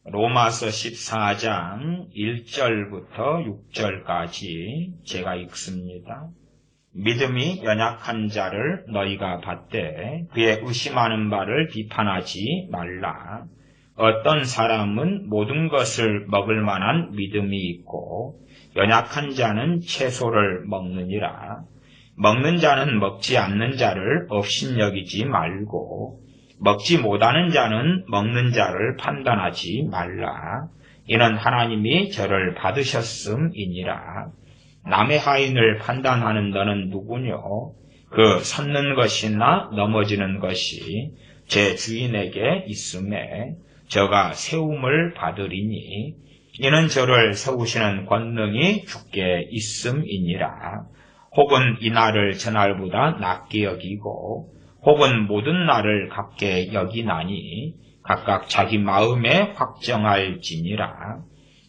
로마서 14장 1절부터 6절까지 제가 읽습니다. 믿음이 연약한 자를 너희가 받되 그의 의심하는 바를 비판하지 말라. 어떤 사람은 모든 것을 먹을 만한 믿음이 있고 연약한 자는 채소를 먹느니라. 먹는 자는 먹지 않는 자를 업신여기지 말고 먹지 못하는 자는 먹는 자를 판단하지 말라. 이는 하나님이 저를 받으셨음이니라. 남의 하인을 판단하는 너는 누구뇨? 그 섰는 것이나 넘어지는 것이 제 주인에게 있음에 저가 세움을 받으리니 이는 저를 세우시는 권능이 주께 있음이니라. 혹은 이 날을 저날보다 낮게 여기고 혹은 모든 날을 같게 여기나니 각각 자기 마음에 확정할지니라.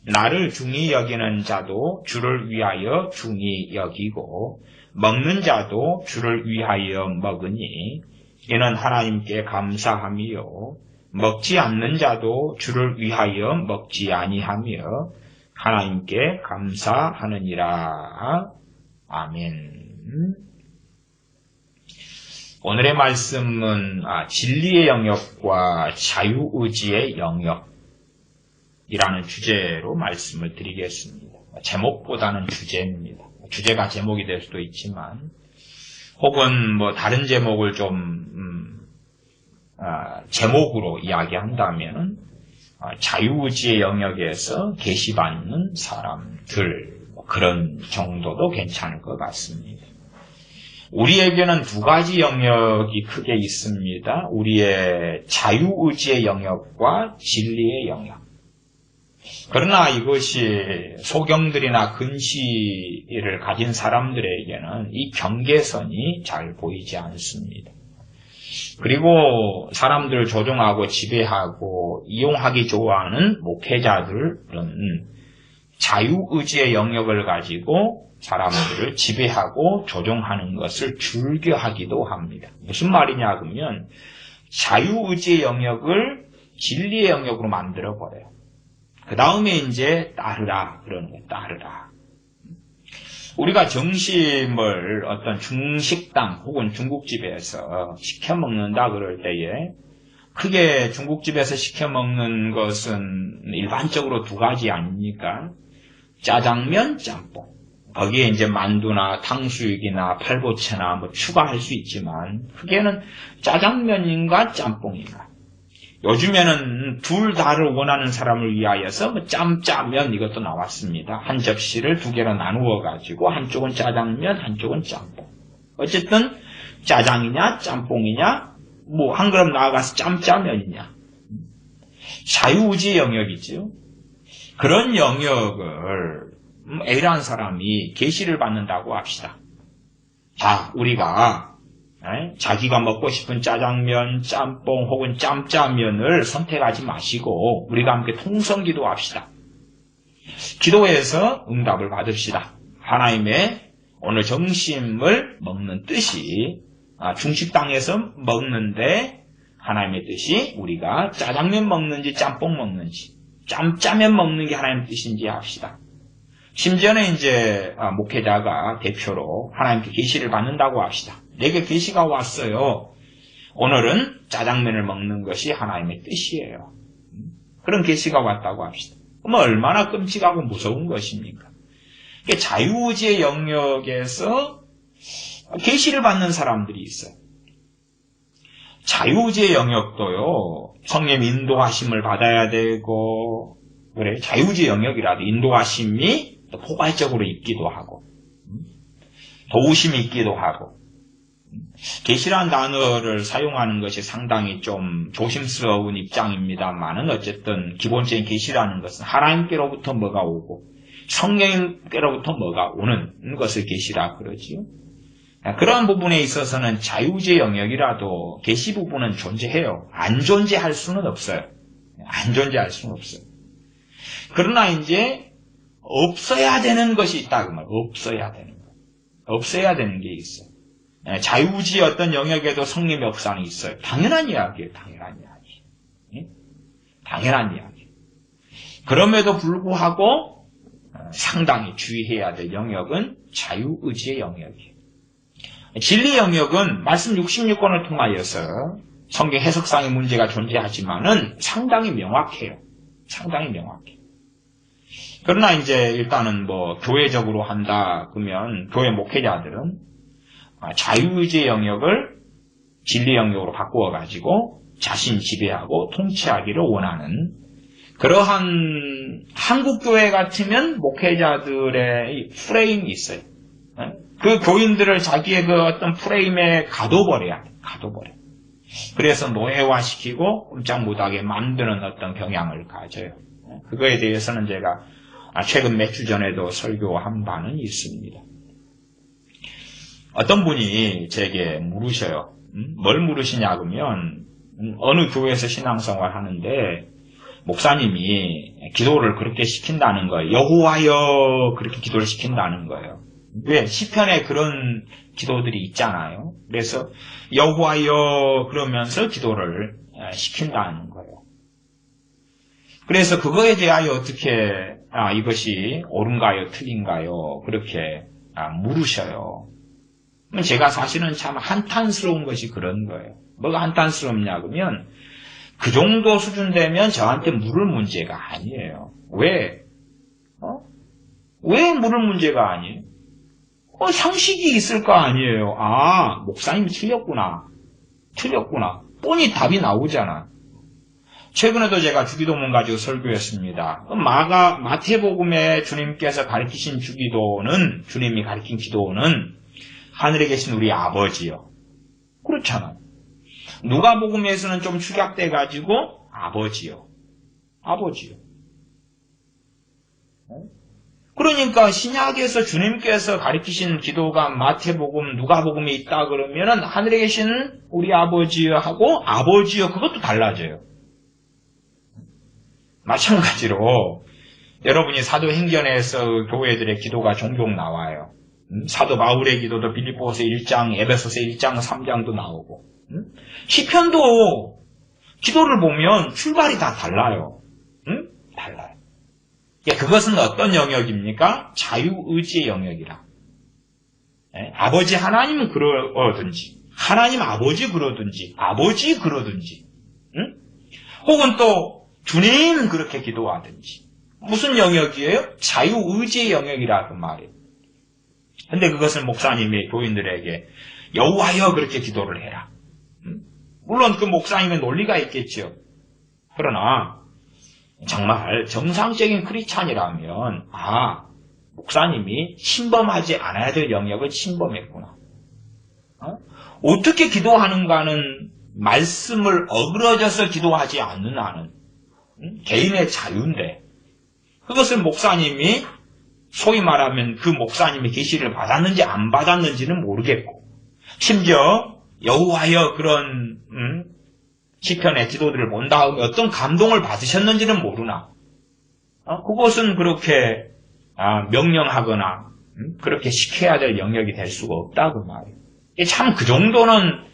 나를 중히 여기는 자도 주를 위하여 중히 여기고 먹는 자도 주를 위하여 먹으니 이는 하나님께 감사함이요 먹지 않는 자도 주를 위하여 먹지 아니하며 하나님께 감사하느니라. 아멘. 오늘의 말씀은 진리의 영역과 자유의지의 영역이라는 주제로 말씀을 드리겠습니다. 제목보다는 주제입니다. 주제가 제목이 될 수도 있지만 혹은 다른 제목을 좀 제목으로 이야기한다면 자유의지의 영역에서 계시받는 사람들 그런 정도도 괜찮을 것 같습니다. 우리에게는 두 가지 영역이 크게 있습니다. 우리의 자유의지의 영역과 진리의 영역. 그러나 이것이 소경들이나 근시를 가진 사람들에게는 이 경계선이 잘 보이지 않습니다. 그리고 사람들을 조종하고 지배하고 이용하기 좋아하는 목회자들은 자유의지의 영역을 가지고 사람들을 지배하고 조종하는 것을 즐겨하기도 합니다. 무슨 말이냐 그러면 자유의지의 영역을 진리의 영역으로 만들어버려요. 그 다음에 이제 따르라 그러는 거예요. 따르라. 우리가 점심을 어떤 중식당 혹은 중국집에서 시켜 먹는다 그럴 때에 크게 중국집에서 시켜 먹는 것은 일반적으로 두 가지 아닙니까? 짜장면, 짬뽕. 거기에 이제 만두나 탕수육이나 팔보채나 추가할 수 있지만 크게는 짜장면인가 짬뽕인가. 요즘에는 둘 다를 원하는 사람을 위하여서 짬짜면 이것도 나왔습니다. 한 접시를 두 개로 나누어 가지고 한쪽은 짜장면, 한쪽은 짬뽕. 어쨌든 짜장이냐 짬뽕이냐 한 걸음 나아가서 짬짜면이냐. 자유의지의 영역이죠. 그런 영역을 A라는 사람이 계시를 받는다고 합시다. 자, 우리가 자기가 먹고 싶은 짜장면, 짬뽕 혹은 짬짜면을 선택하지 마시고 우리가 함께 통성기도 합시다. 기도해서 응답을 받읍시다. 하나님의 오늘 점심을 먹는 뜻이 중식당에서 먹는데 하나님의 뜻이 우리가 짜장면 먹는지 짬뽕 먹는지 짬짜면 먹는 게 하나님의 뜻인지 합시다. 심지어는 이제 목회자가 대표로 하나님께 계시를 받는다고 합시다. 내게 계시가 왔어요. 오늘은 짜장면을 먹는 것이 하나님의 뜻이에요. 그런 계시가 왔다고 합시다. 그럼 얼마나 끔찍하고 무서운 것입니까? 자유의지의 영역에서 계시를 받는 사람들이 있어요. 자유의지의 영역도요. 성령 인도하심을 받아야 되고 그래 자유의지의 영역이라도 인도하심이 포괄적으로 있기도 하고 도우심이 있기도 하고 계시라는 단어를 사용하는 것이 상당히 좀 조심스러운 입장입니다만은 어쨌든 기본적인 계시라는 것은 하나님께로부터 뭐가 오고 성령께로부터 뭐가 오는 것을 계시라 그러지요. 그러한 부분에 있어서는 자유의지의 영역이라도 계시 부분은 존재해요. 안 존재할 수는 없어요. 안 존재할 수는 없어요. 그러나 이제 없어야 되는 것이 있다 그 말. 없어야 되는 것. 없어야 되는 게 있어요. 자유의지의 어떤 영역에도 성령의 역사는 있어요. 당연한 이야기예요. 당연한 이야기. 당연한 이야기. 그럼에도 불구하고 상당히 주의해야 될 영역은 자유의지의 영역이에요. 진리 영역은 말씀 66권을 통하여서 성경 해석상의 문제가 존재하지만은 상당히 명확해요. 상당히 명확해요. 그러나 이제 일단은 뭐 교회적으로 한다 그러면 교회 목회자들은 자유의지의 영역을 진리 영역으로 바꾸어 가지고 자신 지배하고 통치하기를 원하는 그러한 한국교회 같으면 목회자들의 프레임이 있어요. 그 교인들을 자기의 그 어떤 프레임에 가둬버려야 돼. 가둬버려. 그래서 노예화시키고 꼼짝 못하게 만드는 어떤 경향을 가져요. 그거에 대해서는 제가 최근 몇 주 전에도 설교한 바는 있습니다. 어떤 분이 제게 물으셔요. 뭘 물으시냐 그러면 어느 교회에서 신앙생활 하는데 목사님이 기도를 그렇게 시킨다는 거예요. 여호와여 그렇게 기도를 시킨다는 거예요. 왜? 시편에 그런 기도들이 있잖아요. 그래서 여호와여 그러면서 기도를 시킨다는 거예요. 그래서 그거에 대하여 어떻게 이것이 옳은가요 틀린가요 그렇게 물으셔요. 제가 사실은 참 한탄스러운 것이 그런 거예요. 뭐가 한탄스럽냐 그러면 그 정도 수준 되면 저한테 물을 문제가 아니에요. 왜? 왜 물을 문제가 아니에요? 상식이 있을 거 아니에요. 목사님이 틀렸구나. 뻔히 답이 나오잖아. 최근에도 제가 주기도문 가지고 설교했습니다. 마태복음에 주님께서 가르치신 주기도는, 주님이 가르친 기도는 하늘에 계신 우리 아버지요. 그렇잖아. 누가복음에서는 좀 축약돼 가지고 아버지요. 그러니까 신약에서 주님께서 가르치신 기도가 마태복음, 누가복음에 있다 그러면은 하늘에 계신 우리 아버지요 하고 아버지요 그것도 달라져요. 마찬가지로 여러분이 사도행전에서 교회들의 기도가 종종 나와요. 사도 바울의 기도도 빌립보서 1장, 에베소서 1장, 3장도 나오고 시편도 기도를 보면 출발이 다 달라요. 달라요. 그것은 어떤 영역입니까? 자유의지의 영역이라. 아버지 하나님 그러든지 하나님 아버지 그러든지 아버지 그러든지 혹은 또 주님 그렇게 기도하든지 무슨 영역이에요? 자유의지의 영역이라 그 말이에요. 근데 그것을 목사님이 교인들에게 여호와여 그렇게 기도를 해라. 물론 그 목사님의 논리가 있겠죠. 그러나 정말 정상적인 크리스찬이라면 목사님이 침범하지 않아야 될 영역을 침범했구나. 어떻게 기도하는가는 말씀을 어그러져서 기도하지 않는 한은 개인의 자유인데 그것을 목사님이 소위 말하면 그 목사님이 계시를 받았는지 안 받았는지는 모르겠고 심지어 여호와여 그런 시편의 기도들을 본 다음에 어떤 감동을 받으셨는지는 모르나 그것은 그렇게 명령하거나 그렇게 시켜야 될 영역이 될 수가 없다 그 말이에요. 참 그 정도는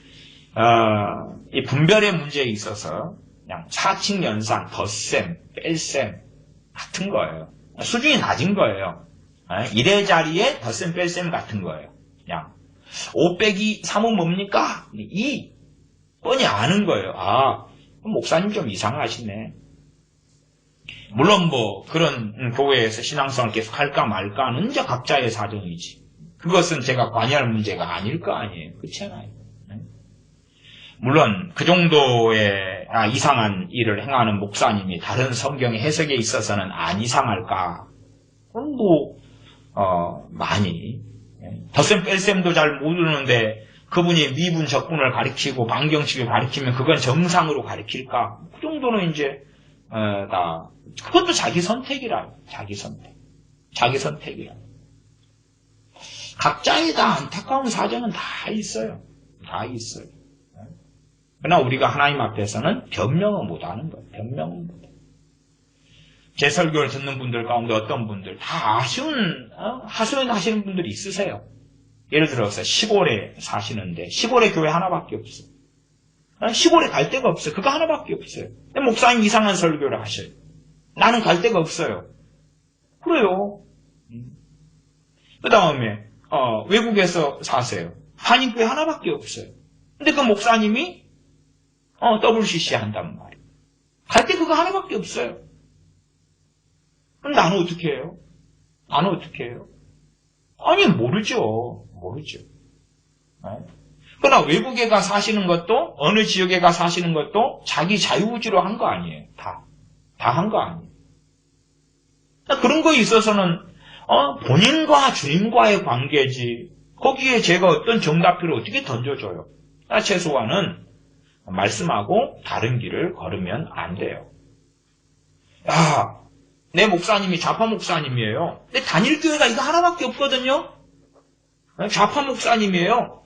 이 분별의 문제에 있어서 그냥 사칙 연산, 덧셈, 뺄셈 같은 거예요. 수준이 낮은 거예요. 1의 자리에 덧셈, 뺄셈 같은 거예요. 그냥 5 빼기 3은 뭡니까? 2. 뻔히 아는 거예요. 목사님 좀 이상하시네. 물론 그런 교회에서 신앙성을 계속 할까 말까는 이제 각자의 사정이지. 그것은 제가 관여할 문제가 아닐 거 아니에요. 그렇잖아요. 물론 그 정도의 이상한 일을 행하는 목사님이 다른 성경의 해석에 있어서는 안 이상할까? 그럼 많이 덧셈 뺄셈도 잘 모르는데 그분이 미분 적분을 가리키고 방정식을 가리키면 그건 정상으로 가리킬까? 그 정도는 이제 그것도 자기 선택이라. 자기 선택이라. 각자의 다 안타까운 사정은 다 있어요. 그러나 우리가 하나님 앞에서는 변명을 못하는 거예요. 변명은 못해요. 제 설교를 듣는 분들 가운데 어떤 분들 다 아쉬운 하소연 하시는 분들이 있으세요. 예를 들어서 시골에 사시는데 시골에 교회 하나밖에 없어요. 시골에 갈 데가 없어요. 그거 하나밖에 없어요. 목사님 이상한 설교를 하셔요. 나는 갈 데가 없어요. 그래요. 그 다음에 외국에서 사세요. 한인교회 하나밖에 없어요. 근데 그 목사님이 WCC 한단 말이에요. 갈 때 그거 하나밖에 없어요. 그럼 나는 어떻게 해요? 나는 어떻게 해요? 아니 모르죠. 네? 그러나 외국에 가 사시는 것도 어느 지역에 가 사시는 것도 자기 자유의지로 한 거 아니에요. 다 한 거 아니에요. 그런 거에 있어서는 본인과 주님과의 관계지 거기에 제가 어떤 정답표를 어떻게 던져줘요. 최소한은 말씀하고 다른 길을 걸으면 안 돼요. 야, 내 목사님이 좌파 목사님이에요. 근데 단일교회가 이거 하나밖에 없거든요. 좌파 목사님이에요.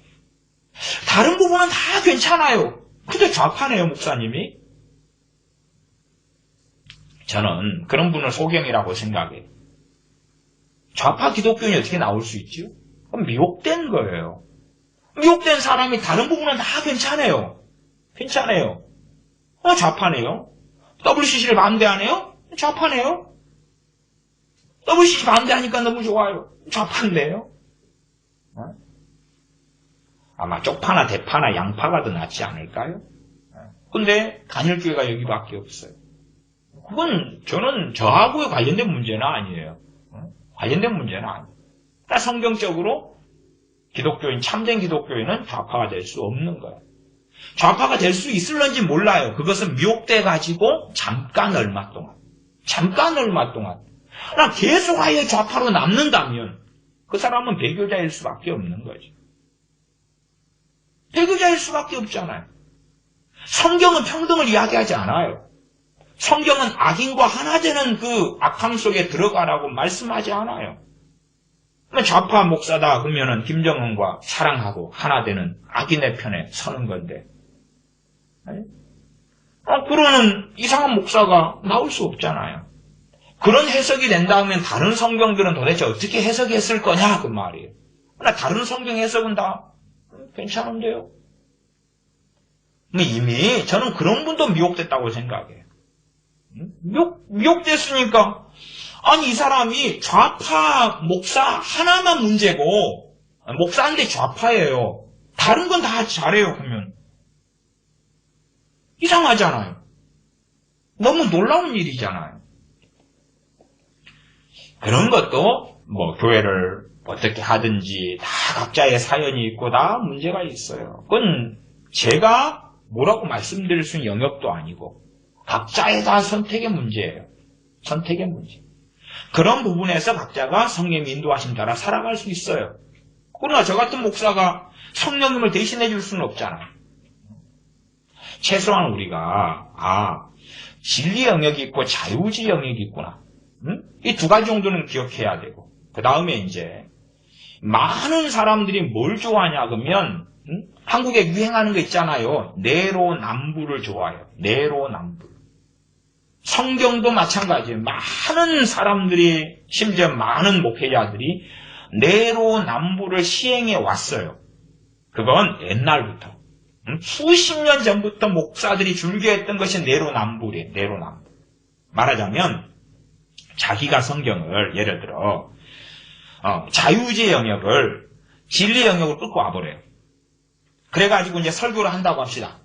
다른 부분은 다 괜찮아요. 근데 좌파네요, 목사님이. 저는 그런 분을 소경이라고 생각해요. 좌파 기독교인이 어떻게 나올 수 있죠? 그럼 미혹된 거예요. 미혹된 사람이 다른 부분은 다 괜찮아요. 좌파네요. WCC를 반대하네요? 좌파네요. WCC 반대하니까 너무 좋아요. 좌파인데요. 아마 쪽파나 대파나 양파가 더 낫지 않을까요? 근데 단일교회가 여기밖에 없어요. 그건 저는 저하고 관련된 문제는 아니에요. 관련된 문제는 아니에요. 성경적으로 기독교인, 참된 기독교인은 좌파가 될 수 없는 거예요. 좌파가 될 수 있을런지 몰라요. 그것은 미혹돼 가지고 잠깐 얼마 동안. 그러나 계속하여 좌파로 남는다면 그 사람은 배교자일 수밖에 없는 거죠. 배교자일 수밖에 없잖아요. 성경은 평등을 이야기하지 않아요. 성경은 악인과 하나 되는 그 악함 속에 들어가라고 말씀하지 않아요. 좌파 목사다 그러면은 김정은과 사랑하고 하나 되는 악인의 편에 서는 건데. 그러는 이상한 목사가 나올 수 없잖아요. 그런 해석이 된다면 다른 성경들은 도대체 어떻게 해석했을 거냐 그 말이에요. 그러나 다른 성경 해석은 다 괜찮은데요. 이미 저는 그런 분도 미혹됐다고 생각해요. 미혹됐으니까 아니 이 사람이 좌파 목사 하나만 문제고 목사인데 좌파예요. 다른 건 다 잘해요 그러면 이상하잖아요. 너무 놀라운 일이잖아요. 그런 것도 교회를 어떻게 하든지 다 각자의 사연이 있고 다 문제가 있어요. 그건 제가 뭐라고 말씀드릴 수 있는 영역도 아니고 각자의 다 선택의 문제예요. 선택의 문제. 그런 부분에서 각자가 성령의 인도하심 따라 살아갈 수 있어요. 그러나 저 같은 목사가 성령님을 대신해 줄 수는 없잖아요. 최소한 우리가 진리 영역이 있고 자유의지 영역이 있구나. 이 두 가지 정도는 기억해야 되고 그 다음에 이제 많은 사람들이 뭘 좋아하냐 그러면 한국에 유행하는 거 있잖아요. 내로남불을 좋아해요. 내로남불. 성경도 마찬가지예요. 많은 사람들이 심지어 많은 목회자들이 내로남불을 시행해 왔어요. 그건 옛날부터 수십 년 전부터 목사들이 즐겨했던 것이 내로남불이에요. 내로남불. 말하자면 자기가 성경을 예를 들어 자유의지 영역을 진리 영역으로 끌고 와버려요. 그래가지고 이제 설교를 한다고 합시다.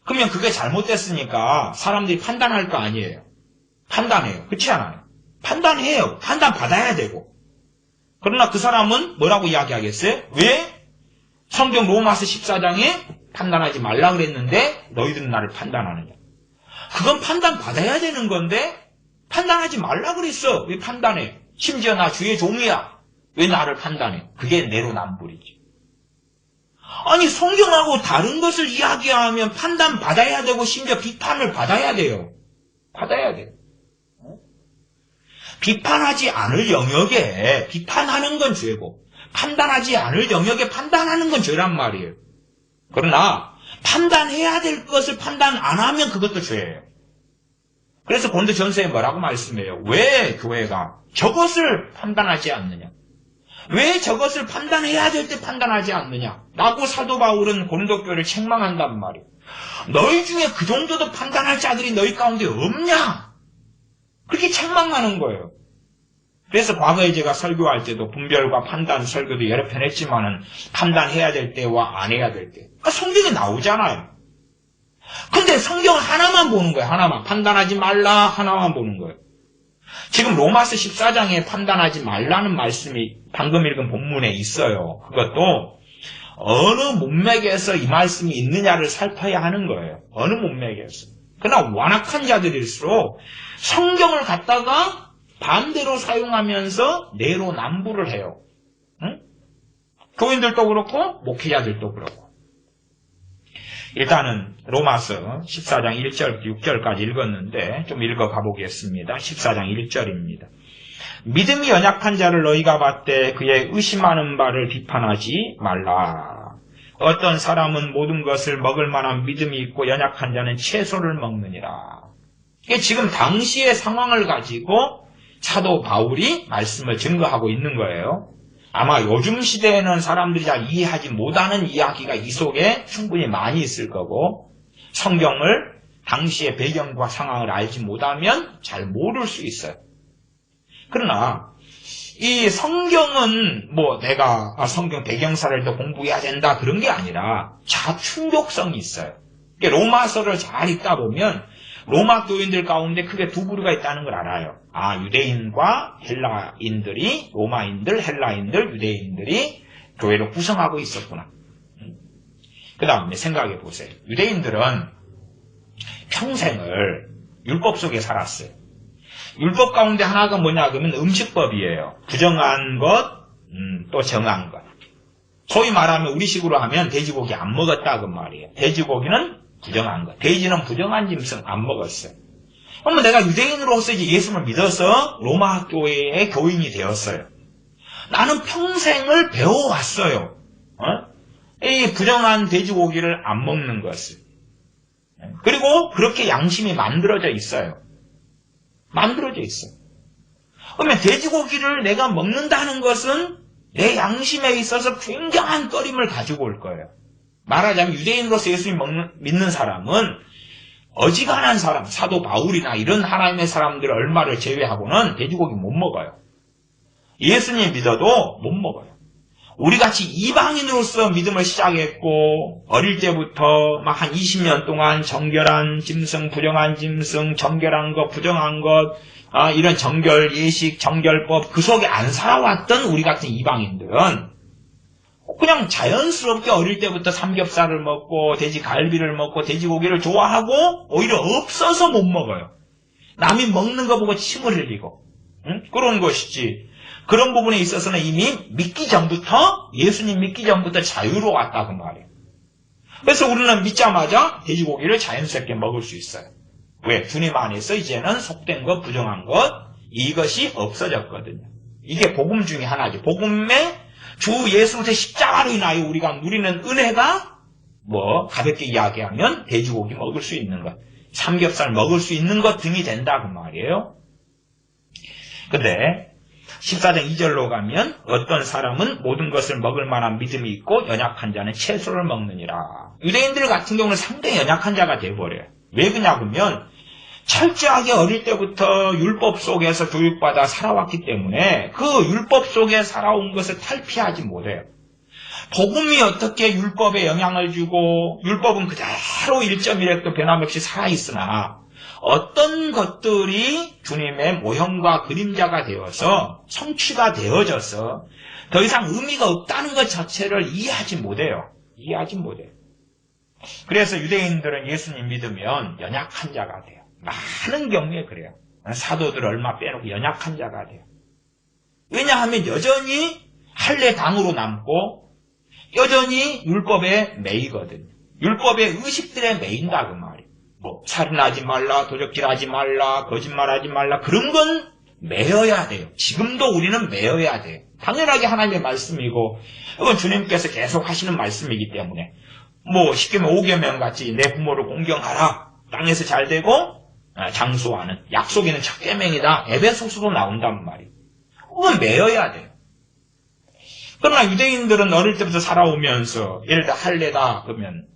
그러면 그게 잘못됐으니까 사람들이 판단할 거 아니에요. 판단해요. 그렇지 않아요? 판단해요. 판단받아야 되고. 그러나 그 사람은 뭐라고 이야기하겠어요? 왜 성경 로마서 14장에 판단하지 말라 그랬는데 너희들은 나를 판단하느냐. 그건 판단받아야 되는 건데 판단하지 말라 그랬어. 왜 판단해? 심지어 나 주의 종이야. 왜 나를 판단해? 그게 내로남불이지. 아니 성경하고 다른 것을 이야기하면 판단받아야 되고 심지어 비판을 받아야 돼요. 받아야 돼요. 비판하지 않을 영역에 비판하는 건 죄고 판단하지 않을 영역에 판단하는 건 죄란 말이에요. 그러나 판단해야 될 것을 판단 안 하면 그것도 죄예요. 그래서 고린도전서에 뭐라고 말씀해요? 왜 교회가 저것을 판단하지 않느냐? 왜 저것을 판단해야 될 때 판단하지 않느냐? 라고 사도 바울은 고린도 교회를 책망한단 말이에요. 너희 중에 그 정도도 판단할 자들이 너희 가운데 없냐? 그렇게 실망하는 거예요. 그래서 과거에 제가 설교할 때도 분별과 판단 설교도 여러 편 했지만은 판단해야 될 때와 안 해야 될 때. 성경에 나오잖아요. 근데 성경 하나만 보는 거예요. 하나만. 판단하지 말라 하나만 보는 거예요. 지금 로마서 14장에 판단하지 말라는 말씀이 방금 읽은 본문에 있어요. 그것도 어느 문맥에서 이 말씀이 있느냐를 살펴야 하는 거예요. 어느 문맥에서. 그러나 완악한 자들일수록 성경을 갖다가 반대로 사용하면서 내로남불을 해요. 응? 교인들도 그렇고 목회자들도 그렇고. 일단은 로마서 14장 1절 6절까지 읽었는데 좀 읽어가 보겠습니다. 14장 1절입니다. 믿음이 연약한 자를 너희가 봤되 그의 의심하는 바를 비판하지 말라. 어떤 사람은 모든 것을 먹을 만한 믿음이 있고 연약한 자는 채소를 먹느니라. 이게 지금 당시의 상황을 가지고 사도 바울이 말씀을 증거하고 있는 거예요. 아마 요즘 시대에는 사람들이 잘 이해하지 못하는 이야기가 이 속에 충분히 많이 있을 거고 성경을 당시의 배경과 상황을 알지 못하면 잘 모를 수 있어요. 그러나 이 성경은 뭐 내가 성경 배경사를 더 공부해야 된다 그런 게 아니라 자충족성이 있어요. 로마서를 잘 읽다 보면 로마 교인들 가운데 크게 두 부류가 있다는 걸 알아요. 유대인과 헬라인들이, 로마인들, 헬라인들, 유대인들이 교회를 구성하고 있었구나. 그 다음에 생각해 보세요. 유대인들은 평생을 율법 속에 살았어요. 율법 가운데 하나가 뭐냐 그러면 음식법이에요. 부정한 것, 또 정한 것. 소위 말하면 우리식으로 하면 돼지고기 안 먹었다 그 말이에요. 돼지고기는 부정한 것. 돼지는 부정한 짐승 안 먹었어요. 그러면 내가 유대인으로서 이제 예수를 믿어서 로마 교회의 교인이 되었어요. 나는 평생을 배워왔어요. 이 부정한 돼지고기를 안 먹는 것을. 그리고 그렇게 양심이 만들어져 있어요. 만들어져 있어요. 그러면 돼지고기를 내가 먹는다는 것은 내 양심에 있어서 굉장한 꺼림을 가지고 올 거예요. 말하자면 유대인으로서 예수님 믿는 사람은 어지간한 사람, 사도 바울이나 이런 하나님의 사람들 얼마를 제외하고는 돼지고기 못 먹어요. 예수님 믿어도 못 먹어요. 우리같이 이방인으로서 믿음을 시작했고 어릴 때부터 막 한 20년 동안 정결한 짐승, 부정한 짐승, 정결한 것, 부정한 것, 이런 정결 예식, 정결법 그 속에 안 살아왔던 우리 같은 이방인들은 그냥 자연스럽게 어릴 때부터 삼겹살을 먹고 돼지 갈비를 먹고 돼지고기를 좋아하고 오히려 없어서 못 먹어요. 남이 먹는 거 보고 침을 흘리고 그런 것이지. 그런 부분에 있어서는 이미 믿기 전부터 예수님 믿기 전부터 자유로웠다 그 말이에요. 그래서 우리는 믿자마자 돼지고기를 자연스럽게 먹을 수 있어요. 왜? 주님 안에서 이제는 속된 것, 부정한 것 이것이 없어졌거든요. 이게 복음 중에 하나죠. 복음의 주 예수의 십자가로 인하여 우리가 누리는 은혜가 가볍게 이야기하면 돼지고기 먹을 수 있는 것, 삼겹살 먹을 수 있는 것 등이 된다 그 말이에요. 근데 14장 2절로 가면 어떤 사람은 모든 것을 먹을 만한 믿음이 있고 연약한 자는 채소를 먹느니라. 유대인들 같은 경우는 상당히 연약한 자가 돼버려요. 왜 그러냐면 철저하게 어릴 때부터 율법 속에서 교육받아 살아왔기 때문에 그 율법 속에 살아온 것을 탈피하지 못해요. 복음이 어떻게 율법에 영향을 주고 율법은 그대로 1.1획도 변함없이 살아있으나 어떤 것들이 주님의 모형과 그림자가 되어서 성취가 되어져서 더 이상 의미가 없다는 것 자체를 이해하지 못해요. 이해하지 못해요. 그래서 유대인들은 예수님 믿으면 연약한 자가 돼요. 많은 경우에 그래요. 사도들 얼마 빼놓고 연약한 자가 돼요. 왜냐하면 여전히 할례당으로 남고 여전히 율법에 매이거든요. 율법의 의식들에 매인다 그 말이에요. 살인하지 말라, 도적질하지 말라, 거짓말하지 말라 그런 건 매여야 돼요. 지금도 우리는 매여야 돼요. 당연하게 하나님의 말씀이고 이건 주님께서 계속 하시는 말씀이기 때문에 십계명 5계명 같이 내 부모를 공경하라, 땅에서 잘 되고 장수하는 약속에는 첫 계명이다. 에베소서도 나온단 말이에요. 그건 매여야 돼요. 그러나 유대인들은 어릴 때부터 살아오면서 예를 들어 할례다 그러면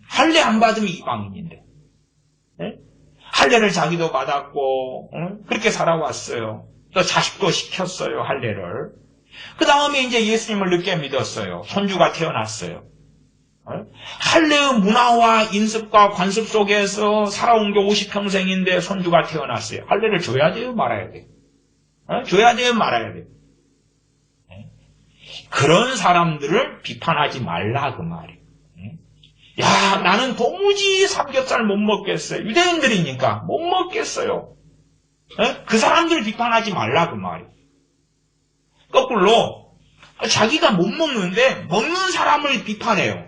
할례 안 받으면 이방인인데 할례를 자기도 받았고 그렇게 살아왔어요. 또 자식도 시켰어요. 할례를. 그 다음에 이제 예수님을 늦게 믿었어요. 손주가 태어났어요. 할례의 문화와 인습과 관습 속에서 살아온 게 50평생인데 손주가 태어났어요. 할례를 줘야 돼요? 말아야 돼요? 줘야 돼요? 말아야 돼요? 그런 사람들을 비판하지 말라 그 말이에요. 야, 나는 도무지 삼겹살 못 먹겠어요. 유대인들이니까 못 먹겠어요. 그 사람들 비판하지 말라 그 말이에요. 거꾸로 자기가 못 먹는데 먹는 사람을 비판해요.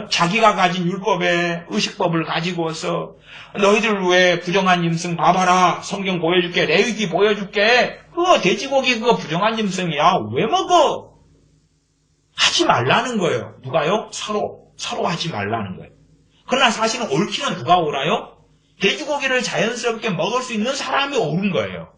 자기가 가진 율법의 의식법을 가지고서 너희들 왜 부정한 짐승 봐봐라. 성경 보여줄게. 레위기 보여줄게. 그거 돼지고기 그거 부정한 짐승이야. 왜 먹어? 하지 말라는 거예요. 누가요? 서로 하지 말라는 거예요. 그러나 사실은 옳기는 누가 옳아요? 돼지고기를 자연스럽게 먹을 수 있는 사람이 옳은 거예요.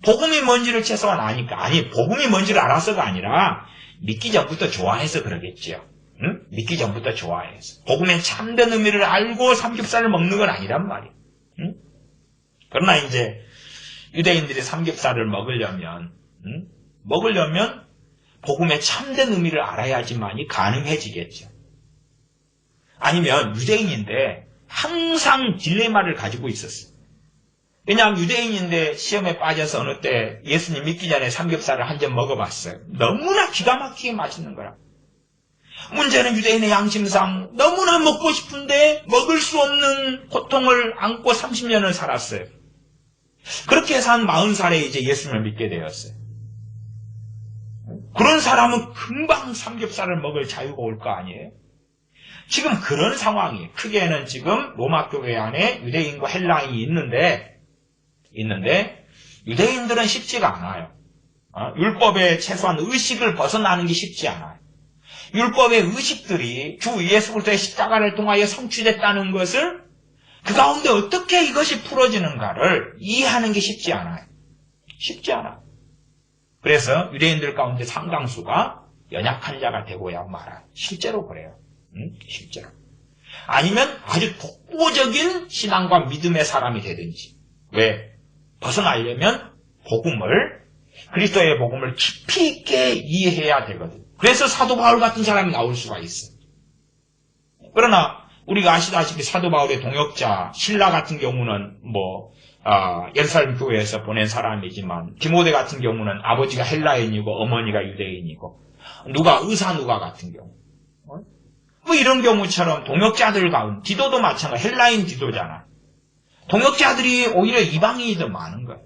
복음이 뭔지를 최소한 아니까. 아니, 복음이 뭔지를 알아서가 아니라 믿기 전부터 좋아해서 그러겠지요. 응? 믿기 전부터 좋아해서. 복음의 참된 의미를 알고 삼겹살을 먹는 건 아니란 말이에요. 응? 그러나 이제 유대인들이 삼겹살을 먹으려면 복음의 참된 의미를 알아야지만이 가능해지겠죠. 아니면 유대인인데 항상 딜레마를 가지고 있었어요. 왜냐하면 유대인인데 시험에 빠져서 어느 때 예수님 믿기 전에 삼겹살을 한 점 먹어봤어요. 너무나 기가 막히게 맛있는 거라. 문제는 유대인의 양심상 너무나 먹고 싶은데 먹을 수 없는 고통을 안고 30년을 살았어요. 그렇게 해서 한 40살에 이제 예수님을 믿게 되었어요. 그런 사람은 금방 삼겹살을 먹을 자유가 올 거 아니에요? 지금 그런 상황이에요. 크게는 지금 로마 교회 안에 유대인과 헬라인이 있는데 유대인들은 쉽지가 않아요. 율법의 최소한 의식을 벗어나는 게 쉽지 않아요. 율법의 의식들이 주 예수 그리스도의 십자가를 통하여 성취됐다는 것을 그 가운데 어떻게 이것이 풀어지는가를 이해하는 게 쉽지 않아요. 쉽지 않아요. 그래서 유대인들 가운데 상당수가 연약한 자가 되고야 말아요. 실제로 그래요. 실제로. 아니면 아주 독보적인 신앙과 믿음의 사람이 되든지. 왜? 벗어나려면 그리스도의 복음을 깊이 있게 이해해야 되거든요. 그래서 사도 바울 같은 사람이 나올 수가 있어요. 그러나 우리가 아시다시피 사도 바울의 동역자 실라 같은 경우는 예루살렘 교회에서 보낸 사람이지만 디모데 같은 경우는 아버지가 헬라인이고 어머니가 유대인이고 의사 누가 같은 경우 이런 경우처럼 동역자들 가운데 디도도 마찬가지 헬라인 디도잖아. 동역자들이 오히려 이방인이 더 많은 거예요.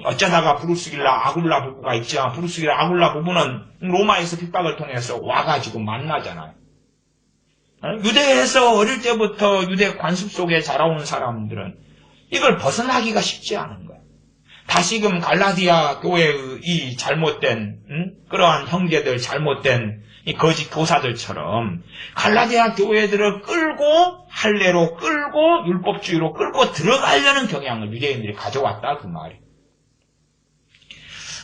어쩌다가 브루스길라 아굴라 부부가 있지만 브루스길라 아굴라 부부는 로마에서 핍박을 통해서 와가지고 만나잖아요. 유대에서 어릴 때부터 유대 관습 속에 자라온 사람들은 이걸 벗어나기가 쉽지 않은 거예요. 다시금 갈라디아 교회의 이 잘못된 그러한 형제들 잘못된 이 거짓 교사들처럼 갈라디아 교회들을 끌고 할례로 끌고 율법주의로 끌고 들어가려는 경향을 유대인들이 가져왔다 그 말이에요.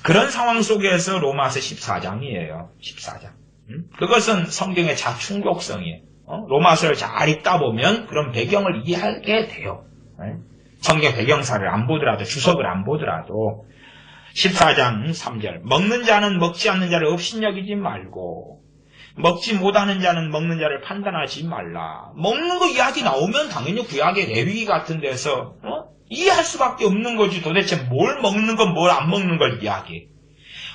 그런 상황 속에서 로마서 14장이에요. 14장. 그것은 성경의 자충격성이에요. 로마서를 잘 읽다 보면 그런 배경을 이해하게 돼요. 성경 배경사를 안 보더라도 주석을 안 보더라도 14장 3절 먹는 자는 먹지 않는 자를 업신여기지 말고 먹지 못하는 자는 먹는 자를 판단하지 말라. 먹는 거 이야기 나오면 당연히 구약의 레위기 같은 데서 이해할 수밖에 없는 거지. 도대체 뭘 먹는 건 뭘 안 먹는 걸 이야기해.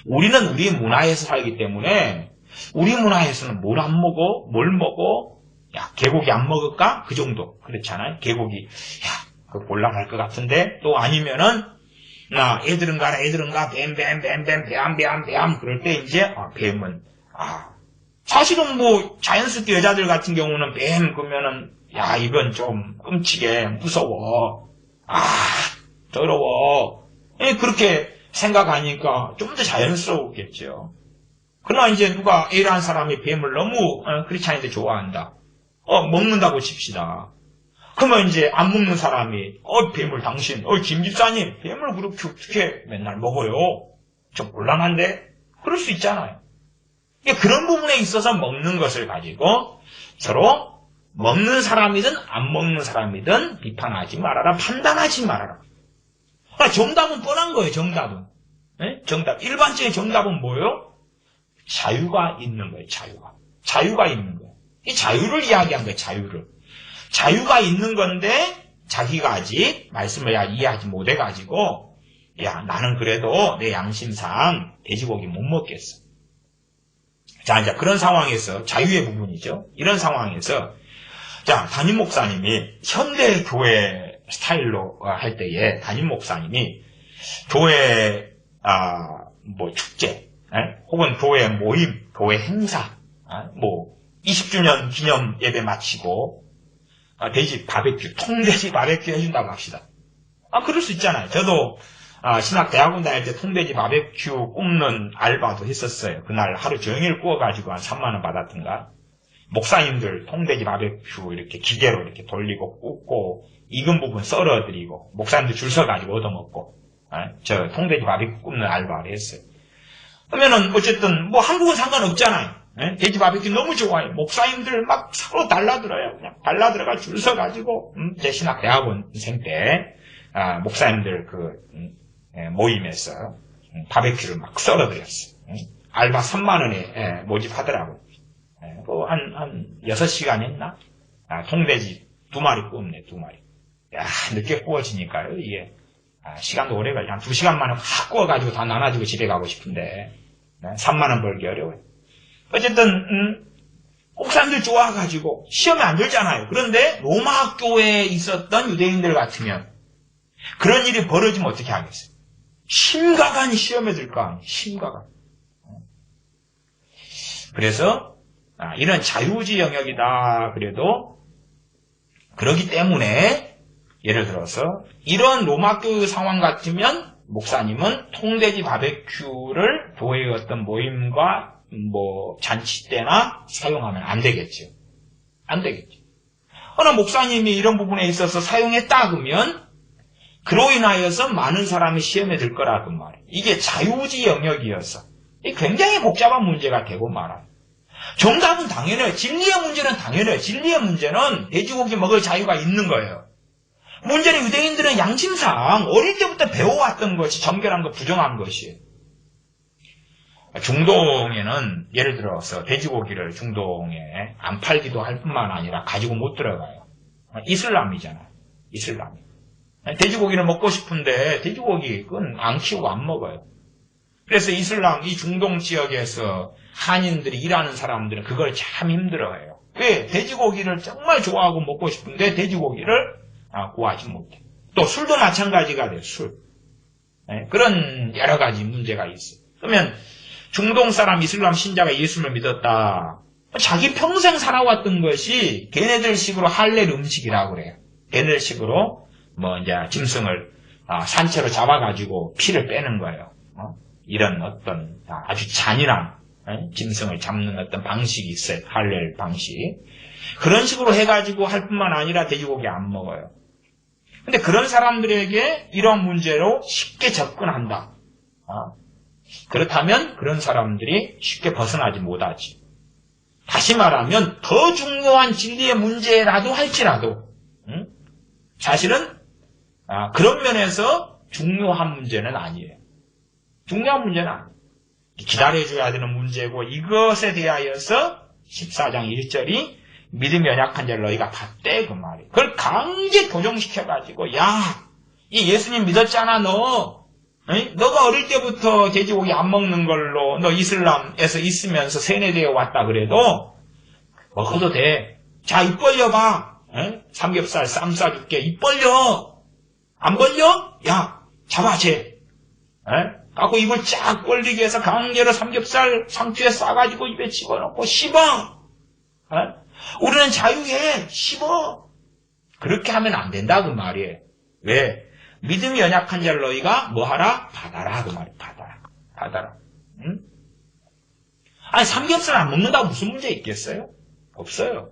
우리는 우리 문화에서 살기 때문에 우리 문화에서는 뭘 안 먹어? 뭘 먹어? 야, 개고기 안 먹을까? 그 정도. 그렇잖아요. 개고기. 야, 그거 곤란할 것 같은데. 또 아니면은 애들은 가 뱀 그럴 때 이제 뱀은 사실은 자연스럽게 여자들 같은 경우는 뱀 그러면은 야, 이건 좀 끔찍해. 무서워. 더러워. 그렇게 생각하니까 좀 더 자연스러웠겠죠. 그러나 이제 누가 A라는 사람이 뱀을 너무 크리스찬인데 좋아한다. 먹는다고 칩시다. 그러면 이제 안 먹는 사람이 뱀을 당신, 김 집사님 뱀을 그렇게 어떻게 맨날 먹어요? 좀 곤란한데? 그럴 수 있잖아요. 그런 부분에 있어서 먹는 것을 가지고 서로 먹는 사람이든 안 먹는 사람이든 비판하지 말아라. 판단하지 말아라. 정답은 뻔한 거예요. 정답은. 네? 정답. 일반적인 정답은 뭐예요? 자유가 있는 거예요. 자유가 있는 거예요. 이 자유를 이야기한 거예요. 자유가 있는 건데 자기가 아직 말씀을 이해하지 못해가지고 야 나는 그래도 내 양심상 돼지고기 못 먹겠어. 자 이제 그런 상황에서 자유의 부분이죠. 이런 상황에서 자 담임 목사님이 현대 교회 스타일로 할 때에 담임 목사님이 교회 뭐 축제 혹은 교회 모임, 교회 행사 뭐 20주년 기념 예배 마치고 돼지 바베큐, 통돼지 바베큐 해준다고 합시다. 그럴 수 있잖아요. 저도 신학대학원 다닐 때 통돼지 바베큐 굽는 알바도 했었어요. 그날 하루 종일 구워가지고 한 3만원 받았던가. 목사님들 통돼지 바베큐 이렇게 기계로 이렇게 돌리고 굽고 익은 부분 썰어드리고 목사님들 줄 서가지고 얻어먹고 저 통돼지 바베큐 굽는 알바를 했어요. 그러면은 어쨌든 뭐 한국은 상관없잖아요. 돼지 바베큐 너무 좋아해요. 목사님들 막 서로 달라들어요. 그냥 달라들어가 줄 서가지고 제 신학대학원생 때 목사님들 모임에서 바베큐를 막 썰어드렸어요. 알바 3만원에 모집하더라고요. 한 6시간 했나? 통돼지 2마리 구웠네, 2마리. 야, 늦게 구워지니까요, 이게. 시간도 오래 걸려. 한 2시간 만에 확 구워가지고 다 나눠주고 집에 가고 싶은데, 3만원 벌기 어려워요. 어쨌든, 목사님들 좋아가지고, 시험에 안 들잖아요. 그런데, 로마 학교에 있었던 유대인들 같으면, 그런 일이 벌어지면 어떻게 하겠어요? 심각한 시험에 들 거 아니에요, 심각한. 그래서, 이런 자유주의 영역이다. 그래도 그러기 때문에 예를 들어서 이런 로마교회 상황 같으면 목사님은 통돼지 바베큐를 교회의 어떤 모임과 뭐 잔치 때나 사용하면 안 되겠죠. 안 되겠죠. 그러나 목사님이 이런 부분에 있어서 사용했다 그러면 그로 인하여서 많은 사람이 시험에 들 거라 그 말이에요. 이게 자유주의 영역이어서 굉장히 복잡한 문제가 되고 말아요. 정답은 당연해요. 진리의 문제는 당연해요. 진리의 문제는 돼지고기 먹을 자유가 있는 거예요. 문제는 유대인들은 양심상 어릴 때부터 배워왔던 것이 정결한 것, 부정한 것이에요. 중동에는 예를 들어서 돼지고기를 중동에 안 팔기도 할 뿐만 아니라 가지고 못 들어가요. 이슬람이잖아요. 이슬람. 돼지고기를 먹고 싶은데 돼지고기 그건 안 키우고 안 먹어요. 그래서 이슬람, 이 중동 지역에서 한인들이 일하는 사람들은 그걸 참 힘들어해요. 왜? 돼지고기를 정말 좋아하고 먹고 싶은데 돼지고기를 구하지 못해. 또 술도 마찬가지가 돼요. 술. 그런 여러 가지 문제가 있어요. 그러면 중동 사람 이슬람 신자가 예수를 믿었다. 자기 평생 살아왔던 것이 걔네들식으로 할렐 음식이라고 그래요. 걔네들식으로 뭐 이제 짐승을 산채로 잡아가지고 피를 빼는 거예요. 이런 어떤 아주 잔인한 짐승을 잡는 어떤 방식이 있어요. 할렐 방식. 그런 식으로 해가지고 할 뿐만 아니라 돼지고기 안 먹어요. 근데 그런 사람들에게 이런 문제로 쉽게 접근한다. 그렇다면 그런 사람들이 쉽게 벗어나지 못하지. 다시 말하면 더 중요한 진리의 문제라도 할지라도 사실은 그런 면에서 중요한 문제는 아니에요. 중요한 문제는 아니에요. 기다려줘야 되는 문제고 이것에 대하여서 14장 1절이 믿음이 연약한 자를 너희가 받되 그 말이에요. 그걸 강제 교정시켜가지고 야, 이 예수님 믿었잖아 너. 너가 어릴 때부터 돼지고기 안 먹는 걸로 너 이슬람에서 있으면서 세뇌되어 왔다 그래도 먹어도 돼. 자, 입 벌려봐. 삼겹살 쌈 싸줄게. 입 벌려. 안 벌려? 야, 잡아 쟤. 갖고 입을 쫙 벌리게 해서 강제로 삼겹살 상추에 싸가지고 입에 집어넣고 씹어. 우리는 자유해. 씹어. 그렇게 하면 안 된다 그 말이에요. 왜? 믿음이 연약한 자를 너희가 뭐하라? 받아라 그 말이에요. 받아라. 응? 아니 삼겹살 안 먹는다고 무슨 문제 있겠어요? 없어요.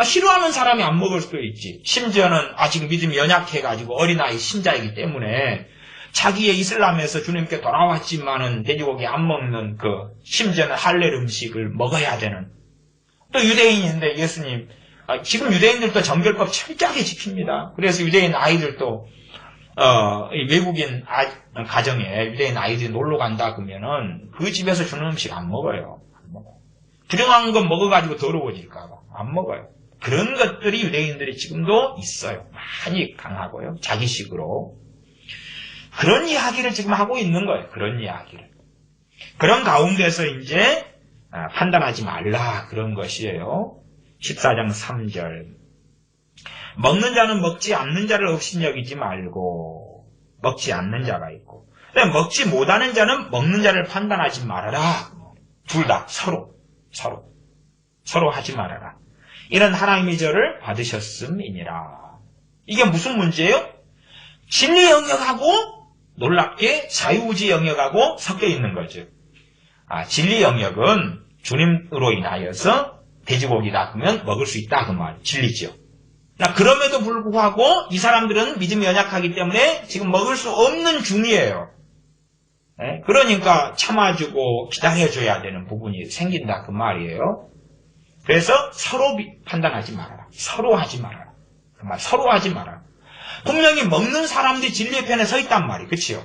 싫어하는 사람이 안 먹을 수도 있지. 심지어는 아직 믿음이 연약해가지고 어린아이 신자이기 때문에 자기의 이슬람에서 주님께 돌아왔지만은 돼지고기 안 먹는 심지어는 할렐 음식을 먹어야 되는 또 유대인인데 예수님 지금 유대인들도 정결법 철저하게 지킵니다. 그래서 유대인 아이들도 이 외국인 가정에 유대인 아이들이 놀러 간다 그러면은 그 집에서 주는 음식 안 먹어요. 불량한 거 먹어가지고 더러워질까봐 안 먹어요. 그런 것들이 유대인들이 지금도 있어요. 많이 강하고요. 자기식으로. 그런 이야기를 지금 하고 있는 거예요. 그런 이야기를. 그런 가운데서 이제 판단하지 말라 그런 것이에요. 14장 3절. 먹는 자는 먹지 않는 자를 업신여기지 말고 먹지 않는 자가 있고 먹지 못하는 자는 먹는 자를 판단하지 말아라. 둘 다 서로 하지 말아라. 이런 하나님의 저를 받으셨음이니라. 이게 무슨 문제예요? 진리 영역하고 놀랍게 자유의지 영역하고 섞여 있는 거죠. 진리 영역은 주님으로 인하여서 돼지고기다 그러면 먹을 수 있다 그 말 진리죠. 그럼에도 불구하고 이 사람들은 믿음이 연약하기 때문에 지금 먹을 수 없는 중이에요. 그러니까 참아주고 기다려줘야 되는 부분이 생긴다 그 말이에요. 그래서 서로 판단하지 말아라. 서로 하지 말아라. 그 말 서로 하지 말아라. 분명히 먹는 사람들이 진리의 편에 서 있단 말이에요. 그치요?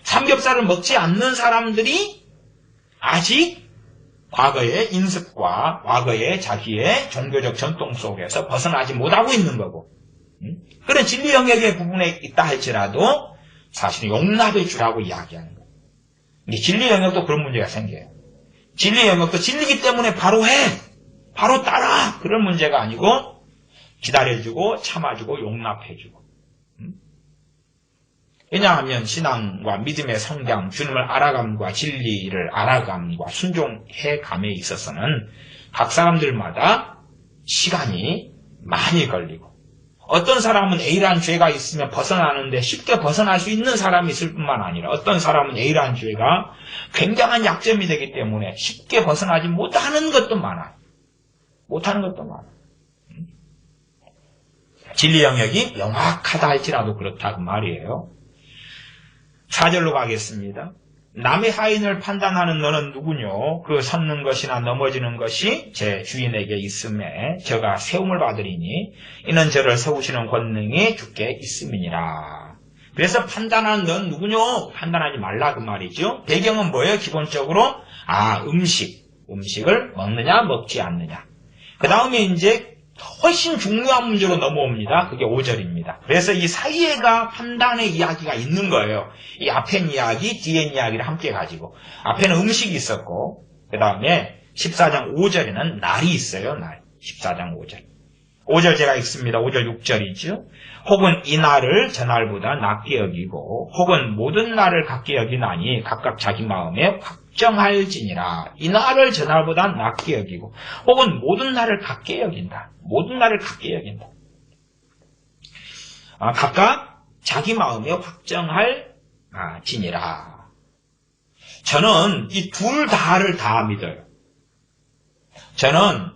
삼겹살을 먹지 않는 사람들이 아직 과거의 인습과 과거의 자기의 종교적 전통 속에서 벗어나지 못하고 있는 거고 그런 진리 영역의 부분에 있다 할지라도 사실 용납해 주라고 이야기하는 거예요. 근데 진리 영역도 그런 문제가 생겨요. 진리 영역도 진리기 때문에 바로 해! 바로 따라! 그런 문제가 아니고 기다려주고 참아주고 용납해주고 왜냐하면 신앙과 믿음의 성장, 주님을 알아감과 진리를 알아감과 순종해감에 있어서는 각 사람들마다 시간이 많이 걸리고 어떤 사람은 A라는 죄가 있으면 벗어나는데 쉽게 벗어날 수 있는 사람이 있을 뿐만 아니라 어떤 사람은 A라는 죄가 굉장한 약점이 되기 때문에 쉽게 벗어나지 못하는 것도 많아요. 못하는 것도 많아요. 진리 영역이 명확하다 할지라도 그렇다고 말이에요. 4절로 가겠습니다. 남의 하인을 판단하는 너는 누구뇨? 그 섰는 것이나 넘어지는 것이 제 주인에게 있음에 저가 세움을 받으리니 이는 저를 세우시는 권능이 주께 있음이니라. 그래서 판단하는 넌 누구뇨? 판단하지 말라 그 말이죠. 배경은 뭐예요? 기본적으로 음식을 먹느냐 먹지 않느냐. 그 다음에 이제 훨씬 중요한 문제로 넘어옵니다. 그게 5절입니다. 그래서 이 사이에가 판단의 이야기가 있는 거예요. 이 앞엔 이야기, 뒤엔 이야기를 함께 가지고. 앞에는 음식이 있었고, 그 다음에 14장 5절에는 날이 있어요. 날. 14장 5절. 5절 제가 읽습니다. 5절 6절이죠. 혹은 이 날을 저날보다 낮게 여기고 혹은 모든 날을 같게 여기나니 각각 자기 마음에 확정할지니라. 이 날을 저날보다 낮게 여기고 혹은 모든 날을 같게 여긴다. 모든 날을 같게 여긴다. 각각 자기 마음에 확정할지니라. 저는 이 둘 다를 다 믿어요. 저는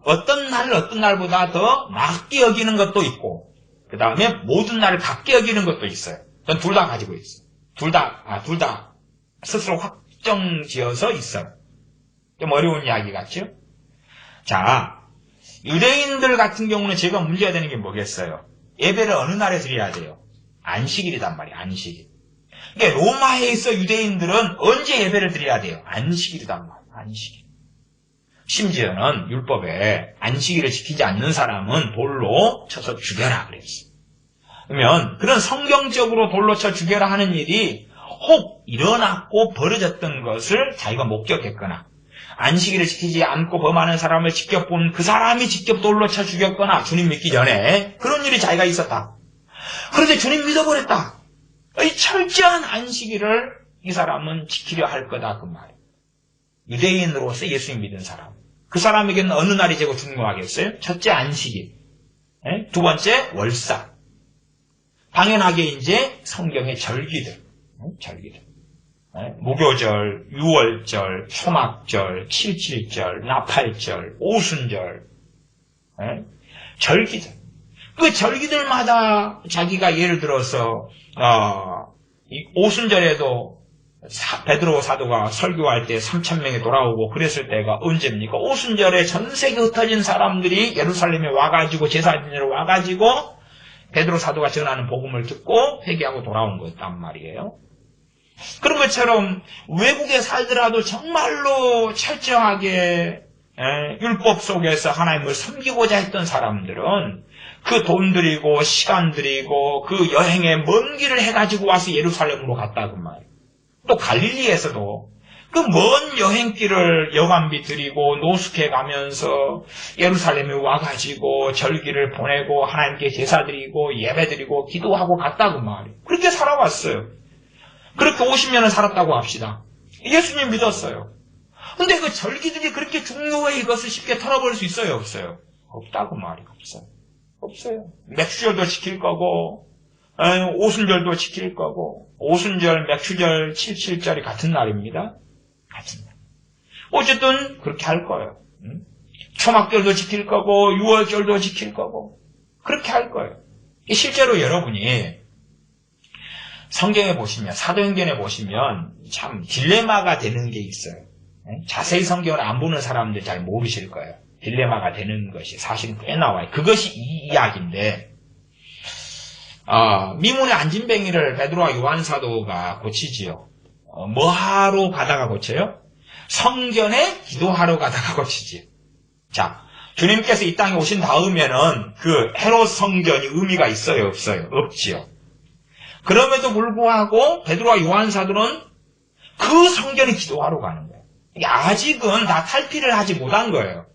어떤 날을 어떤 날보다 더 낮게 여기는 것도 있고 그 다음에 모든 날을 같게 여기는 것도 있어요. 전 둘 다 가지고 있어요. 둘 다 스스로 확정지어서 있어요. 좀 어려운 이야기 같죠? 자, 유대인들 같은 경우는 제가 문제가 되는 게 뭐겠어요? 예배를 어느 날에 드려야 돼요? 안식일이단 말이에요. 안식일. 그러니까 로마에 있어 유대인들은 언제 예배를 드려야 돼요? 안식일이단 말이에요. 안식일. 심지어는 율법에 안식일을 지키지 않는 사람은 돌로 쳐서 죽여라 그랬어요. 그러면 그런 성경적으로 돌로 쳐 죽여라 하는 일이 혹 일어났고 벌어졌던 것을 자기가 목격했거나 안식일을 지키지 않고 범하는 사람을 직접 본 그 사람이 직접 돌로 쳐 죽였거나 주님 믿기 전에 그런 일이 자기가 있었다. 그런데 주님 믿어버렸다. 이 철저한 안식일을 이 사람은 지키려 할 거다 그 말이에요. 유대인으로서 예수님 믿은 사람. 그 사람에게는 어느 날이 제일 중요하겠어요? 첫째 안식일. 두 번째 월사. 당연하게 이제 성경의 절기들. 무교절, 유월절, 초막절, 칠칠절, 나팔절, 오순절. 절기들. 그 절기들마다 자기가 예를 들어서 이 오순절에도 베드로 사도가 설교할 때 3,000명이 돌아오고 그랬을 때가 언제입니까? 오순절에 전 세계 흩어진 사람들이 예루살렘에 와가지고 제사지내러 와가지고 베드로 사도가 전하는 복음을 듣고 회개하고 돌아온 거였단 말이에요. 그런 것처럼 외국에 살더라도 정말로 철저하게 율법 속에서 하나님을 섬기고자 했던 사람들은 그 돈 들이고 시간 들이고 그 여행에 먼 길을 해가지고 와서 예루살렘으로 갔다 그 말이에요. 또 갈릴리에서도 그 먼 여행길을 여관비 드리고 노숙해 가면서 예루살렘에 와가지고 절기를 보내고 하나님께 제사 드리고 예배 드리고 기도하고 갔다 그 말이에요. 그렇게 살아왔어요. 그렇게 50년을 살았다고 합시다. 예수님 믿었어요. 근데 그 절기들이 그렇게 중요해 이것을 쉽게 털어버릴 수 있어요? 없어요? 없다고 말이에요. 없어요. 없어요. 맥주절도 지킬 거고 오순절도 지킬 거고 오순절, 맥주절, 칠칠절이 같은 날입니다. 같은 날. 어쨌든 그렇게 할 거예요. 초막절도 지킬 거고 6월절도 지킬 거고 그렇게 할 거예요. 실제로 여러분이 성경에 보시면 사도행전에 보시면 참 딜레마가 되는 게 있어요. 자세히 성경을 안 보는 사람들 잘 모르실 거예요. 딜레마가 되는 것이 사실은 꽤 나와요. 그것이 이 이야기인데 미문의 안진뱅이를 베드로와 요한 사도가 고치지요. 뭐하러 가다가 고쳐요? 성전에 기도하러 가다가 고치지요. 자, 주님께서 이 땅에 오신 다음에는 그 헤롯 성전이 의미가 있어요? 없어요? 없지요. 그럼에도 불구하고 베드로와 요한 사도는 그 성전에 기도하러 가는 거예요. 아직은 다 탈피를 하지 못한 거예요.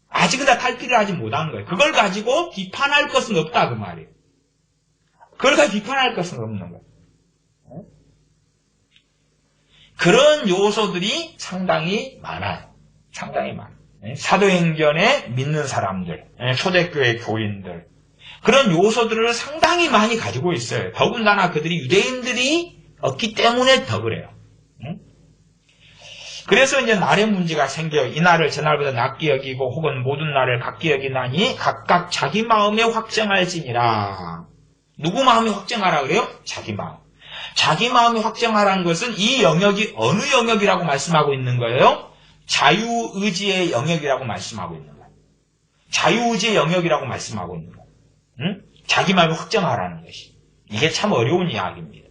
아직은 다 탈피를 하지 못한 거예요. 그걸 가지고 비판할 것은 없다 그 말이에요. 그걸 가지고 비판할 것은 없는 거예요. 그런 요소들이 상당히 많아요. 상당히 많아요. 사도행전에 믿는 사람들, 초대교회 교인들 그런 요소들을 상당히 많이 가지고 있어요. 더군다나 그들이 유대인들이 없기 때문에 더 그래요. 그래서 이제 날의 문제가 생겨요. 이 날을 저날보다 낫게 여기고 혹은 모든 날을 같게 여기나니 각각 자기 마음에 확정할지니라. 누구 마음에 확정하라 그래요? 자기 마음. 자기 마음에 확정하라는 것은 이 영역이 어느 영역이라고 말씀하고 있는 거예요? 자유의지의 영역이라고 말씀하고 있는 거예요. 자유의지의 영역이라고 말씀하고 있는 거예요. 자기 마음에 확정하라는 것이. 이게 참 어려운 이야기입니다.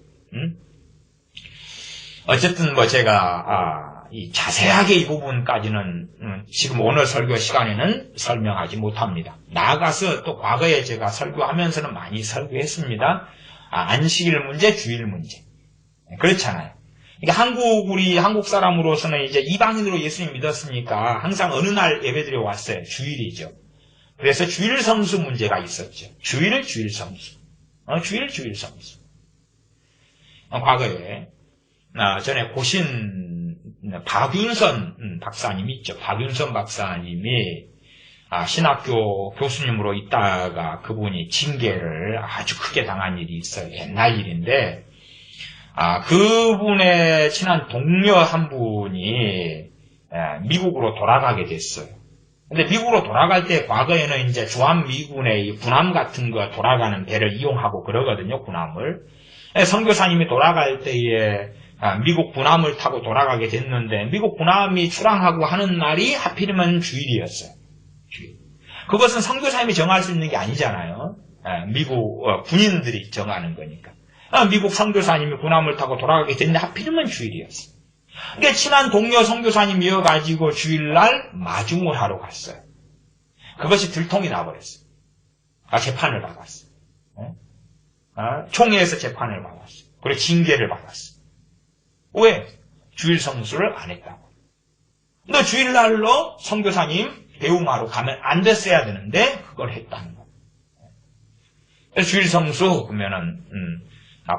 어쨌든 뭐 제가 자세하게 이 부분까지는 지금 오늘 설교 시간에는 설명하지 못합니다. 나아가서 또 과거에 제가 설교하면서는 많이 설교했습니다. 안식일 문제, 주일 문제. 그렇잖아요. 그러니까 우리 한국 사람으로서는 이제 이방인으로 예수님 믿었으니까 항상 어느 날 예배드려 왔어요. 주일이죠. 그래서 주일 성수 문제가 있었죠. 주일 성수. 주일 성수. 과거에 전에 고신 박윤선 박사님 있죠. 박윤선 박사님이 신학교 교수님으로 있다가 그분이 징계를 아주 크게 당한 일이 있어요. 옛날 일인데 그분의 친한 동료 한 분이 미국으로 돌아가게 됐어요. 근데 미국으로 돌아갈 때 과거에는 이제 주한미군의 군함 같은 거 돌아가는 배를 이용하고 그러거든요. 군함을. 선교사님이 돌아갈 때에 미국 군함을 타고 돌아가게 됐는데 미국 군함이 출항하고 하는 날이 하필이면 주일이었어요. 주일. 그것은 선교사님이 정할 수 있는 게 아니잖아요. 미국 군인들이 정하는 거니까. 미국 선교사님이 군함을 타고 돌아가게 됐는데 하필이면 주일이었어요. 그러니까 친한 동료 선교사님이어가지고 주일날 마중을 하러 갔어요. 그것이 들통이 나버렸어요. 재판을 받았어요. 총회에서 재판을 받았어요. 그리고 징계를 받았어요. 왜? 주일 성수를 안 했다고. 너 주일날로 선교사님 배웅하러 가면 안 됐어야 되는데 그걸 했다는 거예요. 주일 성수 그러면은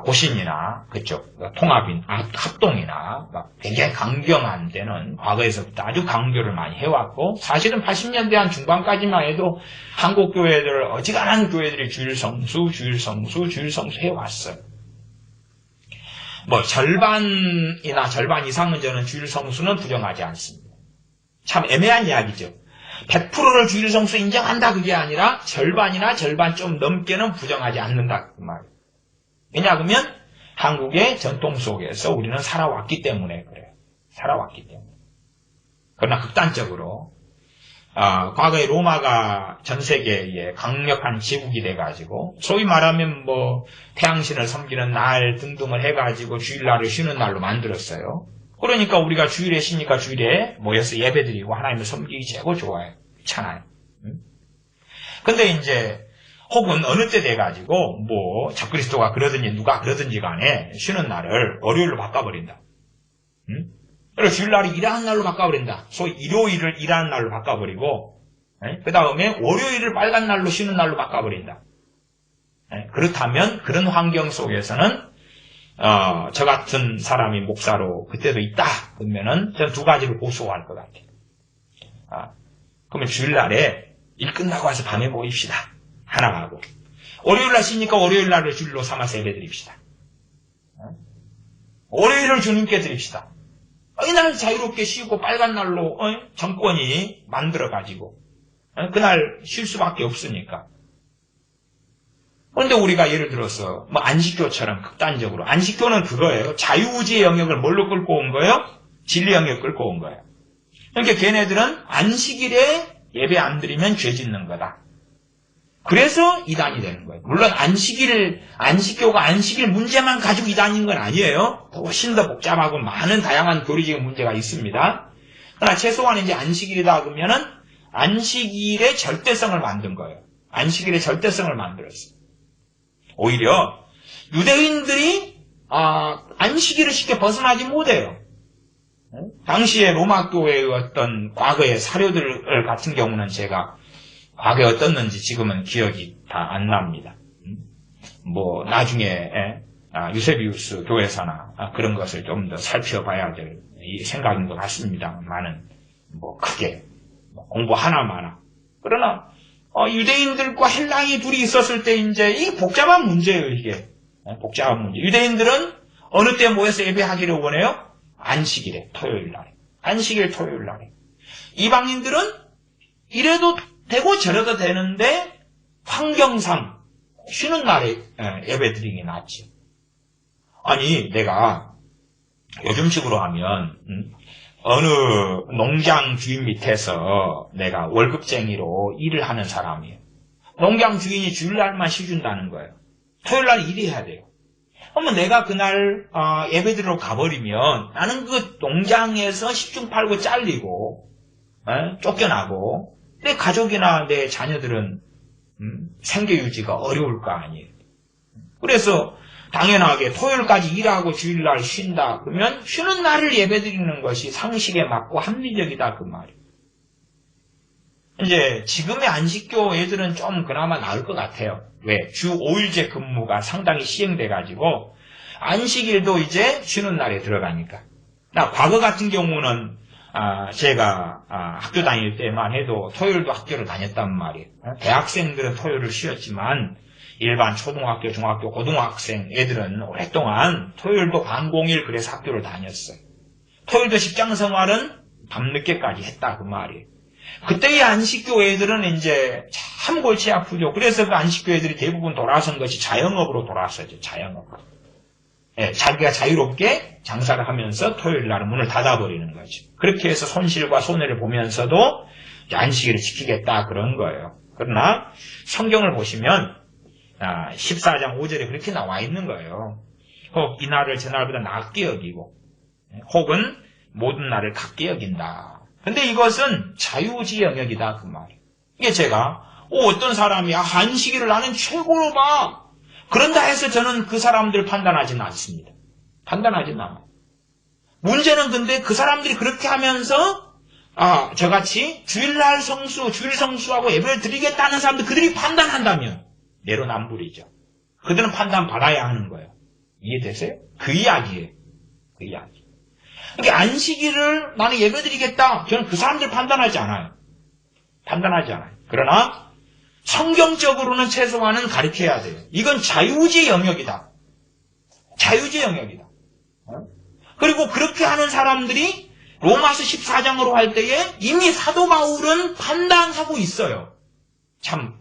고신이나 그쪽 통합인 합동이나 굉장히 강경한 데는 과거에서부터 아주 강조를 많이 해왔고 사실은 80년대 한 중반까지만 해도 한국 교회들 어지간한 교회들이 주일 성수 해왔어요. 뭐 절반이나 절반 이상은 저는 주일 성수는 부정하지 않습니다. 참 애매한 이야기죠. 100%를 주일 성수 인정한다 그게 아니라 절반이나 절반 좀 넘게는 부정하지 않는다 그 말이에요. 왜냐 그러면 한국의 전통 속에서 우리는 살아왔기 때문에 그래요. 살아왔기 때문에. 그러나 극단적으로 과거에 로마가 전 세계에 강력한 제국이 돼가지고 소위 말하면 뭐 태양신을 섬기는 날 등등을 해가지고 주일날을 쉬는 날로 만들었어요. 그러니까 우리가 주일에 쉬니까 주일에 모여서 예배드리고 하나님을 섬기기 최고 좋아요. 괜찮아요. 근데 이제 혹은 어느 때 돼가지고 뭐 적그리스도가 그러든지 누가 그러든지 간에 쉬는 날을 월요일로 바꿔버린다. 그리고 주일날이 일하는 날로 바꿔버린다. 소위 일요일을 일하는 날로 바꿔버리고 그 다음에 월요일을 빨간 날로 쉬는 날로 바꿔버린다. 그렇다면 그런 환경 속에서는 저 같은 사람이 목사로 그때도 있다. 그러면은 저는 두 가지를 고소할 것 같아요. 그러면 주일날에 일 끝나고 와서 밤에 모입시다. 하나 가고 월요일날 쉬니까 월요일날을 주일로 삼아서 예배 드립시다. 월요일을 주님께 드립시다. 이날 자유롭게 쉬고 빨간 날로 정권이 만들어가지고 그날 쉴 수밖에 없으니까. 그런데 우리가 예를 들어서 뭐 안식교처럼 극단적으로 안식교는 그거예요. 자유의지의 영역을 뭘로 끌고 온 거예요? 진리 영역 끌고 온 거예요. 그러니까 걔네들은 안식일에 예배 안 드리면 죄 짓는 거다. 그래서 이단이 되는 거예요. 물론 안식교가 안식일 문제만 가지고 이단인 건 아니에요. 훨씬 더 복잡하고 많은 다양한 교리적인 문제가 있습니다. 그러나 최소한 이제 안식일이다 그러면은 안식일의 절대성을 만든 거예요. 안식일의 절대성을 만들었어요. 오히려 유대인들이 안식일을 쉽게 벗어나지 못해요. 당시에 로마 교회의 어떤 과거의 사료들 같은 경우는 제가 과거에 어떻는지 지금은 기억이 다 안 납니다. 뭐 나중에 유세비우스 교회사나 그런 것을 좀 더 살펴봐야 될 생각인 것 같습니다. 많은 뭐 크게 공부 하나마나. 그러나 유대인들과 헬라인이 둘이 있었을 때 이제 이 복잡한 문제예요. 이게 복잡한 문제. 유대인들은 어느 때 모여서 예배하기를 원해요? 안식일에 토요일 날에. 안식일 토요일 날에. 이방인들은 이래도 되고 저래도 되는데 환경상 쉬는 날에 예배드리는 게 낫지. 아니 내가 요즘식으로 하면 어느 농장 주인 밑에서 내가 월급쟁이로 일을 하는 사람이에요. 농장 주인이 주일날만 쉬준다는 거예요. 토요일날 일해야 돼요. 그러면 내가 그날 예배드리러 가버리면 나는 그 농장에서 10중 8구 잘리고 쫓겨나고 내 가족이나 내 자녀들은 생계 유지가 어려울 거 아니에요. 그래서 당연하게 토요일까지 일하고 주일날 쉰다. 그러면 쉬는 날을 예배드리는 것이 상식에 맞고 합리적이다 그 말이에요. 이제 지금의 안식교 애들은 좀 그나마 나을 것 같아요. 왜? 주 5일제 근무가 상당히 시행돼가지고 안식일도 이제 쉬는 날에 들어가니까. 과거 같은 경우는 제가 학교 다닐 때만 해도 토요일도 학교를 다녔단 말이에요. 대학생들은 토요일을 쉬었지만 일반 초등학교, 중학교, 고등학생 애들은 오랫동안 토요일도 반공일 그래서 학교를 다녔어요. 토요일도 직장 생활은 밤늦게까지 했다 그 말이에요. 그때의 안식교 애들은 이제 참 골치 아프죠. 그래서 그 안식교 애들이 대부분 돌아선 것이 자영업으로 돌아서죠. 자영업. 자기가 자유롭게 장사를 하면서 토요일 날 문을 닫아버리는 거죠. 그렇게 해서 손실과 손해를 보면서도 안식일을 지키겠다 그런 거예요. 그러나 성경을 보시면 14장 5절에 그렇게 나와 있는 거예요. 혹 이 날을 저 날보다 낮게 여기고 혹은 모든 날을 같게 여긴다. 근데 이것은 자유지 영역이다 그 말이에요. 이게 제가 어떤 사람이 안식일을 나는 최고로 봐. 그런다 해서 저는 그 사람들을 판단하지는 않습니다. 판단하지는 않아요. 문제는 근데 그 사람들이 그렇게 하면서 저같이 주일날 성수, 주일 성수하고 예배를 드리겠다는 사람들 그들이 판단한다면 내로남불이죠. 그들은 판단받아야 하는 거예요. 이해되세요? 그 이야기예요. 그 이야기. 그러니까 안식일을 나는 예배드리겠다. 저는 그 사람들 판단하지 않아요. 판단하지 않아요. 그러나 성경적으로는 최소한은 가르쳐야 돼요. 이건 자유지의 영역이다. 자유지의 영역이다. 그리고 그렇게 하는 사람들이 로마서 14장으로 할 때에 이미 사도 바울은 판단하고 있어요. 참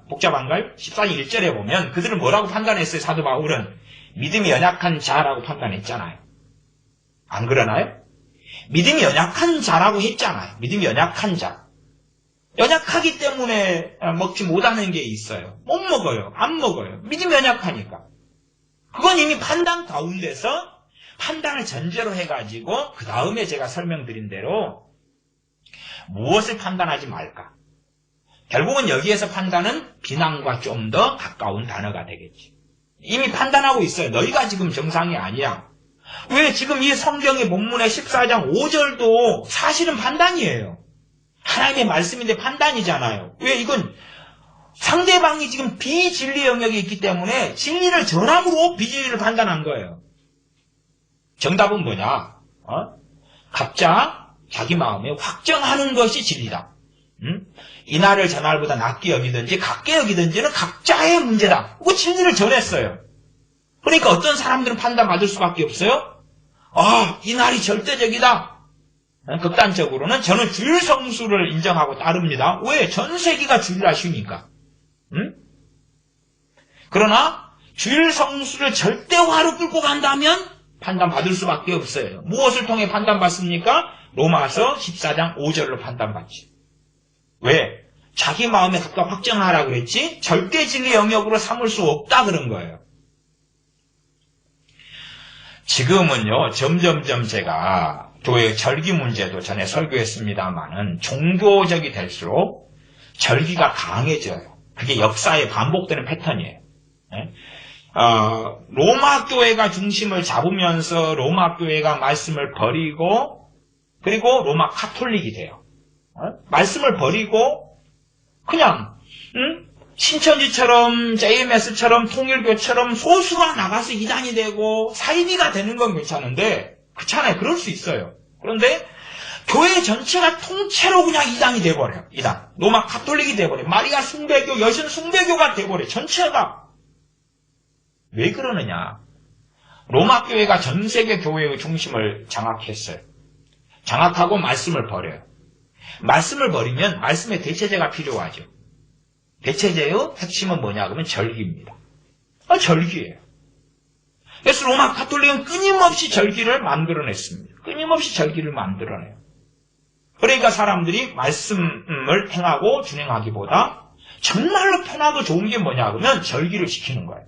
복잡한가요? 14장 1절에 보면 그들은 뭐라고 판단했어요? 사도 바울은 믿음이 연약한 자라고 판단했잖아요. 안 그러나요? 믿음이 연약한 자라고 했잖아요. 믿음이 연약한 자. 연약하기 때문에 먹지 못하는 게 있어요. 못 먹어요. 안 먹어요. 믿음이 연약하니까. 그건 이미 판단 가운데서 판단을 전제로 해가지고 그 다음에 제가 설명드린 대로 무엇을 판단하지 말까? 결국은 여기에서 판단은 비난과 좀 더 가까운 단어가 되겠지. 이미 판단하고 있어요. 너희가 지금 정상이 아니야. 왜 지금 이 성경의 본문의 14장 5절도 사실은 판단이에요. 하나님의 말씀인데 판단이잖아요. 왜 이건 상대방이 지금 비진리 영역에 있기 때문에 진리를 전함으로 비진리를 판단한 거예요. 정답은 뭐냐? 각자 자기 마음에 확정하는 것이 진리다. 이날을 저날보다 낮게 여기든지 같게 여기든지는 각자의 문제다. 그 진리를 전했어요. 그러니까 어떤 사람들은 판단받을 수밖에 없어요. 이날이 절대적이다. 극단적으로는 저는 주일 성수를 인정하고 따릅니다. 왜? 전 세계가 주일날 쉬니까. 그러나 주일 성수를 절대화로 끌고 간다면 판단받을 수밖에 없어요. 무엇을 통해 판단받습니까? 로마서 14장 5절로 판단받지. 왜? 자기 마음에 각각 확정하라 그랬지? 절대 진리 영역으로 삼을 수 없다 그런 거예요. 지금은요, 점점점 제가 교회 절기 문제도 전에 설교했습니다만은 종교적이 될수록 절기가 강해져요. 그게 역사에 반복되는 패턴이에요. 로마 교회가 중심을 잡으면서 로마 교회가 말씀을 버리고 그리고 로마 카톨릭이 돼요. 말씀을 버리고 그냥 신천지처럼 JMS처럼 통일교처럼 소수가 나가서 이단이 되고 사이비가 되는 건 괜찮은데 그렇잖아요. 그럴 수 있어요. 그런데 교회 전체가 통째로 그냥 이단이 돼버려요. 이단. 로마 카톨릭이 돼버려요. 마리아 숭배교, 여신 숭배교가 돼버려요. 전체가. 왜 그러느냐. 로마 교회가 전 세계 교회의 중심을 장악했어요. 장악하고 말씀을 버려요. 말씀을 버리면 말씀의 대체제가 필요하죠. 대체제의 핵심은 뭐냐 그러면 절기입니다. 절기예요. 그래서 로마 카톨릭은 끊임없이 절기를 만들어냈습니다. 끊임없이 절기를 만들어내요. 그러니까 사람들이 말씀을 행하고 준행하기보다 정말로 편하고 좋은 게 뭐냐 그러면 절기를 지키는 거예요.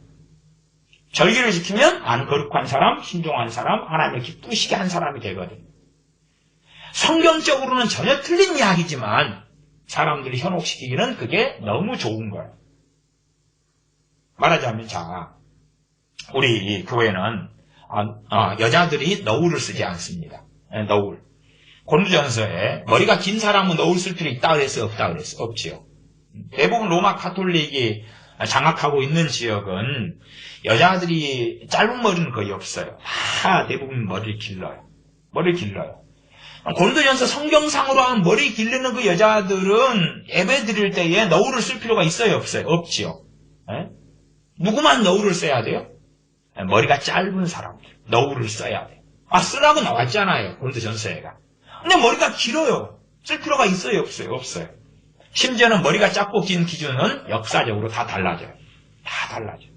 절기를 지키면 안 거룩한 사람, 신중한 사람, 하나님을 기쁘시게 한 사람이 되거든요. 성경적으로는 전혀 틀린 이야기지만 사람들이 현혹시키기는 그게 너무 좋은 거예요. 말하자면 우리 교회는 여자들이 너울을 쓰지 않습니다. 너울. 고린도전서에 머리가 긴 사람은 너울 쓸 필요 있다 그랬어요? 없다 그랬어요? 없지요. 대부분 로마 카톨릭이 장악하고 있는 지역은 여자들이 짧은 머리는 거의 없어요. 다 대부분 머리를 길러요. 고린도전서 성경상으로 하면 머리 기르는 그 여자들은 예배 드릴 때에 너울을 쓸 필요가 있어요? 없어요? 없지요. 누구만 너울을 써야 돼요? 머리가 짧은 사람들. 너울을 써야 돼요. 쓰라고 나왔잖아요. 고린도전서에가. 근데 머리가 길어요. 쓸 필요가 있어요? 없어요? 없어요. 심지어는 머리가 짧고 긴 기준은 역사적으로 다 달라져요. 다 달라져요.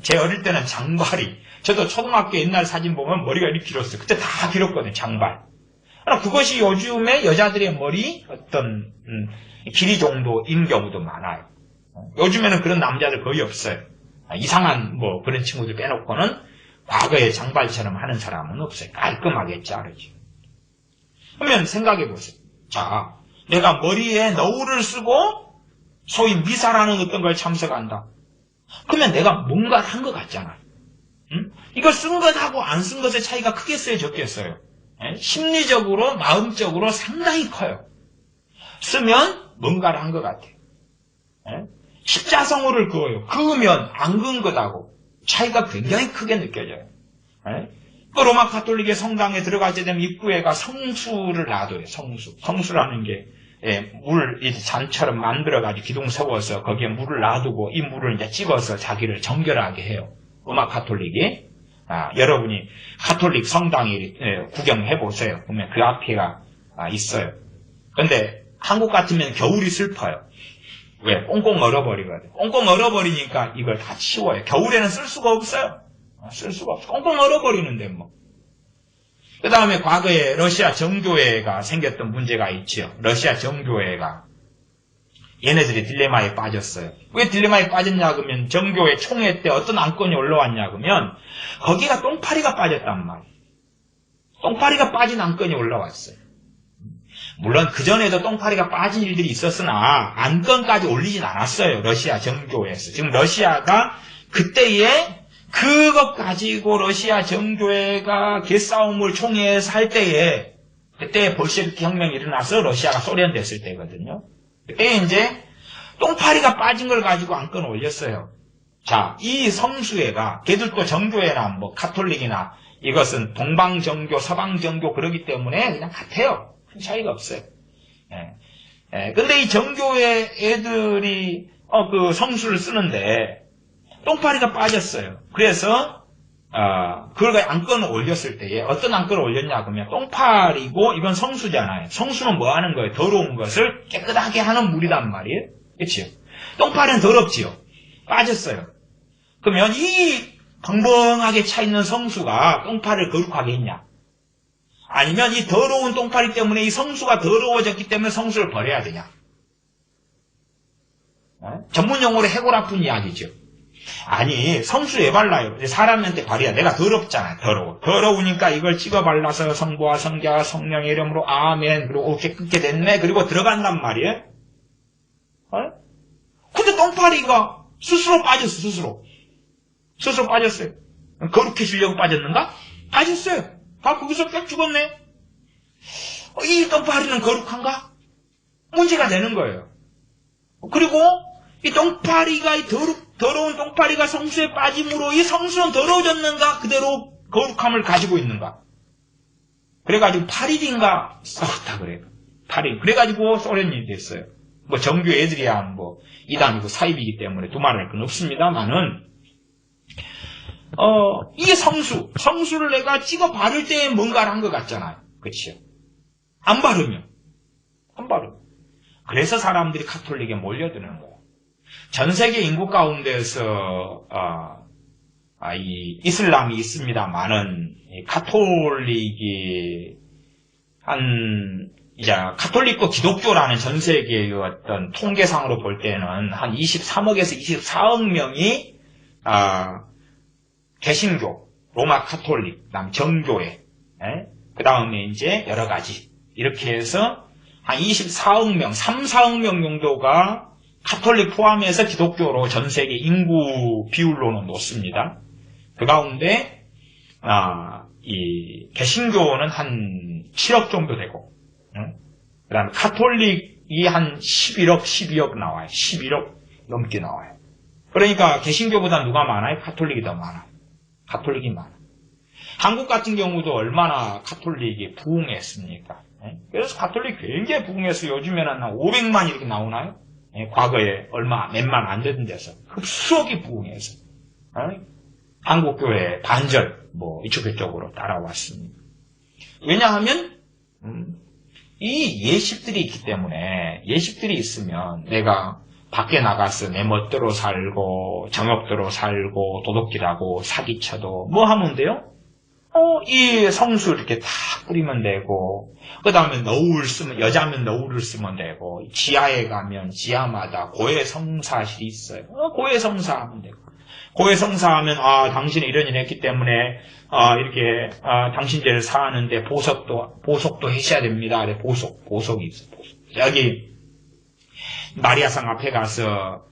제 어릴 때는 장발이, 저도 초등학교 옛날 사진 보면 머리가 이렇게 길었어요. 그때 다 길었거든요. 장발. 그것이 요즘에 여자들의 머리 어떤 길이 정도인 경우도 많아요. 요즘에는 그런 남자들 거의 없어요. 이상한 그런 친구들 빼놓고는 과거에 장발처럼 하는 사람은 없어요. 깔끔하게 자르죠. 그러면 생각해 보세요. 자, 내가 머리에 너울을 쓰고 소위 미사라는 어떤 걸 참석한다. 그러면 내가 뭔가를 한 것 같잖아. 이걸 쓴 것하고 안 쓴 것의 차이가 크겠어요? 적겠어요? 심리적으로, 마음적으로 상당히 커요. 쓰면 뭔가를 한 것 같아요. 십자성호를 그어요. 그으면 안 그은 것하고 차이가 굉장히 크게 느껴져요. 또 로마 카톨릭의 성당에 들어가게 되면 입구에가 성수를 놔둬요. 성수라는 게 물 잔처럼 만들어가지고 기둥 세워서 거기에 물을 놔두고 이 물을 이제 찍어서 자기를 정결하게 해요. 로마 카톨릭이. 여러분이 카톨릭 성당에 구경해 보세요. 보면 그 앞에가 있어요. 근데 한국 같으면 겨울이 슬퍼요. 왜? 꽁꽁 얼어버리거든. 꽁꽁 얼어버리니까 이걸 다 치워요. 겨울에는 쓸 수가 없어요. 쓸 수가 없어. 꽁꽁 얼어버리는데 뭐. 그 다음에 과거에 러시아 정교회가 생겼던 문제가 있죠. 러시아 정교회가 얘네들이 딜레마에 빠졌어요. 왜 딜레마에 빠졌냐 그러면 정교회 총회 때 어떤 안건이 올라왔냐 그러면 거기가 똥파리가 빠졌단 말이에요. 똥파리가 빠진 안건이 올라왔어요. 물론 그전에도 똥파리가 빠진 일들이 있었으나 안건까지 올리진 않았어요. 러시아 정교회에서. 지금 러시아가 그때에 그것 가지고 러시아 정교회가 개싸움을 총회에서 할 때에 그때 볼셰비키 혁명이 일어나서 러시아가 소련 됐을 때거든요. 그때 이제 똥파리가 빠진 걸 가지고 안건을 올렸어요. 자, 이 성수회가 걔들도 정교회나 뭐 카톨릭이나 이것은 동방정교, 서방정교 그러기 때문에 그냥 같아요. 큰 차이가 없어요. 근데 이 정교회 애들이 그 성수를 쓰는데 똥파리가 빠졌어요. 그래서 그걸 안건을 올렸을 때에 어떤 안건을 올렸냐 그러면 똥파리고 이건 성수잖아요. 성수는 뭐 하는 거예요? 더러운 것을 깨끗하게 하는 물이란 말이에요. 그렇죠? 똥파리는 더럽지요. 빠졌어요. 그러면 이 벙벙하게 차 있는 성수가 똥파리를 거룩하게 했냐? 아니면 이 더러운 똥파리 때문에 이 성수가 더러워졌기 때문에 성수를 버려야 되냐? 전문 용어로 해골아픈 이야기죠. 아니, 성수 왜 발라요? 사람한테 발이야. 내가 더럽잖아. 더러우니까 이걸 찍어 발라서 성부와 성자와 성령의 이름으로 아멘. 그리고 깨끗게 됐네. 그리고 들어간단 말이에요. 근데 똥파리가 스스로 빠졌어. 스스로 빠졌어요. 거룩해지려고 빠졌는가? 빠졌어요. 다 거기서 꽤 죽었네. 이 똥파리는 거룩한가? 문제가 되는 거예요. 그리고 이 똥파리가, 이 더러운 똥파리가 성수에 빠짐으로 이 성수는 더러워졌는가? 그대로 거룩함을 가지고 있는가? 그래가지고 8일인가 싸웠다 그래요. 8일. 그래가지고 소련이 됐어요. 뭐 정교 애들이야 뭐 이단이고 사입이기 때문에 두말할 건 없습니다만은 이 성수를 내가 찍어 바를 때 뭔가를 한 것 같잖아요. 그렇죠? 안 바르면. 그래서 사람들이 카톨릭에 몰려드는 거예요. 전 세계 인구 가운데서 이 이슬람이 있습니다만은 카톨릭이 카톨릭과 기독교라는 전 세계의 어떤 통계상으로 볼 때는 한 23억에서 24억 명이 개신교, 로마 카톨릭, 그다음 정교회, 그 다음에 이제 여러 가지 이렇게 해서 한 24억 명, 3, 4억 명 정도가 카톨릭 포함해서 기독교로 전 세계 인구 비율로는 높습니다. 그 가운데 이 개신교는 한 7억 정도 되고, 그 다음에 카톨릭이 한 11억, 12억 나와요. 11억 넘게 나와요. 그러니까 개신교보다 누가 많아요? 카톨릭이 더 많아요. 카톨릭이 많아요. 한국 같은 경우도 얼마나 카톨릭이 부흥했습니까? 그래서 카톨릭 굉장히 부흥해서 요즘에는 한 500만 이렇게 나오나요? 과거에 몇만 안 되던 데서 흡수억이 부흥해서 한국교회 반절 이쪽으로 따라왔습니다. 왜냐하면 이 예식들이 있기 때문에 예식들이 있으면 내가 밖에 나가서 내 멋대로 살고 정욕대로 살고 도둑질하고 사기쳐도 뭐 하면 돼요? 이 성수 이렇게 다 뿌리면 되고, 그 다음에 너울 쓰면, 여자면 너울을 쓰면 되고, 지하에 가면 지하마다 고해성사실이 있어요. 고해성사하면 되고. 고해성사하면, 당신이 이런 일 했기 때문에, 이렇게, 당신 죄를 사하는데 보석도 하셔야 됩니다. 보석이 있어, 보석. 여기, 마리아상 앞에 가서,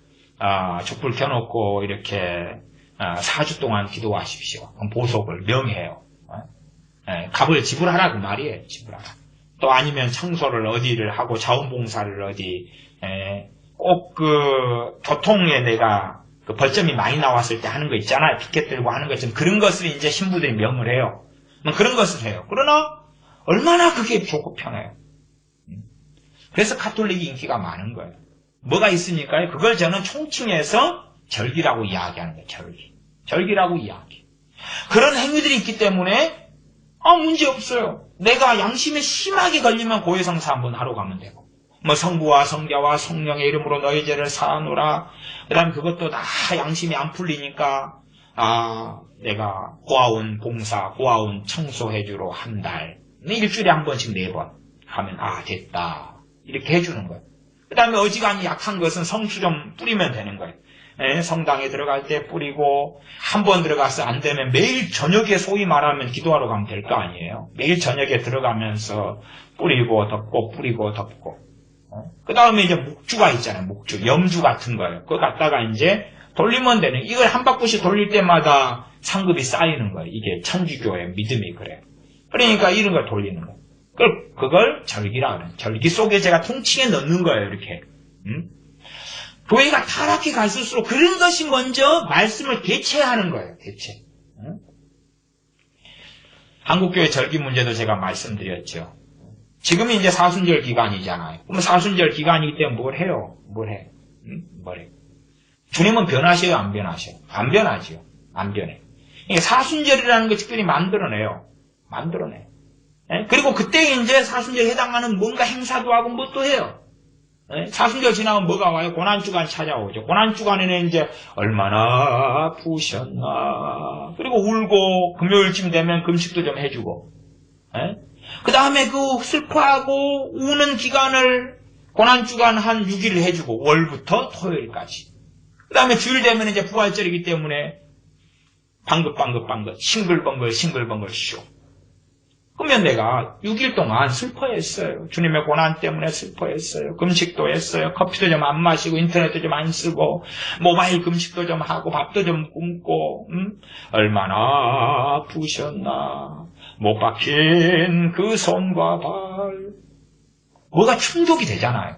촛불 켜놓고, 이렇게, 4주 동안 기도하십시오. 그럼 보석을 명해요. 값을 지불하라 그 말이에요. 지불하라. 또 아니면 청소를 어디를 하고 자원봉사를 어디 꼭 교통에 내가 벌점이 많이 나왔을 때 하는 거 있잖아요. 피켓 들고 하는 것처럼 그런 것을 이제 신부들이 명을 해요. 그런 것을 해요. 그러나 얼마나 그게 좋고 편해요. 그래서 카톨릭이 인기가 많은 거예요. 뭐가 있으니까요? 그걸 저는 총칭해서 절기라고 이야기하는 거예요. 절기라고 이야기. 그런 행위들이 있기 때문에 문제 없어요. 내가 양심에 심하게 걸리면 고해성사 한번 하러 가면 되고, 성부와 성자와 성령의 이름으로 너희 죄를 사하노라. 그 다음에 그것도 다 양심이 안 풀리니까 내가 고아원 봉사, 고아원 청소해주러 한 달, 일주일에 한 번씩 4번 하면 됐다 이렇게 해주는 거예요. 그 다음에 어지간히 약한 것은 성수 좀 뿌리면 되는 거예요. 성당에 들어갈 때 뿌리고, 한 번 들어가서 안 되면 매일 저녁에 소위 말하면 기도하러 가면 될 거 아니에요. 매일 저녁에 들어가면서 뿌리고 덮고 뿌리고 덮고. 그 다음에 이제 묵주가 있잖아요. 묵주, 염주 같은 거예요. 그거 갖다가 이제 돌리면 되는, 이걸 한 바퀴씩 돌릴 때마다 상급이 쌓이는 거예요. 이게 천주교의 믿음이 그래요. 그러니까 이런 걸 돌리는 거예요. 그걸 절기라 그래요. 절기 속에 제가 통칭에 넣는 거예요. 이렇게. 교회가 타락해 갈수록 그런 것이 먼저 말씀을 대체하는 거예요. 대체. 한국교회 절기 문제도 제가 말씀드렸죠. 지금이 이제 사순절 기간이잖아요. 그럼 사순절 기간이기 때문에 뭘 해요? 뭘 해? 주님은 변하셔요? 안 변하셔요? 안 변하죠. 안 변해. 사순절이라는 거 특별히 만들어내요. 그리고 그때 이제 사순절에 해당하는 뭔가 행사도 하고 뭣도 해요. 사순절 지나면 뭐가 와요? 고난주간 찾아오죠. 고난주간에는 이제 얼마나 아프셨나. 그리고 울고 금요일쯤 되면 금식도 좀 해주고. 그 다음에 그 슬퍼하고 우는 기간을 고난주간 한 6일을 해주고 월부터 토요일까지. 그 다음에 주일 되면 이제 부활절이기 때문에 방긋방긋 싱글벙글 쇼. 그러면 내가 6일 동안 슬퍼했어요. 주님의 고난 때문에 슬퍼했어요. 금식도 했어요. 커피도 좀 안 마시고 인터넷도 좀 안 쓰고 모바일 금식도 좀 하고 밥도 좀 굶고 얼마나 아프셨나. 못 박힌 그 손과 발. 뭐가 충족이 되잖아요.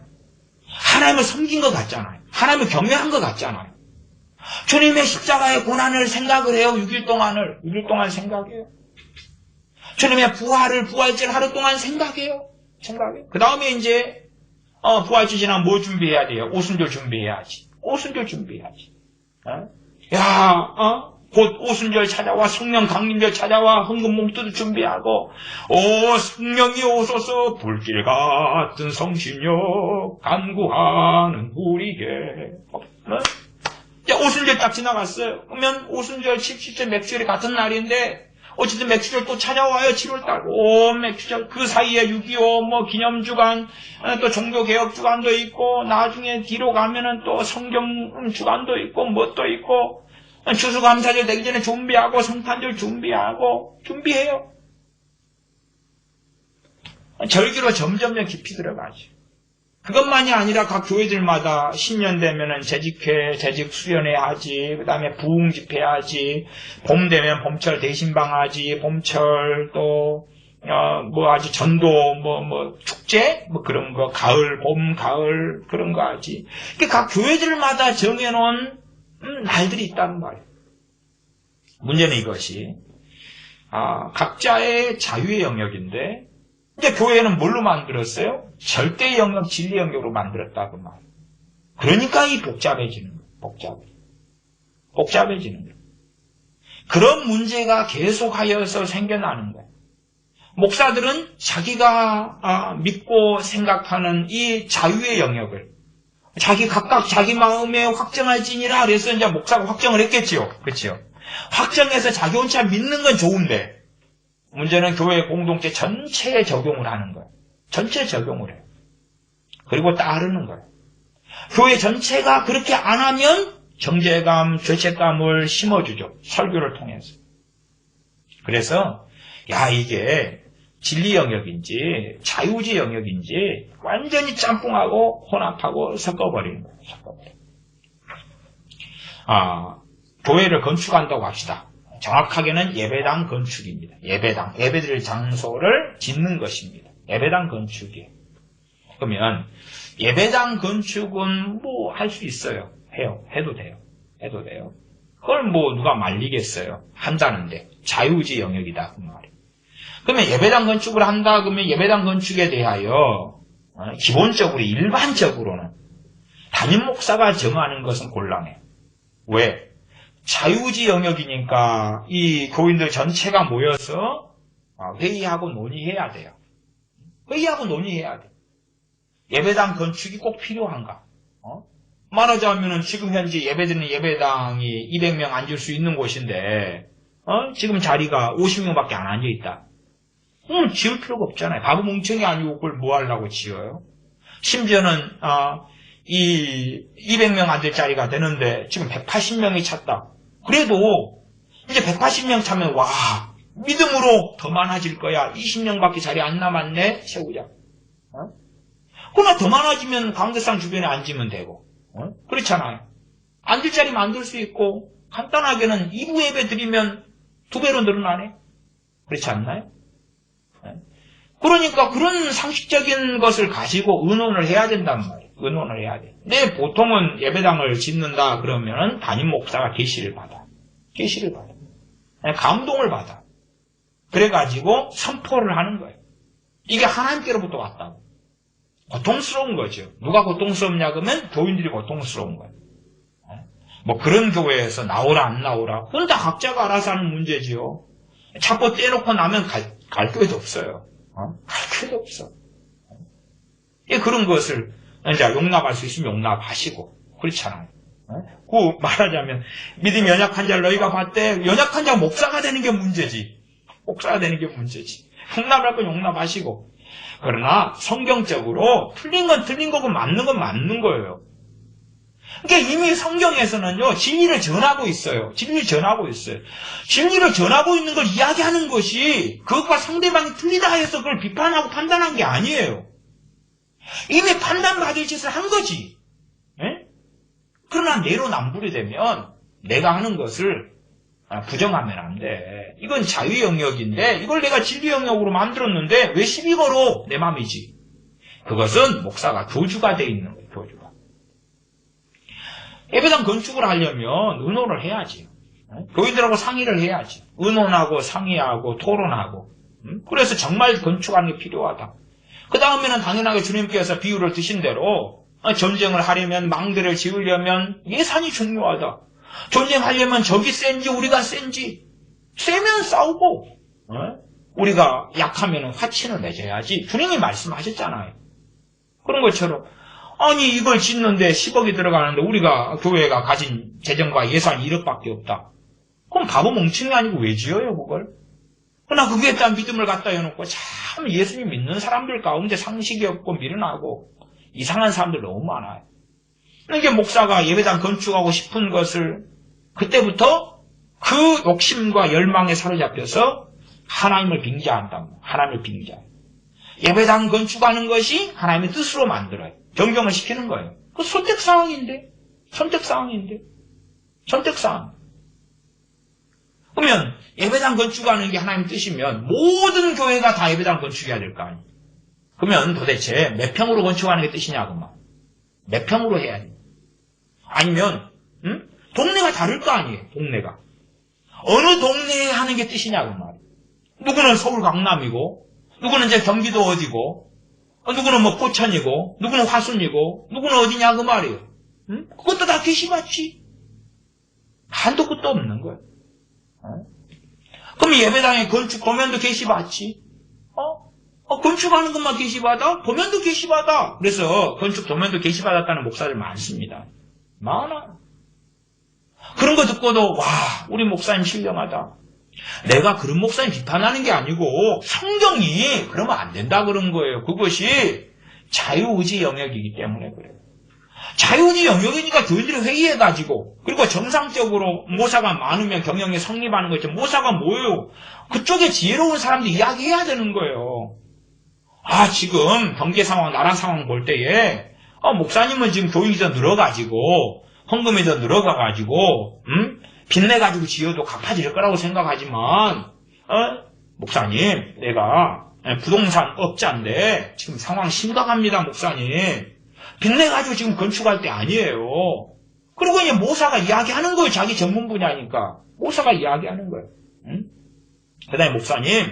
하나님을 섬긴 것 같잖아요. 하나님을 경외한 것 같잖아요. 주님의 십자가의 고난을 생각을 해요. 6일 동안 생각해요. 주님의 부활절 하루 동안 생각해요. 그 다음에 이제 부활절 지나면 뭐 준비해야 돼요? 오순절 준비해야지. 곧 오순절 찾아와, 성령 강림절 찾아와, 헌금 몽투도 준비하고, 성령이 오소서 불길 같은 성신여 간구하는 우리에게. 오순절 딱 지나갔어요. 그러면 오순절, 칠칠절, 맥주절이 같은 날인데 어쨌든 맥주절 또 찾아와요. 7월달. 맥주절. 그 사이에 6.25 기념주간, 또 종교개혁주간도 있고, 나중에 뒤로 가면은 또 성경주간도 있고, 뭣도 있고, 추수감사절 되기 전에 준비하고, 성탄절 준비해요. 절기로 점점 깊이 들어가죠. 그것만이 아니라 각 교회들마다 신년 되면은 재직 수련회 하지, 그 다음에 부흥 집회 하지, 봄 되면 봄철 대신방 하지, 봄철 또, 하지, 전도, 축제? 그런 거, 봄, 가을, 그런 거 하지. 각 교회들마다 정해놓은, 날들이 있다는 말이에요. 문제는 이것이, 각자의 자유의 영역인데, 이제 교회는 뭘로 만들었어요? 절대의 영역, 진리 영역으로 만들었다 그 말. 그러니까 이 복잡해지는 거예요. 복잡해지는 거예요. 그런 문제가 계속하여서 생겨나는 거예요. 목사들은 자기가 믿고 생각하는 이 자유의 영역을 각각 자기 마음에 확정할지니라 그래서 이제 목사가 확정을 했겠지요. 그렇죠? 확정해서 자기 혼자 믿는 건 좋은데 문제는 교회 공동체 전체에 적용을 하는 거예요. 전체에 적용을 해요. 그리고 따르는 거예요. 교회 전체가 그렇게 안 하면 정죄감, 죄책감을 심어주죠. 설교를 통해서. 그래서 이게 진리 영역인지 자유지 영역인지 완전히 짬뽕하고 혼합하고 섞어버리는 거예요. 교회를 건축한다고 합시다. 정확하게는 예배당 건축입니다. 예배드릴 장소를 짓는 것입니다. 예배당 건축이에요. 그러면 예배당 건축은 할 수 있어요. 해도 돼요. 그걸 누가 말리겠어요. 한다는데 자유지 영역이다 그 말이에요. 그러면 예배당 건축을 한다 그러면 예배당 건축에 대하여 기본적으로 일반적으로는 담임 목사가 정하는 것은 곤란해요. 왜? 자유지 영역이니까 이 교인들 전체가 모여서 회의하고 논의해야 돼요. 예배당 건축이 꼭 필요한가? 말하자면은 지금 현재 예배드리는 예배당이 200명 앉을 수 있는 곳인데, 지금 자리가 50명밖에 안 앉아있다. 지을 필요가 없잖아요. 바보 멍청이 아니고 그걸 뭐 하려고 지어요? 심지어는, 이 200명 앉을 자리가 되는데 지금 180명이 찼다. 그래도 이제 180명 차면 와, 믿음으로 더 많아질 거야. 20명밖에 자리 안 남았네. 세우자. 그러나 더 많아지면 가운데상 주변에 앉으면 되고. 그렇잖아요. 앉을 자리 만들 수 있고 간단하게는 2부 예배 드리면 2배로 늘어나네. 그렇지 않나요? 그러니까 그런 상식적인 것을 가지고 의논을 해야 된단 말이에요. 의논을 해야 돼. 근데 보통은 예배당을 짓는다 그러면 담임 목사가 계시를 받아. 계시를 받아. 감동을 받아. 그래가지고 선포를 하는 거예요. 이게 하나님께로부터 왔다고. 고통스러운 거죠. 누가 고통스럽냐 그러면 교인들이 고통스러운 거예요. 뭐 그런 교회에서 나오라 안 나오라 그건 다 각자가 알아서 하는 문제지요. 자꾸 떼놓고 나면 갈 교회도 없어요. 갈 교회도 없어. 그런 것을 이제 용납할 수 있으면 용납하시고 그렇잖아요. 그 말하자면 믿음이 연약한 자를 너희가 봤대. 연약한 자가 목사가 되는 게 문제지. 목사가 되는 게 문제지. 용납할 건 용납하시고. 그러나 성경적으로 틀린 건 틀린 거고 맞는 건 맞는 거예요. 그러니까 이미 성경에서는요, 진리를 전하고 있어요. 진리를 전하고 있어요. 진리를 전하고 있는 걸 이야기하는 것이 그것과 상대방이 틀리다 해서 그걸 비판하고 판단한 게 아니에요. 이미 판단받을 짓을 한 거지. 에? 그러나 내로남불이 되면 내가 하는 것을 부정하면 안 돼. 이건 자유 영역인데 이걸 내가 진리 영역으로 만들었는데 왜 시비 걸어? 내 맘이지. 그것은 목사가 교주가 돼 있는 거예요. 교주가. 예배당 건축을 하려면 의논을 해야지. 교인들하고 상의를 해야지. 의논하고 상의하고 토론하고. 그래서 정말 건축하는 게 필요하다. 그 다음에는 당연하게 주님께서 비유를 드신 대로 전쟁을 하려면 망대를 지으려면 예산이 중요하다. 전쟁하려면 적이 센지 우리가 센지 세면 싸우고 우리가 약하면 화친을 맺어야지. 주님이 말씀하셨잖아요. 그런 것처럼 아니 이걸 짓는데 10억이 들어가는데 우리가 교회가 가진 재정과 예산이 1억밖에 없다. 그럼 바보 멍청이 아니고 왜 지어요 그걸? 그러나 그게 다 믿음을 갖다 해놓고 참 예수님 믿는 사람들 가운데 상식이 없고 미련하고 이상한 사람들 너무 많아요. 이게 목사가 예배당 건축하고 싶은 것을 그때부터 그 욕심과 열망에 사로잡혀서 하나님을 빙자한다. 하나님을 빙자해요. 예배당 건축하는 것이 하나님의 뜻으로 만들어요. 변경을 시키는 거예요. 그 선택사항인데. 선택사항인데. 선택사항. 그러면 예배당 건축하는 게 하나님의 뜻이면 모든 교회가 다 예배당 건축해야 될 거 아니에요. 그러면 도대체 몇 평으로 건축하는 게 뜻이냐고 막. 몇 평으로 해야 돼. 아니면 동네가 다를 거 아니에요. 동네가. 어느 동네에 하는 게 뜻이냐고 말이에요. 누구는 서울 강남이고 누구는 이제 경기도 어디고 누구는 뭐 포천이고 누구는 화순이고 누구는 어디냐 그 말이에요. 그것도 다 계시받지. 한도 끝도 없는 거예요. 그럼 예배당에 건축 도면도 계시받지. 건축하는 것만 계시받아? 도면도 계시받아. 그래서 건축 도면도 계시받았다는 목사들 많습니다. 많아. 그런 거 듣고도 와 우리 목사님 신령하다. 내가 그런 목사님 비판하는 게 아니고 성경이 그러면 안 된다 그런 거예요. 그것이 자유의지 영역이기 때문에 그래요. 자유의지 영역이니까 교인들이 회의해가지고 그리고 정상적으로 모사가 많으면 경영이 성립하는 거죠. 모사가 뭐예요? 그쪽에 지혜로운 사람들이 이야기해야 되는 거예요. 지금 경제 상황, 나라 상황 볼 때에 목사님은 지금 교인이 더 늘어가지고 헌금이 더 늘어가가지고 빚내가지고 지어도 갚아질 거라고 생각하지만 목사님 내가 부동산 업자인데 지금 상황 심각합니다 목사님. 빚내가지고 지금 건축할 때 아니에요. 그리고 이제 모사가 이야기하는 거예요. 자기 전문 분야니까 모사가 이야기하는 거예요. 그 다음에 목사님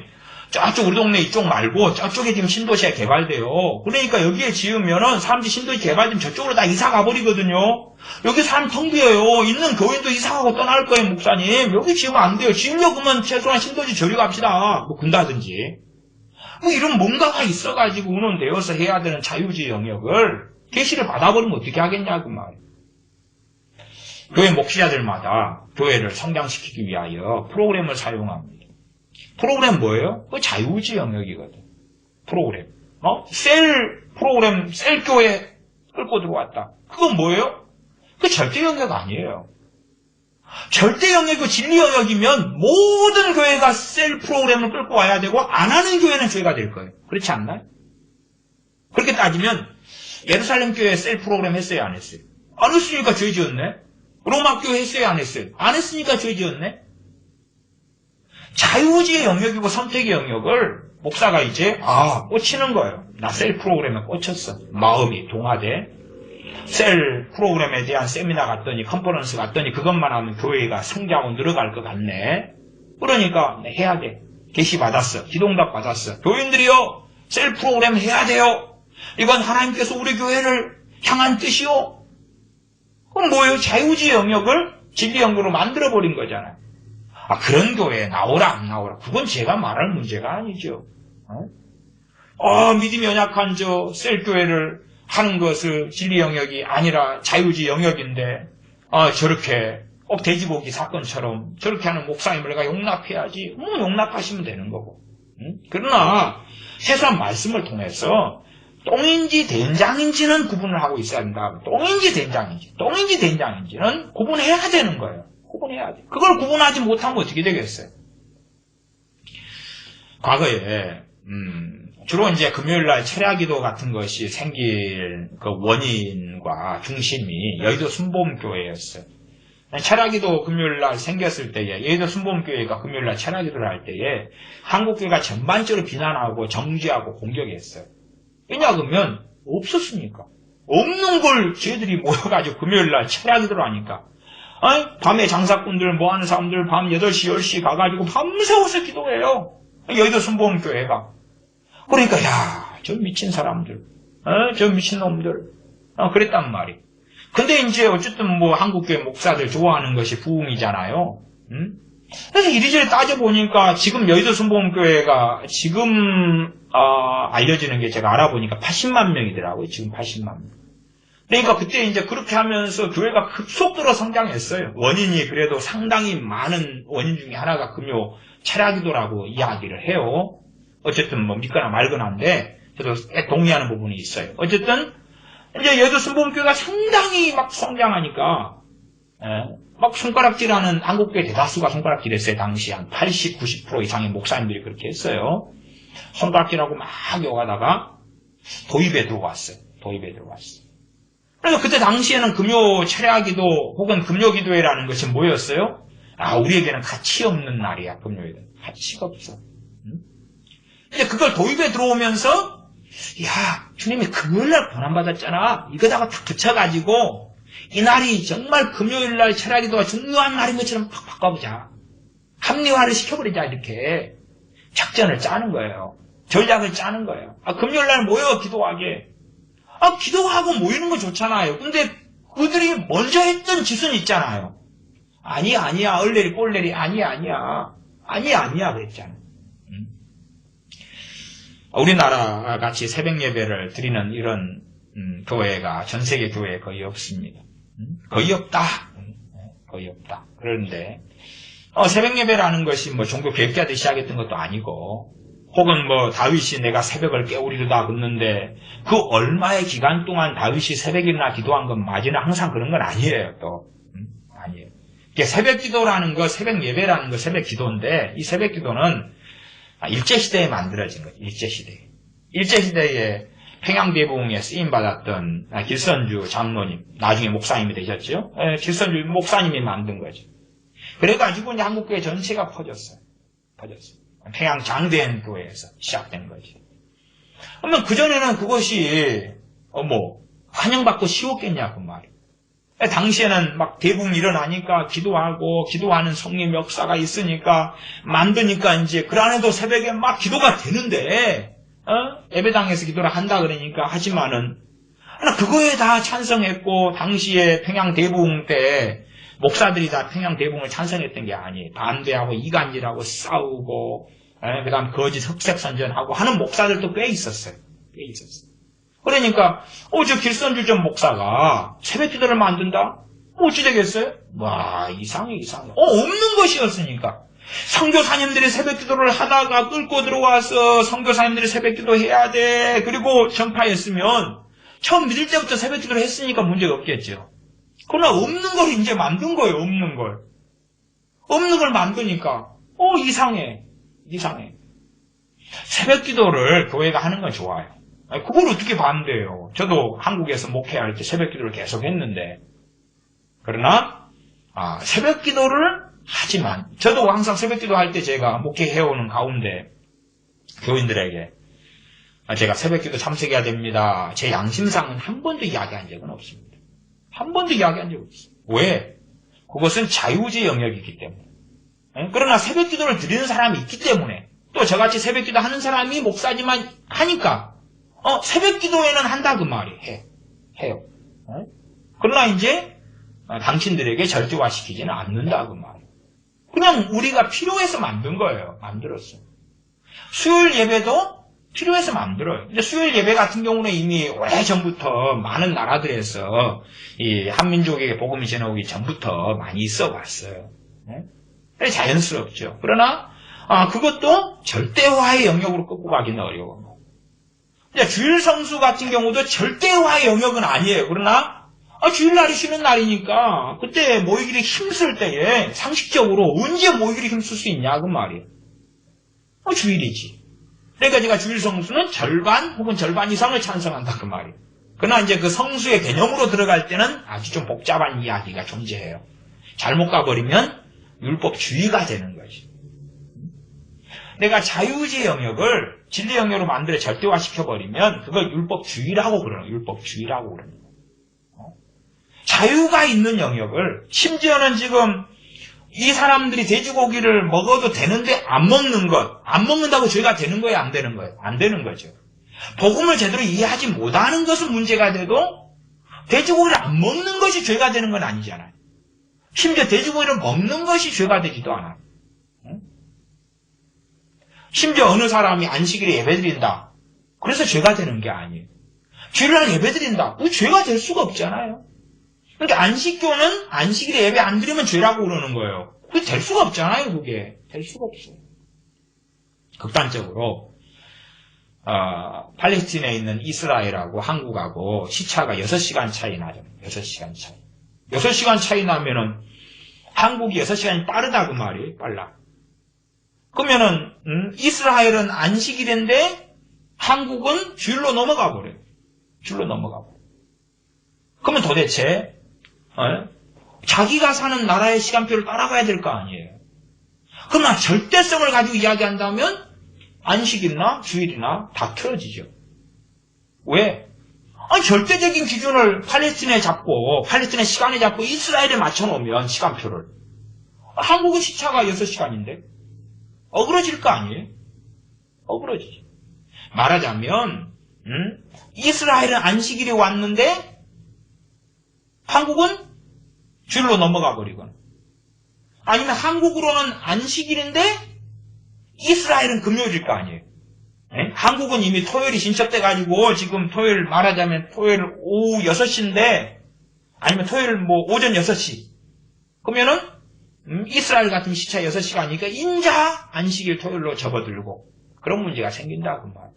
저쪽 우리 동네 이쪽 말고 저쪽에 지금 신도시가 개발돼요. 그러니까 여기에 지으면은 사람들이 신도시 개발되면 저쪽으로 다 이사 가버리거든요. 여기 사람 텅 비어요. 있는 교인도 이사 가고 떠날 거예요, 목사님. 여기 지으면 안 돼요. 지으려고 하면 최소한 신도시 저리 갑시다. 뭐 군다든지. 뭐 이런 뭔가가 있어가지고 의논되어서 해야 되는 자유주의 영역을 계시를 받아버리면 어떻게 하겠냐고 말이에요. 교회 목회자들마다 교회를 성장시키기 위하여 프로그램을 사용합니다. 프로그램 뭐예요? 그 자유의지 영역이거든. 프로그램. 셀 프로그램, 셀 교회 끌고 들어왔다. 그건 뭐예요? 그 절대 영역 아니에요. 절대 영역이고 진리 영역이면 모든 교회가 셀 프로그램을 끌고 와야 되고 안 하는 교회는 죄가 될 거예요. 그렇지 않나요? 그렇게 따지면 예루살렘 교회 셀 프로그램 했어요? 안 했어요? 안 했으니까 죄 지었네? 로마 교회 했어요? 안 했어요? 안 했으니까 죄 지었네? 자유의지의 영역이고 선택의 영역을 목사가 이제 꽂히는 거예요. 나 셀 프로그램에 꽂혔어. 마음이 동화돼. 셀 프로그램에 대한 세미나 갔더니 컨퍼런스 갔더니 그것만 하면 교회가 성장하고 늘어갈 것 같네. 그러니까 해야 돼. 계시 받았어. 기도응답 받았어. 교인들이요. 셀 프로그램 해야 돼요. 이건 하나님께서 우리 교회를 향한 뜻이요. 그럼 뭐예요? 자유의지 영역을 진리 영역으로 만들어버린 거잖아요. 그런 교회에 나오라 안 나오라 그건 제가 말할 문제가 아니죠. 믿음이 연약한 셀 교회를 하는 것을 진리 영역이 아니라 자유의지 영역인데 저렇게 꼭 돼지고기 사건처럼 저렇게 하는 목사님을 내가 용납해야지. 용납하시면 되는 거고. 그러나 최소한 말씀을 통해서 똥인지 된장인지는 구분을 하고 있어야 된다. 똥인지 된장인지는 구분해야 되는 거예요. 구분해야 돼. 그걸 구분하지 못하면 어떻게 되겠어요? 과거에 주로 이제 금요일날 철야기도 같은 것이 생길 그 원인과 중심이 여의도 순복음교회였어요. 철야기도 금요일날 생겼을 때에 여의도 순복음교회가 금요일날 철야기도를 할 때에 한국교회가 전반적으로 비난하고 정죄하고 공격했어요. 왜냐하면 없었으니까. 없는 걸 쟤들이 모여가지고 금요일날 철야기도를 하니까 밤에 장사꾼들 뭐하는 사람들 밤 8시 10시 가가지고 밤새워서 기도해요. 여의도 순복음교회가. 그러니까 저 미친 사람들, 저 미친놈들 그랬단 말이. 근데 이제 어쨌든 한국교회 목사들 좋아하는 것이 부흥이잖아요. 그래서 이리저리 따져보니까 지금 여의도 순복음교회가 지금 알려지는 게 제가 알아보니까 80만 명이더라고요. 지금 80만 명. 그러니까 그때 이제 그렇게 하면서 교회가 급속도로 성장했어요. 원인이 그래도 상당히 많은 원인 중에 하나가 금요 철야기도라고 이야기를 해요. 어쨌든 믿거나 말거나인데 저도 동의하는 부분이 있어요. 어쨌든 이제 여의도 순복음교회가 상당히 막 성장하니까 막 손가락질하는 한국교회 대다수가 손가락질했어요. 당시 한 80, 90% 이상의 목사님들이 그렇게 했어요. 손가락질하고 막 욕하다가 도입에 들어왔어요. 그래서 그때 당시에는 금요 철야기도 혹은 금요기도회라는 것이 뭐였어요? 우리에게는 가치 없는 날이야. 금요일은 가치가 없어. 이제 그걸 도입에 들어오면서 주님이 금요일날 고난받았잖아. 이거다가 탁 붙여가지고 이 날이 정말 금요일날 철야기도가 중요한 날인 것처럼 팍 바꿔보자. 합리화를 시켜버리자. 이렇게 작전을 짜는 거예요. 전략을 짜는 거예요. 금요일날 모여 기도하게. 기도하고 모이는 거 좋잖아요. 근데 그들이 먼저 했던 짓은 있잖아요. 아니야. 얼레리 꼴레리 아니야. 그랬잖아요. 우리나라 같이 새벽 예배를 드리는 이런 교회가 전 세계 교회에 거의 없습니다. 거의 없다. 그런데 새벽 예배라는 것이 종교 계획자들이 시작했던 것도 아니고 혹은 다윗이 내가 새벽을 깨우리로다 긋는데 그 얼마의 기간 동안 다윗이 새벽이나 기도한 건 맞으나 항상 그런 건 아니에요. 또 아니에요. 새벽 기도라는 거, 새벽 예배라는 거, 새벽 기도인데 이 새벽 기도는 일제시대에 만들어진 거죠. 일제시대에 평양대부흥에 쓰임받았던 길선주 장로님, 나중에 목사님이 되셨죠. 길선주 목사님이 만든 거죠. 그래가지고 이제 한국교회 전체가 퍼졌어요. 평양 장대현 교회에서 시작된 거지. 그러면 그전에는 그것이 환영받고 쉬웠겠냐 그 말이에요. 당시에는 막 대부흥 일어나니까 기도하는 성령 역사가 있으니까 만드니까 이제 그 안에도 새벽에 막 기도가 되는데 예배당에서 기도를 한다 그러니까 하지만은 그거에 다 찬성했고 당시에 평양 대부흥 때 목사들이 다 평양 대부흥을 찬성했던 게 아니에요. 반대하고 이간질하고 싸우고 그다음 거짓 흑색 선전하고 하는 목사들도 꽤 있었어요. 그러니까 저 길선주 전 목사가 새벽 기도를 만든다? 어찌 되겠어요? 와, 이상해. 없는 것이었으니까. 선교사님들이 새벽기도를 하다가 끌고 들어와서 선교사님들이 새벽기도 해야 돼. 그리고 전파했으면 처음 믿을 때부터 새벽기도를 했으니까 문제가 없겠죠. 그러나 없는 걸 이제 만든 거예요. 없는 걸 만드니까 이상해. 새벽기도를 교회가 하는 건 좋아요. 그걸 어떻게 반대해요? 저도 한국에서 목회할 때 새벽기도를 계속 했는데, 그러나 새벽기도를 하지만 저도 항상 새벽기도 할 때 제가 목회해오는 가운데 교인들에게 제가 새벽기도 참석해야 됩니다. 제 양심상은 한 번도 이야기한 적은 없습니다. 한 번도 이야기한 적 없어요. 왜? 그것은 자유주의 영역이기 때문에. 그러나 새벽기도를 드리는 사람이 있기 때문에, 또 저같이 새벽기도 하는 사람이 목사지만 하니까 새벽기도에는 한다 그 말이 해요. 그러나 이제 당신들에게 절대화시키지는 않는다 그 말이에요. 그냥 우리가 필요해서 만든 거예요. 만들었어요. 수요일 예배도 필요해서 만들어요. 근데 수요일 예배 같은 경우는 이미 오래전부터 많은 나라들에서 이 한민족에게 복음이 전해오기 전부터 많이 있어 왔어요. 그래서 자연스럽죠. 그러나 그것도 절대화의 영역으로 끌고 가기는 어려워요. 주일 성수 같은 경우도 절대화의 영역은 아니에요. 그러나 주일날이 쉬는 날이니까 그때 모이기를 힘쓸 때에 상식적으로 언제 모이기를 힘쓸 수 있냐 그 말이에요. 주일이지. 그러니까 제가 주일 성수는 절반 혹은 절반 이상을 찬성한다 그 말이에요. 그러나 이제 그 성수의 개념으로 들어갈 때는 아주 좀 복잡한 이야기가 존재해요. 잘못 가버리면 율법주의가 되는 거지. 내가 자유주의 영역을 진리 영역으로 만들어 절대화시켜버리면 그걸 율법주의라고 그러는 거예요. 율법주의라고 그러는 거예요. 자유가 있는 영역을, 심지어는 지금 이 사람들이 돼지고기를 먹어도 되는데 안 먹는다고 죄가 되는 거예요? 안 되는 거예요? 안 되는 거죠. 복음을 제대로 이해하지 못하는 것은 문제가 돼도 돼지고기를 안 먹는 것이 죄가 되는 건 아니잖아요. 심지어 돼지고기를 먹는 것이 죄가 되지도 않아요. 심지어 어느 사람이 안식일에 예배드린다. 그래서 죄가 되는 게 아니에요. 주일날 예배드린다. 그 죄가 될 수가 없잖아요. 그러니까 안식교는 안식일에 예배 안 드리면 죄라고 그러는 거예요. 그게 될 수가 없잖아요. 그게 될 수가 없어요. 극단적으로 팔레스틴에 있는 이스라엘하고 한국하고 시차가 6시간 차이 나죠. 6시간 차이. 6시간 차이 나면은 한국이 6시간이 빠르다 그 말이에요. 빨라. 그러면은 이스라엘은 안식일인데 한국은 주일로 넘어가 버려요. 주일로 넘어가 버려요. 그러면 도대체 자기가 사는 나라의 시간표를 따라가야 될 거 아니에요. 그러나 절대성을 가지고 이야기한다면 안식일이나 주일이나 다 틀어지죠. 왜? 절대적인 기준을 팔레스틴에 잡고 팔레스틴의 시간에 잡고 이스라엘에 맞춰놓으면 시간표를 한국은 시차가 6시간인데 어그러질 거 아니에요? 어그러지죠. 말하자면 이스라엘은 안식일이 왔는데 한국은 주일로 넘어가 버리거나 아니면 한국으로는 안식일인데 이스라엘은 금요일일 거 아니에요. 네? 한국은 이미 토요일이 진척돼가지고 지금 토요일 말하자면 토요일 오후 6시인데 아니면 토요일 오전 6시 그러면은 이스라엘 같은 시차 6시간이니까 인자 안식일 토요일로 접어들고 그런 문제가 생긴다 그 말.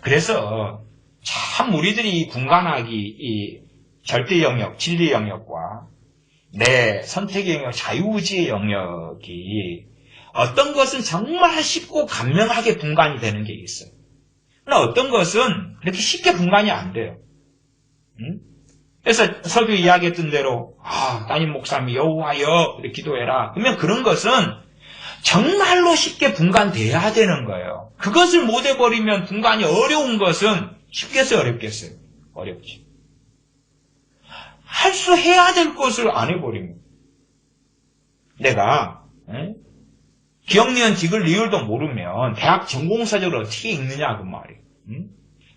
그래서 참 우리들이 분간하기 이 절대 영역, 진리 영역과 내 선택의 영역, 자유의지의 영역이 어떤 것은 정말 쉽고 간명하게 분간이 되는 게 있어요. 그러나 어떤 것은 그렇게 쉽게 분간이 안 돼요. 그래서 서두 이야기했던 대로 따님 목사님 여호와여 이렇게 기도해라. 그러면 그런 것은 정말로 쉽게 분간돼야 되는 거예요. 그것을 못 해버리면 분간이 어려운 것은 쉽겠어요? 어렵겠어요? 어렵지. 할 수 해야 될 것을 안 해버리면 내가 기억, 니은, 디귿, 리을도 모르면 대학 전공서적을 어떻게 읽느냐 그 말이에요.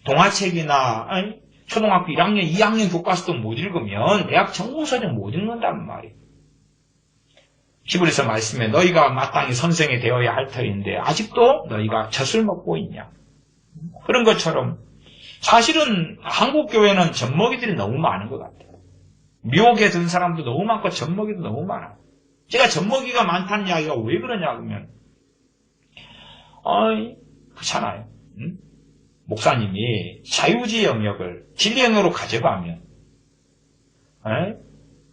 동화책이나 초등학교 1학년, 2학년 교과서도 못 읽으면 대학 전공서적 못 읽는다는 말이에요. 히브리서 말씀에 너희가 마땅히 선생이 되어야 할 터인데 아직도 너희가 젖을 먹고 있냐. 그런 것처럼 사실은 한국 교회는 젖먹이들이 너무 많은 것 같아요. 미혹에 든 사람도 너무 많고 젖먹이도 너무 많아. 제가 젖먹이가 많다는 이야기가 왜 그러냐 그러면 그렇잖아요. 응? 목사님이 자유주의 영역을 진리 영역으로 가져가면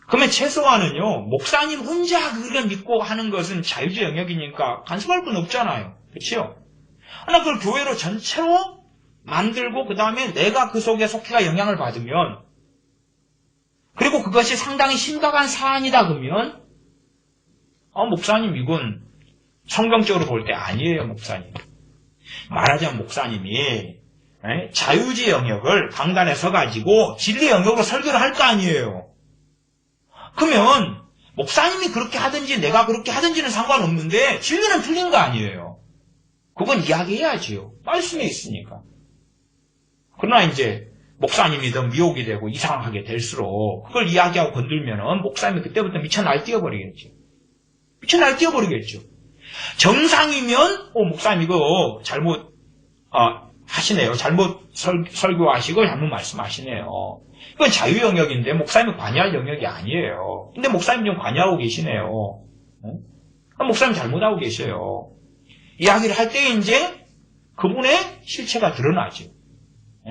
그러면 최소한은요 목사님 혼자 그걸 믿고 하는 것은 자유주의 영역이니까 간섭할 건 없잖아요. 그렇죠? 하나 그걸 교회로 전체로 만들고 그 다음에 내가 그 속에 속해가 영향을 받으면 그리고 그것이 상당히 심각한 사안이다 그러면 목사님 이건 성경적으로 볼 때 아니에요. 목사님 말하자면 목사님이 자유주의 영역을 강단에 서가지고 진리 영역으로 설교를 할 거 아니에요. 그러면 목사님이 그렇게 하든지 내가 그렇게 하든지는 상관없는데 진리는 틀린 거 아니에요. 그건 이야기해야지요. 말씀에 있으니까. 그러나 이제 목사님이 더 미혹이 되고 이상하게 될수록 그걸 이야기하고 건들면은 목사님이 그때부터 미쳐 날뛰어버리겠죠. 미쳐 날뛰어버리겠죠. 정상이면 목사님 이거 잘못 하시네요. 잘못 설교하시고 잘못 말씀하시네요. 이건 자유 영역인데 목사님이 관여할 영역이 아니에요. 근데 목사님 좀 관여하고 계시네요. 목사님 잘못하고 계셔요. 이야기를 할 때 이제 그분의 실체가 드러나죠.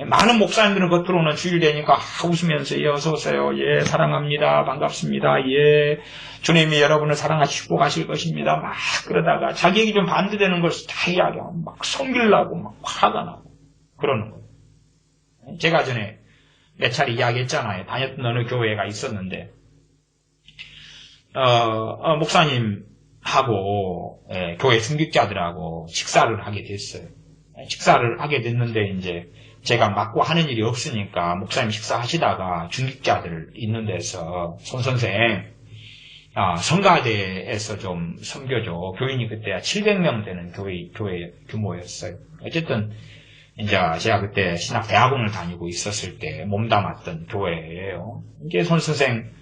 많은 목사님들은 겉으로는 주일 되니까 웃으면서 예 어서 오세요. 예 사랑합니다. 반갑습니다. 예 주님이 여러분을 사랑하시고 가실 것입니다. 막 그러다가 자기 얘기 좀 반대되는 걸 다 이야기하고 막 성질나고 막 화가 나고 그러는 거예요. 제가 전에 몇 차례 이야기했잖아요. 다녔던 어느 교회가 있었는데 목사님하고 교회 승직자들하고 식사를 하게 됐어요. 식사를 하게 됐는데 이제 제가 맡고 하는 일이 없으니까 목사님 식사하시다가 중직자들 있는 데서 손 선생 성가대에서 좀 섬겨줘. 교인이 그때 700명 되는 교회 규모였어요. 어쨌든 이제 제가 그때 신학대학원을 다니고 있었을 때 몸담았던 교회예요. 이제 손 선생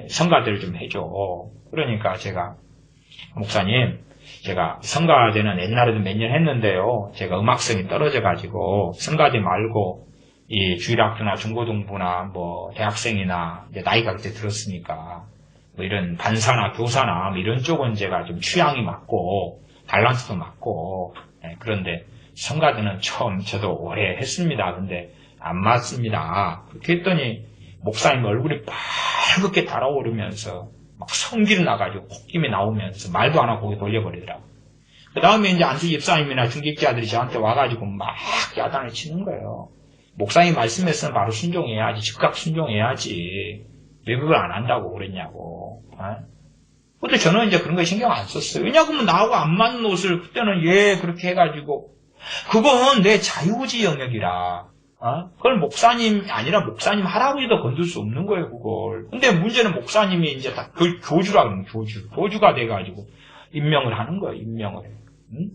성가대를 좀 해줘. 그러니까 제가 목사님 제가 성가대는 옛날에도 몇 년 했는데요. 제가 음악성이 떨어져가지고 성가대 말고 이 주일학교나 중고등부나 뭐 대학생이나 이제 나이가 그때 들었으니까 뭐 이런 반사나 교사나 뭐 이런 쪽은 제가 좀 취향이 맞고 밸런스도 맞고 그런데 성가대는 처음 저도 오래 했습니다. 근데 안 맞습니다. 그렇게 했더니 목사님 얼굴이 빨갛게 달아오르면서 막 성질 나가지고 콧김이 나오면서 말도 안 하고 고개 돌려버리더라고요. 그 다음에 이제 안수 집사님이나 중직자들이 저한테 와가지고 막 야단을 치는 거예요. 목사님 말씀했으면 바로 순종해야지. 즉각 순종해야지. 왜 그걸 안 한다고 그랬냐고. 근데 저는 이제 그런 거 신경 안 썼어요. 왜냐하면 나하고 안 맞는 옷을 그때는 그렇게 해가지고 그건 내 자유주의 영역이라. 그걸 목사님 아니라 목사님 할아버지도 건들 수 없는 거예요, 그걸. 근데 문제는 목사님이 이제 다 그 교주라 그러면 교주가 돼가지고 임명을 하는 거예요, 임명을. 응?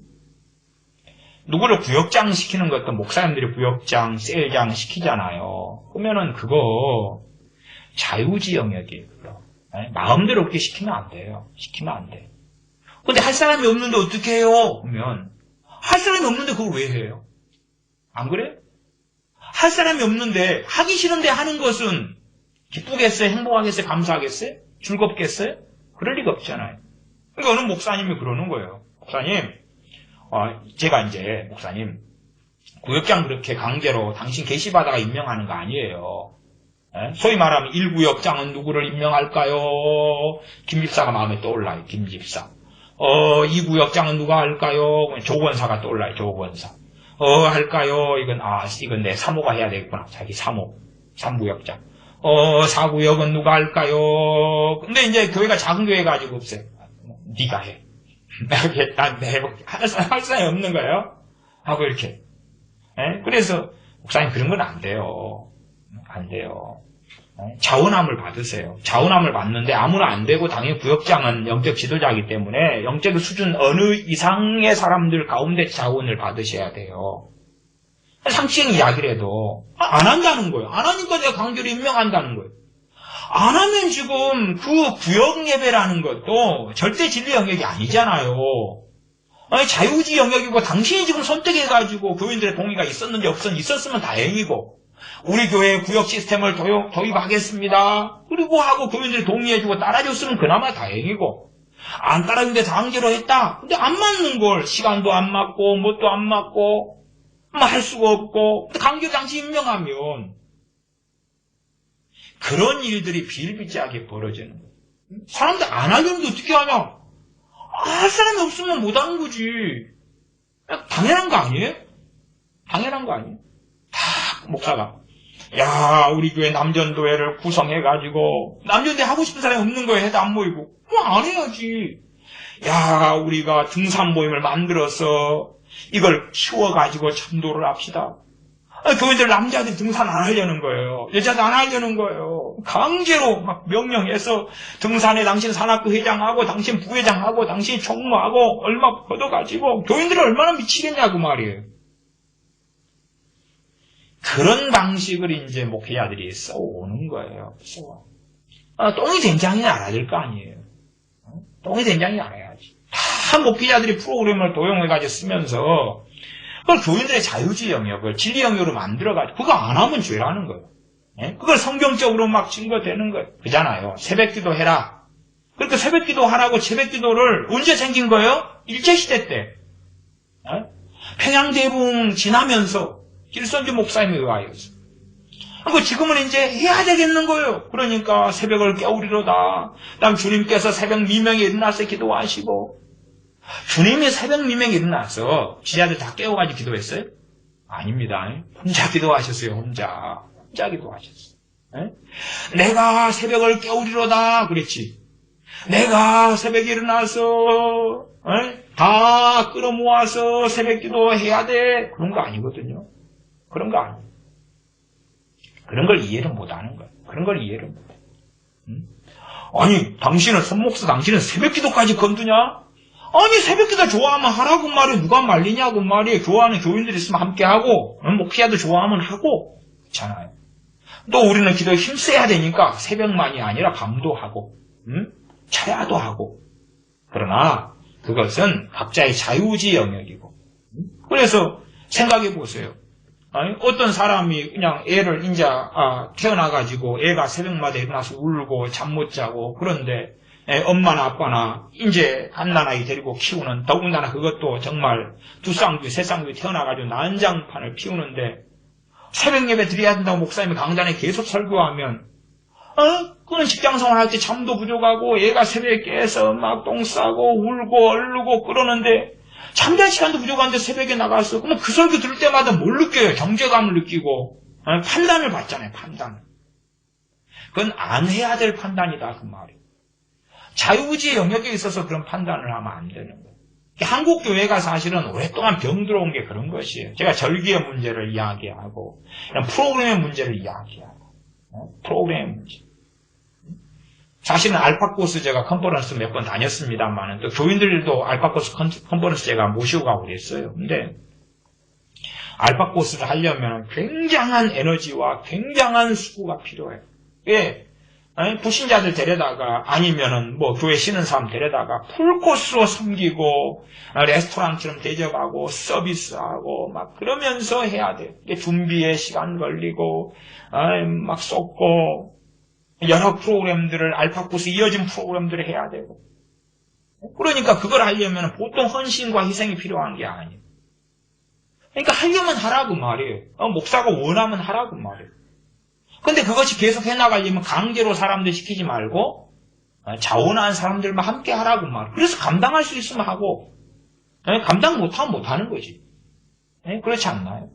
누구를 부역장 시키는 것도 목사님들이 부역장, 셀장 시키잖아요. 그러면은 그거 자유주의 영역이에요, 그거. 마음대로 그렇게 시키면 안 돼요. 시키면 안 돼. 근데 할 사람이 없는데 어떻게 해요? 그러면 할 사람이 없는데 그걸 왜 해요? 안 그래? 할 사람이 없는데 하기 싫은데 하는 것은 기쁘겠어요? 행복하겠어요? 감사하겠어요? 즐겁겠어요? 그럴 리가 없잖아요. 그러니까 어느 목사님이 그러는 거예요. 목사님, 제가 이제 목사님 구역장 그렇게 강제로 당신 계시받아가 임명하는 거 아니에요. 소위 말하면 1구역장은 누구를 임명할까요? 김집사가 마음에 떠올라요. 김집사. 2구역장은 누가 할까요? 조권사가 떠올라요. 조권사. 할까요? 이건 내 사모가 해야 되겠구나. 자기 사모. 3구역장. 4구역은 누가 할까요? 근데 이제 교회가 작은 교회 가지고 없어요. 네가 해. 내가 해볼게. 할 사람이 없는 거예요. 하고 이렇게. 그래서 목사님 그런 건 안 돼요. 안 돼요. 자원함을 받으세요. 자원함을 받는데 아무나 안 되고 당연히 구역장은 영적 지도자이기 때문에 영적 수준 어느 이상의 사람들 가운데 자원을 받으셔야 돼요. 상식적인 이야기를 해도 안 한다는 거예요. 안 하니까 내가 강제로 임명한다는 거예요. 안 하면 지금 그 구역 예배라는 것도 절대 진리 영역이 아니잖아요. 자유주의 영역이고 당신이 지금 선택해가지고 교인들의 동의가 있었는지 없었는지 있었으면 다행이고 우리 교회 구역 시스템을 도입하겠습니다. 그리고 하고 교인들이 동의해주고 따라줬으면 그나마 다행이고, 안 따라주는데 강제로 했다. 근데 안 맞는 걸, 시간도 안 맞고, 뭣도 안 맞고, 뭐 할 수가 없고, 강제장치 임명하면, 그런 일들이 비일비재하게 벌어지는 거예요. 사람들 안 하려는데 어떻게 하냐? 할 사람이 없으면 못 하는 거지. 당연한 거 아니에요? 당연한 거 아니에요? 다 목사가, 야, 우리 교회 남전도회를 구성해가지고, 남전도회 하고 싶은 사람이 없는 거예요. 해도 안 모이고. 그럼 안 해야지. 야, 우리가 등산 모임을 만들어서 이걸 키워가지고 전도를 합시다. 교인들 남자들이 등산 안 하려는 거예요. 여자도 안 하려는 거예요. 강제로 막 명령해서 등산에 당신 산악회 회장하고 당신 부회장하고 당신 총무하고 얼마 걷어가지고 교인들이 얼마나 미치겠냐고 말이에요. 그런 방식을 이제 목회자들이 써오는 거예요. 똥이 된장이 알아야 될 거 아니에요. 똥이 된장이 알아야지. 다 목회자들이 프로그램을 도용해가지고 쓰면서 그걸 교인들의 자유주의 영역을 진리 영역으로 만들어가지고 그거 안 하면 죄라는 거예요. 그걸 성경적으로 막 증거되는 거예요. 그잖아요. 새벽기도 해라. 그러니까 새벽기도 하라고 새벽기도를 언제 생긴 거예요? 일제시대 때. 평양대붕 지나면서 길선주 목사님에 의하여서. 그리고 지금은 이제 해야 되겠는 거예요. 그러니까 새벽을 깨우리로다. 그다음 주님께서 새벽 미명에 일어나서 기도하시고, 주님이 새벽 미명에 일어나서 지자들 다 깨워가지고 기도했어요? 아닙니다. 혼자 기도하셨어요. 혼자 기도하셨어요. 내가 새벽을 깨우리로다 그랬지. 내가 새벽에 일어나서 다 끌어모아서 새벽 기도해야 돼. 그런 거 아니거든요. 그런 거 아니에요. 그런 걸 이해를 못하는 거예요. 그런 걸 이해를 못해. 아니, 당신은 손목사 당신은 새벽 기도까지 건드냐? 아니, 새벽 기도 좋아하면 하라고 말이에요. 누가 말리냐고 말이에요. 좋아하는 교인들이 있으면 함께 하고, 목회자도 좋아하면 하고, 그렇잖아요. 또 우리는 기도에 힘써야 되니까 새벽만이 아니라 밤도 하고, 차야도 하고. 그러나 그것은 각자의 자유주의 영역이고. 그래서 생각해 보세요. 아니, 어떤 사람이 그냥 애를 이제 태어나가지고 애가 새벽마다 일어나서 울고 잠 못 자고 그런데 엄마나 아빠나 이제 갓난아이 데리고 키우는, 더군다나 그것도 정말 두 쌍둥이 세 쌍둥이 태어나가지고 난장판을 피우는데 새벽 예배 드려야 된다고 목사님이 강단에 계속 설교하면 그는 직장생활 할 때 잠도 부족하고 애가 새벽에 깨서 막 똥 싸고 울고 얼르고 그러는데 잠잘 시간도 부족한데 새벽에 나가서 그러면 그 설교 들을 때마다 뭘 느껴요? 경제감을 느끼고 판단을 받잖아요. 판단을. 그건 안 해야 될 판단이다 그 말이에요. 자유주의 영역에 있어서 그런 판단을 하면 안 되는 거예요. 한국 교회가 사실은 오랫동안 병들어온 게 그런 것이에요. 제가 절기의 문제를 이야기하고 프로그램의 문제를 이야기하고 프로그램의 문제. 사실은 알파코스 제가 컨퍼런스 몇 번 다녔습니다만 또 교인들도 알파코스 컨퍼런스 제가 모시고 가고 그랬어요. 근데 알파코스를 하려면 굉장한 에너지와 굉장한 수고가 필요해요. 왜? 불신자들 데려다가 아니면은 뭐 교회 쉬는 사람 데려다가 풀코스로 섬기고 레스토랑처럼 대접하고 서비스하고 막 그러면서 해야 돼. 이게 준비에 시간 걸리고 막 쏟고 여러 프로그램들을 알파코스 이어진 프로그램들을 해야 되고 그러니까 그걸 하려면 보통 헌신과 희생이 필요한 게 아니에요. 그러니까 하려면 하라고 말이에요. 목사가 원하면 하라고 말이에요. 근데 그것이 계속 해나가려면 강제로 사람들 시키지 말고 자원한 사람들만 함께 하라고 말이에요. 그래서 감당할 수 있으면 하고 감당 못하면 못하는 거지. 그렇지 않나요?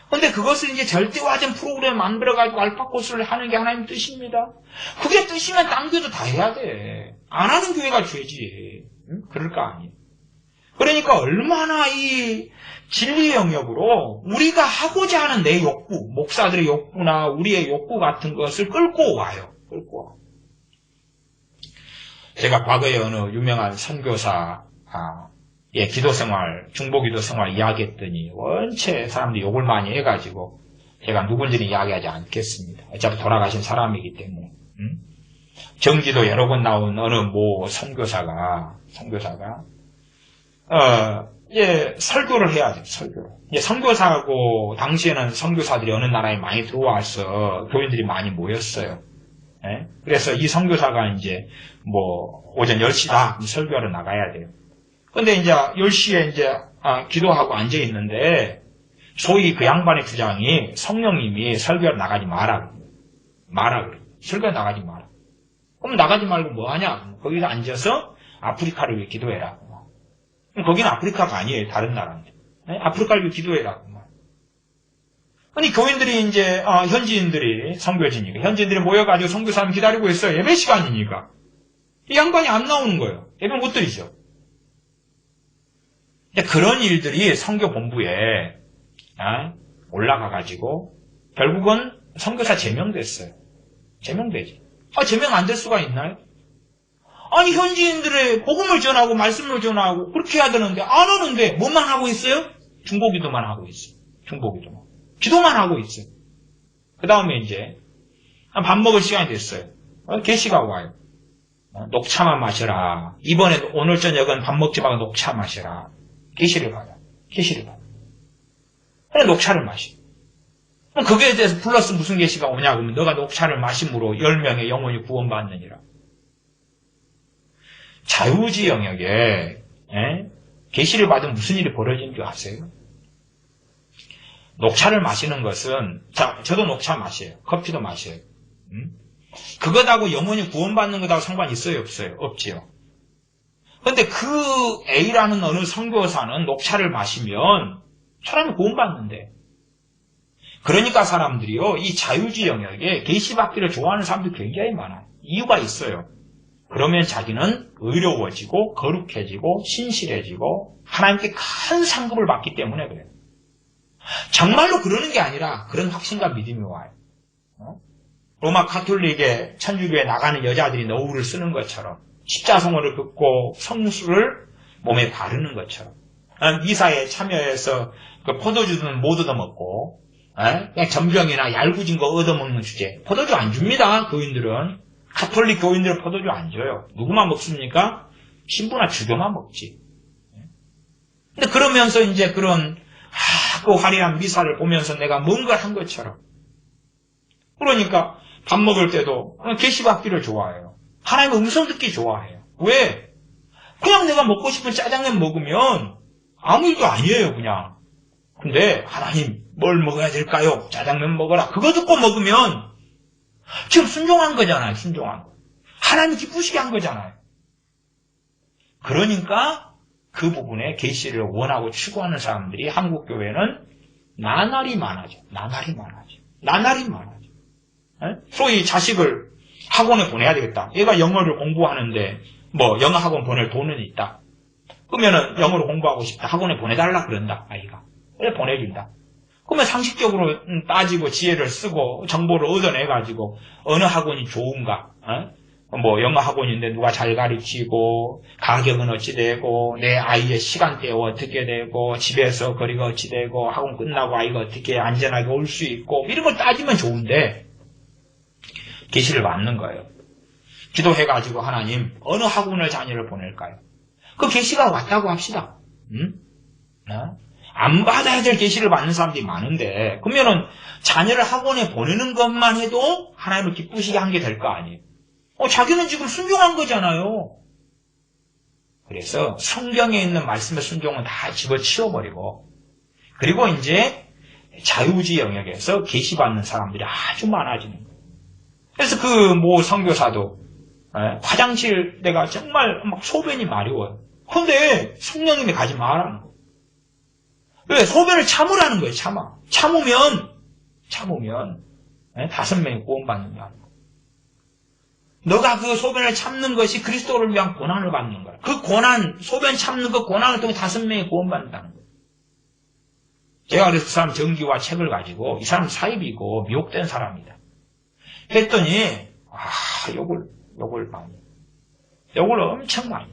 근데 그것을 이제 절대화된 프로그램 만들어가지고 알파코스를 하는 게 하나님 뜻입니다. 그게 뜻이면 딴 교회도 다 해야 돼. 안 하는 교회가 죄지. 그럴 거 아니에요. 그러니까 얼마나 이 진리 영역으로 우리가 하고자 하는 내 욕구, 목사들의 욕구나 우리의 욕구 같은 것을 끌고 와요. 끌고 와. 제가 과거에 어느 유명한 선교사 기도생활, 중보기도생활 이야기했더니 원체 사람들이 욕을 많이 해가지고 제가 누군지는 이야기하지 않겠습니다. 어차피 돌아가신 사람이기 때문에. 정기도 여러 번 나온 어느 모 선교사가 이제 설교를 해야 돼요, 설교를. 이제 선교사하고, 당시에는 선교사들이 어느 나라에 많이 들어와서 교인들이 많이 모였어요. 예? 그래서 이 선교사가 이제, 오전 10시다. 설교하러 나가야 돼요. 근데 이제 10시에 이제, 기도하고 앉아 있는데, 소위 그 양반의 주장이 성령님이 설교하러 나가지 마라. 그래요. 설교하러 나가지 마라. 그럼 나가지 말고 뭐 하냐? 거기서 앉아서 아프리카를 위해 기도해라. 거기는 아프리카가 아니에요. 다른 나라인데. 아프리카를 위해 기도해라. 아니, 교인들이 이제, 현지인들이, 선교지니까, 현지인들이 모여가지고 선교사님 기다리고 있어요. 예배 시간이니까. 이 양반이 안 나오는 거예요. 예배 못 드리죠. 그런 일들이 선교본부에, 올라가가지고, 결국은 선교사 제명됐어요. 제명되지. 제명 안 될 수가 있나요? 아니, 현지인들의 복음을 전하고, 말씀을 전하고, 그렇게 해야 되는데, 안 하는데, 뭐만 하고 있어요? 중보기도만 하고 있어요. 중보기도만. 기도만 하고 있어요. 그 다음에 이제, 밥 먹을 시간이 됐어요. 계시가 와요. 녹차만 마셔라. 오늘 저녁은 밥 먹지 말고 녹차 마셔라. 계시를 받아. 그래, 녹차를 마셔. 그럼 거기에 대해서 플러스 무슨 계시가 오냐? 그러면 너가 녹차를 마심으로 10명의 영혼이 구원받느니라. 자유지 영역에 계시를 받으면 무슨 일이 벌어지는 줄 아세요? 녹차를 마시는 것은, 저도 녹차 마셔요. 커피도 마셔요. 그것하고 영혼이 구원받는 것하고 상관이 있어요, 없어요? 없지요. 근데 그 A라는 어느 선교사는 녹차를 마시면 사람이 구원받는데. 그러니까 사람들이요, 이 자유지 영역에 계시받기를 좋아하는 사람들이 굉장히 많아요. 이유가 있어요. 그러면 자기는 의로워지고, 거룩해지고, 신실해지고, 하나님께 큰 상급을 받기 때문에 그래요. 정말로 그러는 게 아니라 그런 확신과 믿음이 와요. 로마 가톨릭의 천주교에 나가는 여자들이 너울을 쓰는 것처럼, 십자성어를 긋고 성수를 몸에 바르는 것처럼, 미사에 참여해서 그 포도주는 못 얻어먹고, 그냥 전병이나 얄궂은 거 얻어먹는 주제. 포도주 안 줍니다, 교인들은. 가톨릭 교인들은 포도주 안 줘요. 누구만 먹습니까? 신부나 주교만 먹지. 근데 그러면서 이제 그런 그 화려한 미사를 보면서 내가 뭔가를 한 것처럼. 그러니까 밥 먹을 때도 계시받기를 좋아해요. 하나님의 음성 듣기 좋아해요. 왜? 그냥 내가 먹고 싶은 짜장면 먹으면 아무 일도 아니에요, 그냥. 근데 하나님 뭘 먹어야 될까요? 짜장면 먹어라. 그거 듣고 먹으면 지금 순종한 거잖아요. 순종한 거. 하나님 기쁘시게 한 거잖아요. 그러니까 그 부분에 계시를 원하고 추구하는 사람들이 한국 교회는 나날이 많아져. 소위 자식을 학원에 보내야 되겠다. 얘가 영어를 공부하는데 영어 학원 보낼 돈은 있다. 그러면은 영어를 공부하고 싶다. 학원에 보내달라 그런다. 아이가. 그래 보내준다. 그러면 상식적으로 따지고 지혜를 쓰고 정보를 얻어내가지고 어느 학원이 좋은가? 영어 학원인데 누가 잘 가르치고 가격은 어찌 되고 내 아이의 시간대가 어떻게 되고 집에서 거리가 어찌 되고 학원 끝나고 아이가 어떻게 안전하게 올 수 있고 이런 걸 따지면 좋은데 계시를 받는 거예요. 기도해가지고 하나님 어느 학원을 자녀를 보낼까요? 그 계시가 왔다고 합시다. 안 받아야 될 계시를 받는 사람들이 많은데 그러면은 자녀를 학원에 보내는 것만 해도 하나님을 기쁘시게 한 게 될 거 아니에요. 자기는 지금 순종한 거잖아요. 그래서 성경에 있는 말씀의 순종은 다 집어치워버리고 그리고 이제 자유지 영역에서 계시받는 사람들이 아주 많아지는 거예요. 그래서 그 모 선교사도 화장실 내가 정말 막 소변이 마려워요. 그런데 성령님이 가지 말라는 거예요. 왜? 소변을 참으라는 거예요. 참으면 5명이 구원받는다. 너가 그 소변을 참는 것이 그리스도를 위한 고난을 받는 거야. 그 고난, 소변 참는 그 고난을 통해 5명이 구원받는다는 거예요. 제가 그래서 그 사람 전기와 책을 가지고 이 사람 사입이고 미혹된 사람이다. 했더니 욕을 많이. 욕을 엄청 많이.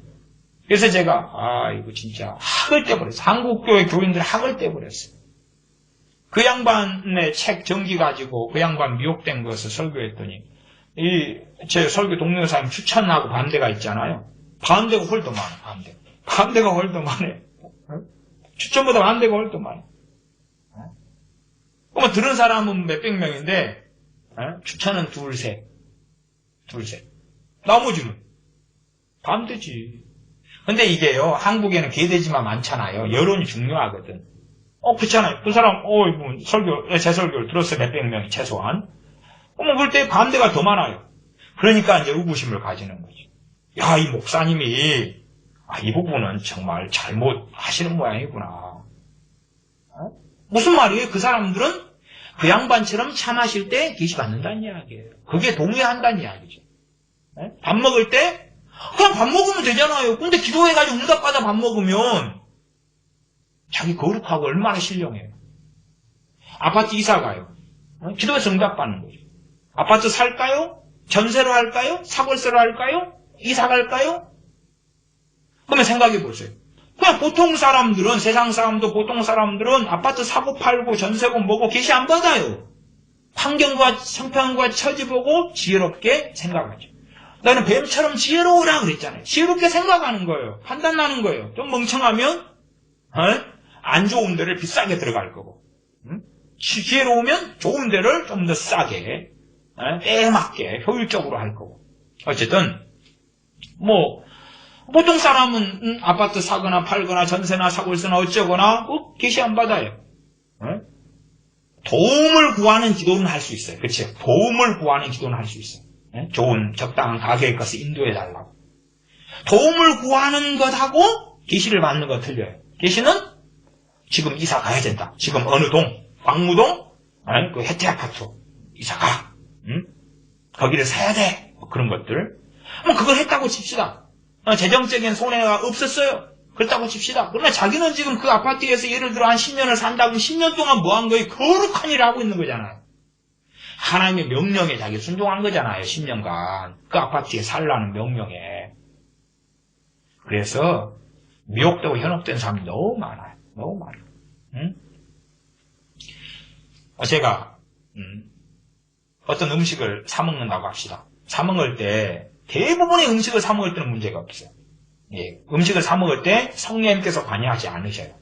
그래서 제가 이거 진짜 학을 떼버렸어. 한국교회 교인들 학을 떼버렸어. 그 양반의 책 전기 가지고 그 양반 미혹된 것을 설교했더니 제 설교 동료사님 추천하고 반대가 있잖아요. 반대가 훨 더 많아. 반대가 훨 더 많아. 추천보다 반대가 훨씬 많아요. 그러면 들은 사람은 몇백 명인데, 추천은 둘, 셋. 나머지는 반대지. 근데 이게요, 한국에는 개돼지만 많잖아요. 여론이 중요하거든. 그렇잖아요. 그 사람, 이분 제 설교를 들었어요. 몇백 명이 최소한. 그러면 그럴 때 반대가 더 많아요. 그러니까 이제 의구심을 가지는 거죠. 야, 이 목사님이, 이 부분은 정말 잘못하시는 모양이구나. 무슨 말이에요? 그 사람들은 그 양반처럼 차 마실 때 계시 받는다는 이야기예요. 그게 동의한다는 이야기죠. 밥 먹을 때 그냥 밥 먹으면 되잖아요. 근데 기도해가지고 응답받아 밥 먹으면 자기 거룩하고 얼마나 신령해요. 아파트 이사 가요. 기도해서 응답받는 거죠. 아파트 살까요? 전세로 할까요? 사골세로 할까요? 이사 갈까요? 그러면 생각해 보세요. 그냥 보통 사람들은, 세상 사람도 보통 사람들은 아파트 사고 팔고 전세고 뭐고 계시 안 받아요. 환경과 형편과 처지 보고 지혜롭게 생각하죠. 나는 뱀처럼 지혜로우라 그랬잖아요. 지혜롭게 생각하는 거예요. 판단나는 거예요. 좀 멍청하면 안 좋은 데를 비싸게 들어갈 거고, 지혜로우면 좋은 데를 좀 더 싸게, 때에 맞게 효율적으로 할 거고. 어쨌든 보통 사람은 아파트 사거나 팔거나 전세나 사골세나 어쩌거나 계시 안 받아요. 도움을 구하는 기도는 할 수 있어요. 그렇죠? 도움을 구하는 기도는 할 수 있어요. 좋은 적당한 가게의 것을 인도해 달라고. 도움을 구하는 것하고 계시를 받는 거 틀려요. 계시는 지금 이사 가야 된다. 지금 어느 동, 광무동, 그 혜태 아파트 이사 가. 거기를 사야 돼. 그런 것들. 그걸 했다고 칩시다. 재정적인 손해가 없었어요. 그렇다고 칩시다. 그러나 자기는 지금 그 아파트에서 예를 들어 한 10년을 산다 그러면 10년 동안 뭐 한 거예요? 거룩한 일을 하고 있는 거잖아요. 하나님의 명령에 자기 순종한 거잖아요. 10년간. 그 아파트에 살라는 명령에. 그래서 미혹되고 현혹된 사람이 너무 많아요. 너무 많아요. 제가 어떤 음식을 사 먹는다고 합시다. 사 먹을 때 대부분의 음식을 사 먹을 때는 문제가 없어요. 음식을 사 먹을 때 성령님께서 관여하지 않으셔요.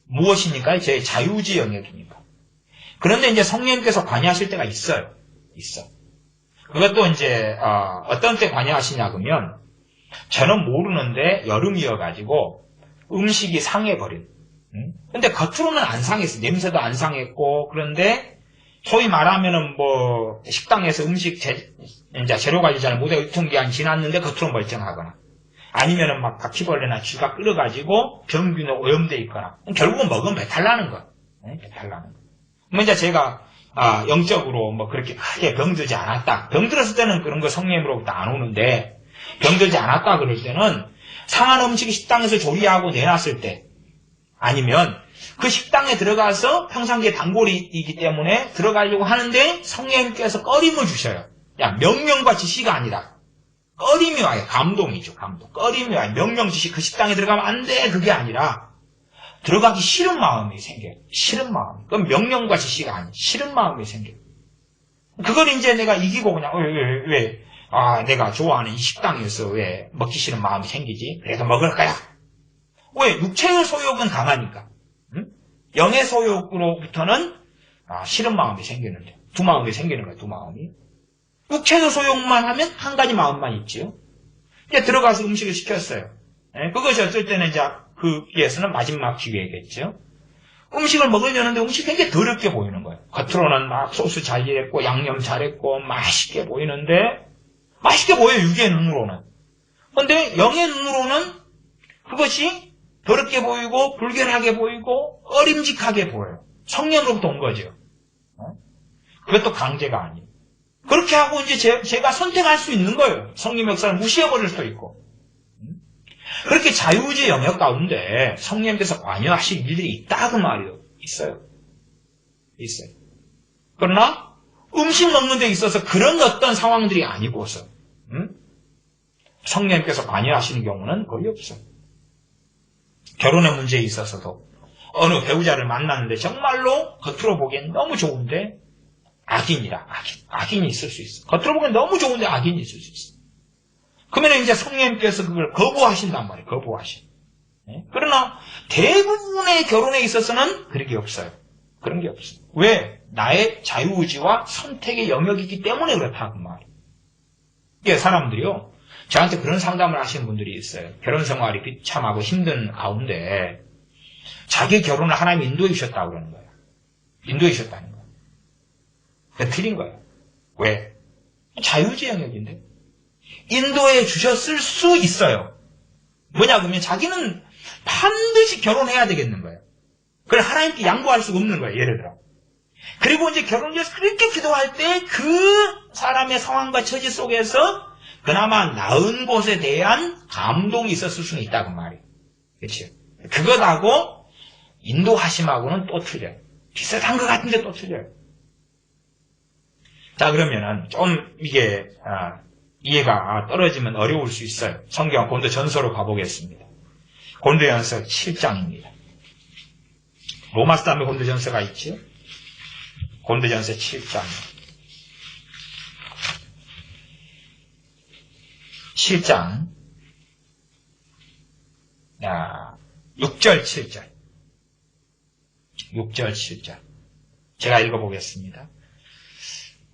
무엇이니까? 제 자유지 영역이니까. 그런데 이제 성령님께서 관여하실 때가 있어요. 있어. 그것도 이제 어떤 때 관여하시냐 그러면 저는 모르는데 여름이어가지고 음식이 상해버린. 근데 겉으로는 안 상했어. 냄새도 안 상했고 그런데 소위 말하면은 식당에서 음식 이제 재료 관리 잘 못하고 유통기한 지났는데 겉으로 멀쩡하거나 아니면은 막 바퀴벌레나 쥐가 끌어가지고 병균에 오염돼 있거나 결국은 먹으면 배탈 나는 거. 배탈 나는 거. 이제 제가 영적으로 그렇게 크게 병들지 않았다. 병들었을 때는 그런 거 성령으로부터 안 오는데 병들지 않았다 그럴 때는 상한 음식이 식당에서 조리하고 내놨을 때 아니면 그 식당에 들어가서 평상시에 단골이기 때문에 들어가려고 하는데 성령님께서 꺼림을 주셔요. 명령과 지시가 아니라 꺼림이 와요. 감동이죠. 감동. 꺼림이 와요. 명령 지시 그 식당에 들어가면 안 돼. 그게 아니라 들어가기 싫은 마음이 생겨요. 싫은 마음. 그건 명령과 지시가 아니에요. 싫은 마음이 생겨요. 그걸 이제 내가 이기고 그냥 왜 내가 좋아하는 이 식당에서 왜 먹기 싫은 마음이 생기지? 그래서 먹을 거야. 왜? 육체의 소욕은 강하니까. 영의 소욕으로부터는 싫은 마음이 생기는데 두 마음이 생기는 거예요. 두 마음이. 육체의 소욕만 하면 한 가지 마음만 있지요. 이제 들어가서 음식을 시켰어요. 그것이 어쩔 때는 이제 거기에서는 마지막 기회겠죠. 음식을 먹으려는데 음식이 굉장히 더럽게 보이는 거예요. 겉으로는 막 소스 잘했고 양념 잘했고 맛있게 보이는데 맛있게 보여요. 육의 눈으로는. 그런데 영의 눈으로는 그것이 더럽게 보이고 불결하게 보이고 어림직하게 보여요. 성령으로부터 온 거죠. 그것도 강제가 아니에요. 그렇게 하고 이제 제가 선택할 수 있는 거예요. 성령의 역사를 무시해버릴 수도 있고. 그렇게 자유주의 영역 가운데 성령님께서 관여하실 일들이 있다 그 말이에요. 있어요. 그러나 음식 먹는 데 있어서 그런 어떤 상황들이 아니고서 성령님께서 관여하시는 경우는 거의 없어요. 결혼의 문제에 있어서도 어느 배우자를 만났는데 정말로 겉으로 보기엔 너무 좋은데 악인이 있을 수 있어. 겉으로 보기엔 너무 좋은데 악인이 있을 수 있어. 그러면 이제 성령님께서 그걸 거부하신단 말이에요. 거부하신. 그러나 대부분의 결혼에 있어서는 그런 게 없어요. 그런 게 없어요. 왜? 나의 자유의지와 선택의 영역이기 때문에 그렇다 그 말이에요. 이게 사람들이요, 저한테 그런 상담을 하시는 분들이 있어요. 결혼 생활이 비참하고 힘든 가운데 자기 결혼을 하나님이 인도해 주셨다고 그러는 거예요. 인도해 주셨다는 거예요. 그게 틀린 거예요. 왜? 자유의지 영역인데. 인도해 주셨을 수 있어요. 뭐냐 그러면 자기는 반드시 결혼해야 되겠는 거예요. 그걸 하나님께 양보할 수가 없는 거예요. 예를 들어. 그리고 이제 결혼해서 그렇게 기도할 때 그 사람의 상황과 처지 속에서 그나마 나은 곳에 대한 감동이 있었을 수는 있다고 말이에요. 그렇죠? 그것하고 인도하심하고는 또 틀려요. 비슷한 것 같은데 또 틀려요. 자, 그러면은 좀 이게 이해가 떨어지면 어려울 수 있어요. 성경 고린도전서로 가보겠습니다. 고린도전서 7장입니다. 로마서 다음에 고린도전서가 있죠. 고린도전서 7장. 7장 6절 7절 6절 7절 제가 읽어보겠습니다.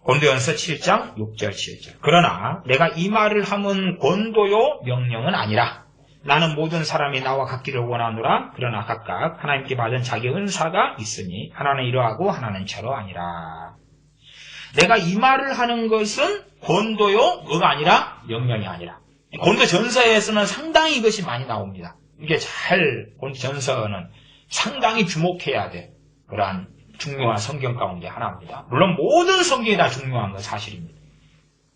고린도전서 7장 6절 7절 그러나 내가 이 말을 함은 권도요 명령은 아니라 나는 모든 사람이 나와 같기를 원하노라. 그러나 각각 하나님께 받은 자기 은사가 있으니 하나는 이러하고 하나는 저러 아니라. 내가 이 말을 하는 것은 권도요 뭐가 아니라 명령이 아니라. 고린도전서에서는 상당히 이것이 많이 나옵니다. 이게 고린도전서는 상당히 주목해야 돼. 그러한 중요한 성경 가운데 하나입니다. 물론 모든 성경이 다 중요한 건 사실입니다.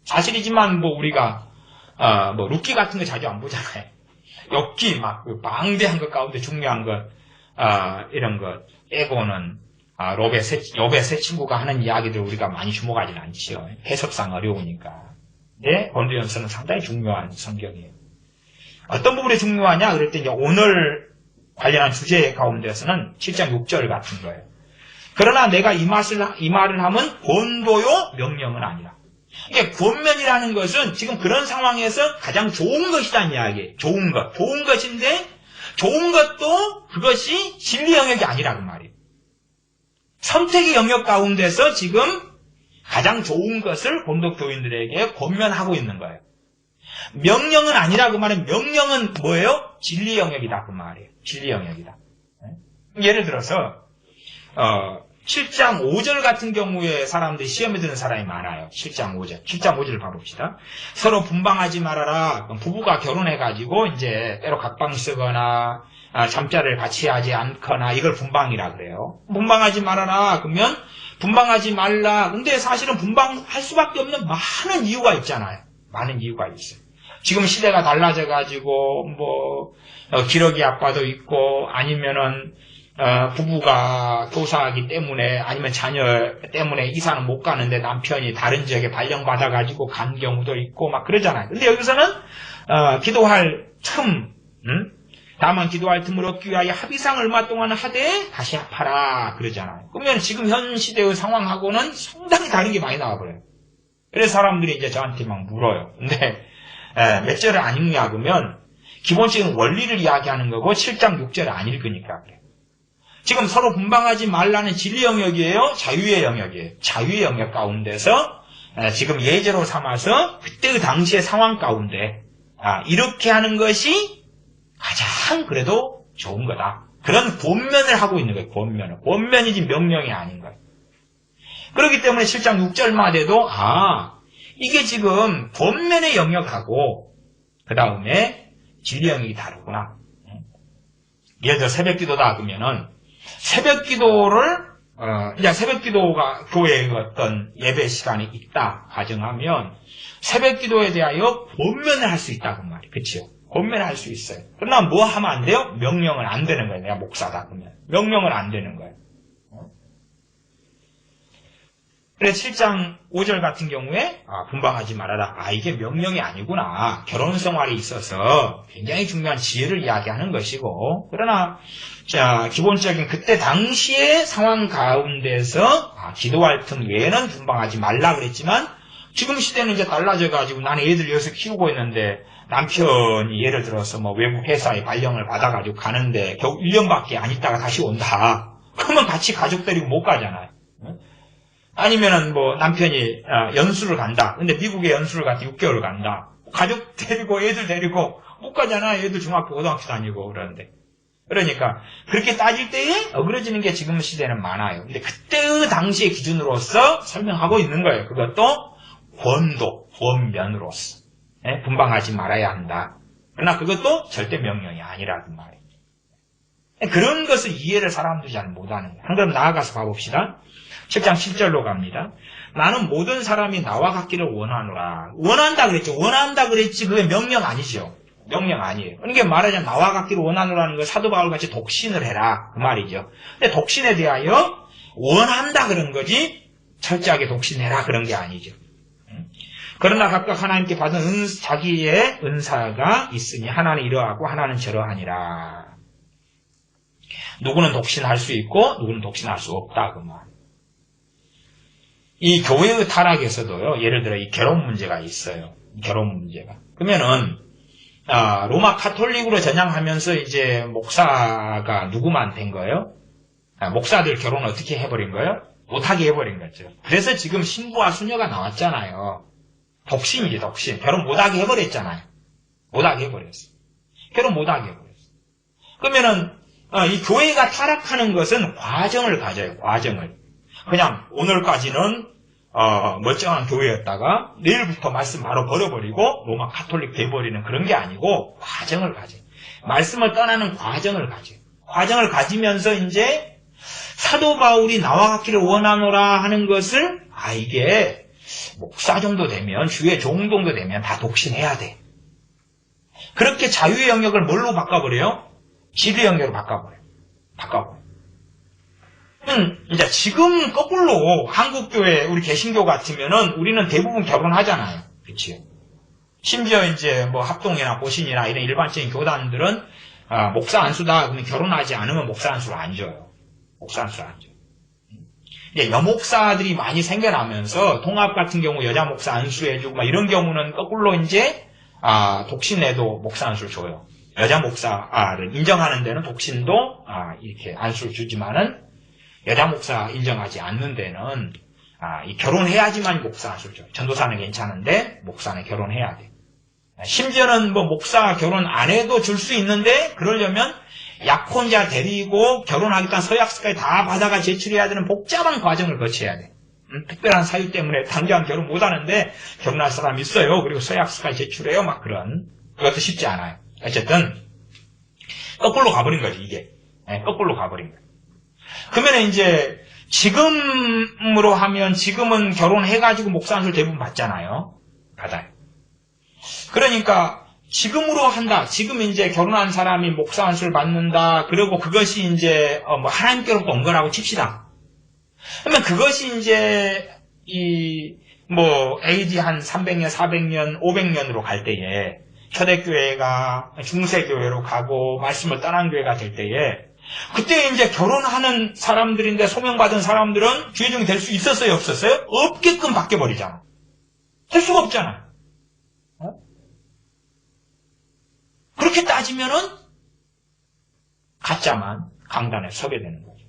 사실이지만 우리가 룻기 같은 거 자주 안 보잖아요. 엽기 방대한 것 가운데 중요한 것 이런 것 빼고는 욥의 세 친구가 하는 이야기들 우리가 많이 주목하지는 않지요. 해석상 어려우니까. 네, 고린도전서는 상당히 중요한 성경이에요. 어떤 부분이 중요하냐? 그럴 때 이제 오늘 관련한 주제 가운데서는 7장 6절 같은 거예요. 그러나 내가 이 말을 하면 권도요 명령은 아니라. 이게 권면이라는 것은 지금 그런 상황에서 가장 좋은 것이라는 이야기예요. 좋은 것인데 좋은 것도 그것이 진리 영역이 아니라고 말이에요. 선택의 영역 가운데서 지금 가장 좋은 것을 본독 교인들에게 권면하고 있는 거예요. 명령은 아니라고 말하면 명령은 뭐예요? 진리 영역이다 그 말이에요. 진리 영역이다. 예를 들어서 7장 5절 같은 경우에 사람들이 시험에 드는 사람이 많아요. 7장 5절을 봐봅시다. 서로 분방하지 말아라. 부부가 결혼해가지고 이제 때로 각방 쓰거나 잠자를 같이 하지 않거나 이걸 분방이라 그래요. 분방하지 말아라. 그러면 분방하지 말라. 근데 사실은 분방할 수밖에 없는 많은 이유가 있잖아요. 많은 이유가 있어요. 지금 시대가 달라져가지고 기러기 아빠도 있고 아니면은 부부가 교사하기 때문에 아니면 자녀 때문에 이사는 못 가는데 남편이 다른 지역에 발령받아가지고 간 경우도 있고 막 그러잖아요. 근데 여기서는 기도할 틈, 다만 기도할 틈을 얻기 위하여 합의상 얼마 동안 하되 다시 합하라 그러잖아요. 그러면 지금 현 시대의 상황하고는 상당히 다른 게 많이 나와버려요. 그래서 사람들이 이제 저한테 막 물어요. 근데 몇 절을 안 읽냐 그러면 기본적인 원리를 이야기하는 거고 7장 6절을 안 읽으니까 그래요. 지금 서로 분방하지 말라는 진리 영역이에요? 자유의 영역이에요? 자유의 영역 가운데서 지금 예제로 삼아서 그때의 당시의 상황 가운데 이렇게 하는 것이 가장 그래도 좋은 거다. 그런 권면을 하고 있는 거예요. 권면이지 명령이 아닌 거예요. 그렇기 때문에 7장 6절마대도 이게 지금 권면의 영역하고 그 다음에 진리 영역이 다르구나. 예를 들어 새벽기도다 그러면은 새벽기도를 새벽기도가 교회의 어떤 예배 시간이 있다 가정하면 새벽기도에 대하여 권면을 할 수 있다고 말이에요. 그렇죠? 권면을 할 수 있어요. 그러나 뭐 하면 안 돼요? 명령은 안 되는 거예요. 내가 목사다 그러면 명령은 안 되는 거예요. 그래서 7장 5절 같은 경우에 분방하지 말아라. 이게 명령이 아니구나. 결혼 생활에 있어서 굉장히 중요한 지혜를 이야기하는 것이고 그러나 기본적인 그때 당시의 상황 가운데서 기도할 틈 외에는 분방하지 말라 그랬지만 지금 시대는 이제 달라져가지고 나는 애들 여기서 키우고 있는데 남편이 예를 들어서 뭐 외국 회사에 발령을 받아가지고 가는데 겨우 1년밖에 안 있다가 다시 온다. 그러면 같이 가족 데리고 못 가잖아요. 아니면은 뭐 남편이 연수를 간다. 근데 미국에 연수를 갔다 6개월 간다. 가족 데리고 애들 데리고 못 가잖아. 애들 중학교 고등학교 다니고 그러는데. 그러니까 그렇게 따질 때에 어그러지는 게 지금 시대는 많아요. 근데 그때 당시의 기준으로서 설명하고 있는 거예요. 그것도 권도, 권면으로서. 분방하지 말아야 한다. 그러나 그것도 절대 명령이 아니라는 말이에요. 그런 것을 이해를 사람들이 잘 못하는 거예요. 한 걸음 나아가서 봐봅시다. 7장 7절로 갑니다. 나는 모든 사람이 나와 같기를 원하노라. 원한다 그랬죠. 원한다 그랬지. 그게 명령 아니죠. 명령 아니에요. 그러니까 말하자면 나와 같기를 원하노라는 거 사도 바울같이 독신을 해라. 그 말이죠. 근데 독신에 대하여 원한다 그런 거지 철저하게 독신해라 그런 게 아니죠. 그러나 각각 하나님께 받은 자기의 은사가 있으니 하나는 이러하고 하나는 저러하니라. 누구는 독신할 수 있고 누구는 독신할 수 없다 그 말. 이 교회의 타락에서도요. 예를 들어 이 결혼 문제가 있어요. 결혼 문제가. 그러면은 로마 카톨릭으로 전향하면서 이제 목사가 누구만 된 거예요? 목사들 결혼 어떻게 해버린 거예요? 못하게 해버린 거죠. 그래서 지금 신부와 수녀가 나왔잖아요. 독신이지 독신. 결혼 못하게 해버렸잖아요. 못하게 해버렸어. 결혼 못하게 해버렸어. 그러면은 이 교회가 타락하는 것은 과정을 가져요. 과정을. 그냥 오늘까지는 멀쩡한 교회였다가 내일부터 말씀 바로 버려버리고 로마 카톨릭 돼버리는 그런 게 아니고 과정을 가져요. 말씀을 떠나는 과정을 가져요. 과정을 가지면서 이제 사도 바울이 나와 같기를 원하노라 하는 것을 이게 목사 정도 되면 주의 종 정도 되면 다 독신해야 돼. 그렇게 자유의 영역을 뭘로 바꿔버려요? 지리의 영역으로 바꿔버려요. 이제 지금 거꾸로 한국교회 우리 개신교 같으면은 우리는 대부분 결혼하잖아요. 그치? 심지어 이제 뭐 합동이나 보신이나 이런 일반적인 교단들은 목사 안수다 그러면 결혼하지 않으면 목사 안수를 안 줘요. 목사 안수를 안 줘요. 이제 여목사들이 많이 생겨나면서 통합 같은 경우 여자 목사 안수해주고 막 이런 경우는 거꾸로 이제 독신에도 목사 안수를 줘요. 여자 목사를 인정하는 데는 독신도 이렇게 안수를 주지만은 여자 목사 인정하지 않는 데는 결혼해야지만 목사 안수를 줘요. 전도사는 괜찮은데 목사는 결혼해야 돼. 심지어는 뭐 목사 결혼 안 해도 줄 수 있는데 그러려면 약혼자 데리고 결혼하겠다는 서약서까지 다 받아가 제출해야 되는 복잡한 과정을 거쳐야 돼. 특별한 사유 때문에 당장 결혼 못하는데 결혼할 사람이 있어요. 그리고 서약서까지 제출해요. 막 그런. 그것도 쉽지 않아요. 어쨌든 거꾸로 가버린 거지 이게. 거꾸로 가버린 거예요. 그러면 이제 지금으로 하면 지금은 결혼해가지고 목사 안수를 대부분 받잖아요. 받아요. 그러니까 지금으로 한다. 지금 이제 결혼한 사람이 목사 안수를 받는다. 그리고 그것이 이제 뭐 하나님께로부터 온 거라고 칩시다. 그러면 그것이 이제 뭐 AD 한 300년, 400년, 500년으로 갈 때에 초대교회가 중세교회로 가고 말씀을 떠난 교회가 될 때에 그때 이제 결혼하는 사람들인데 소명받은 사람들은 주의종이 될 수 있었어요? 없었어요? 없게끔 바뀌어버리잖아. 될 수가 없잖아. 그렇게 따지면은 가짜만 강단에 서게 되는 거죠.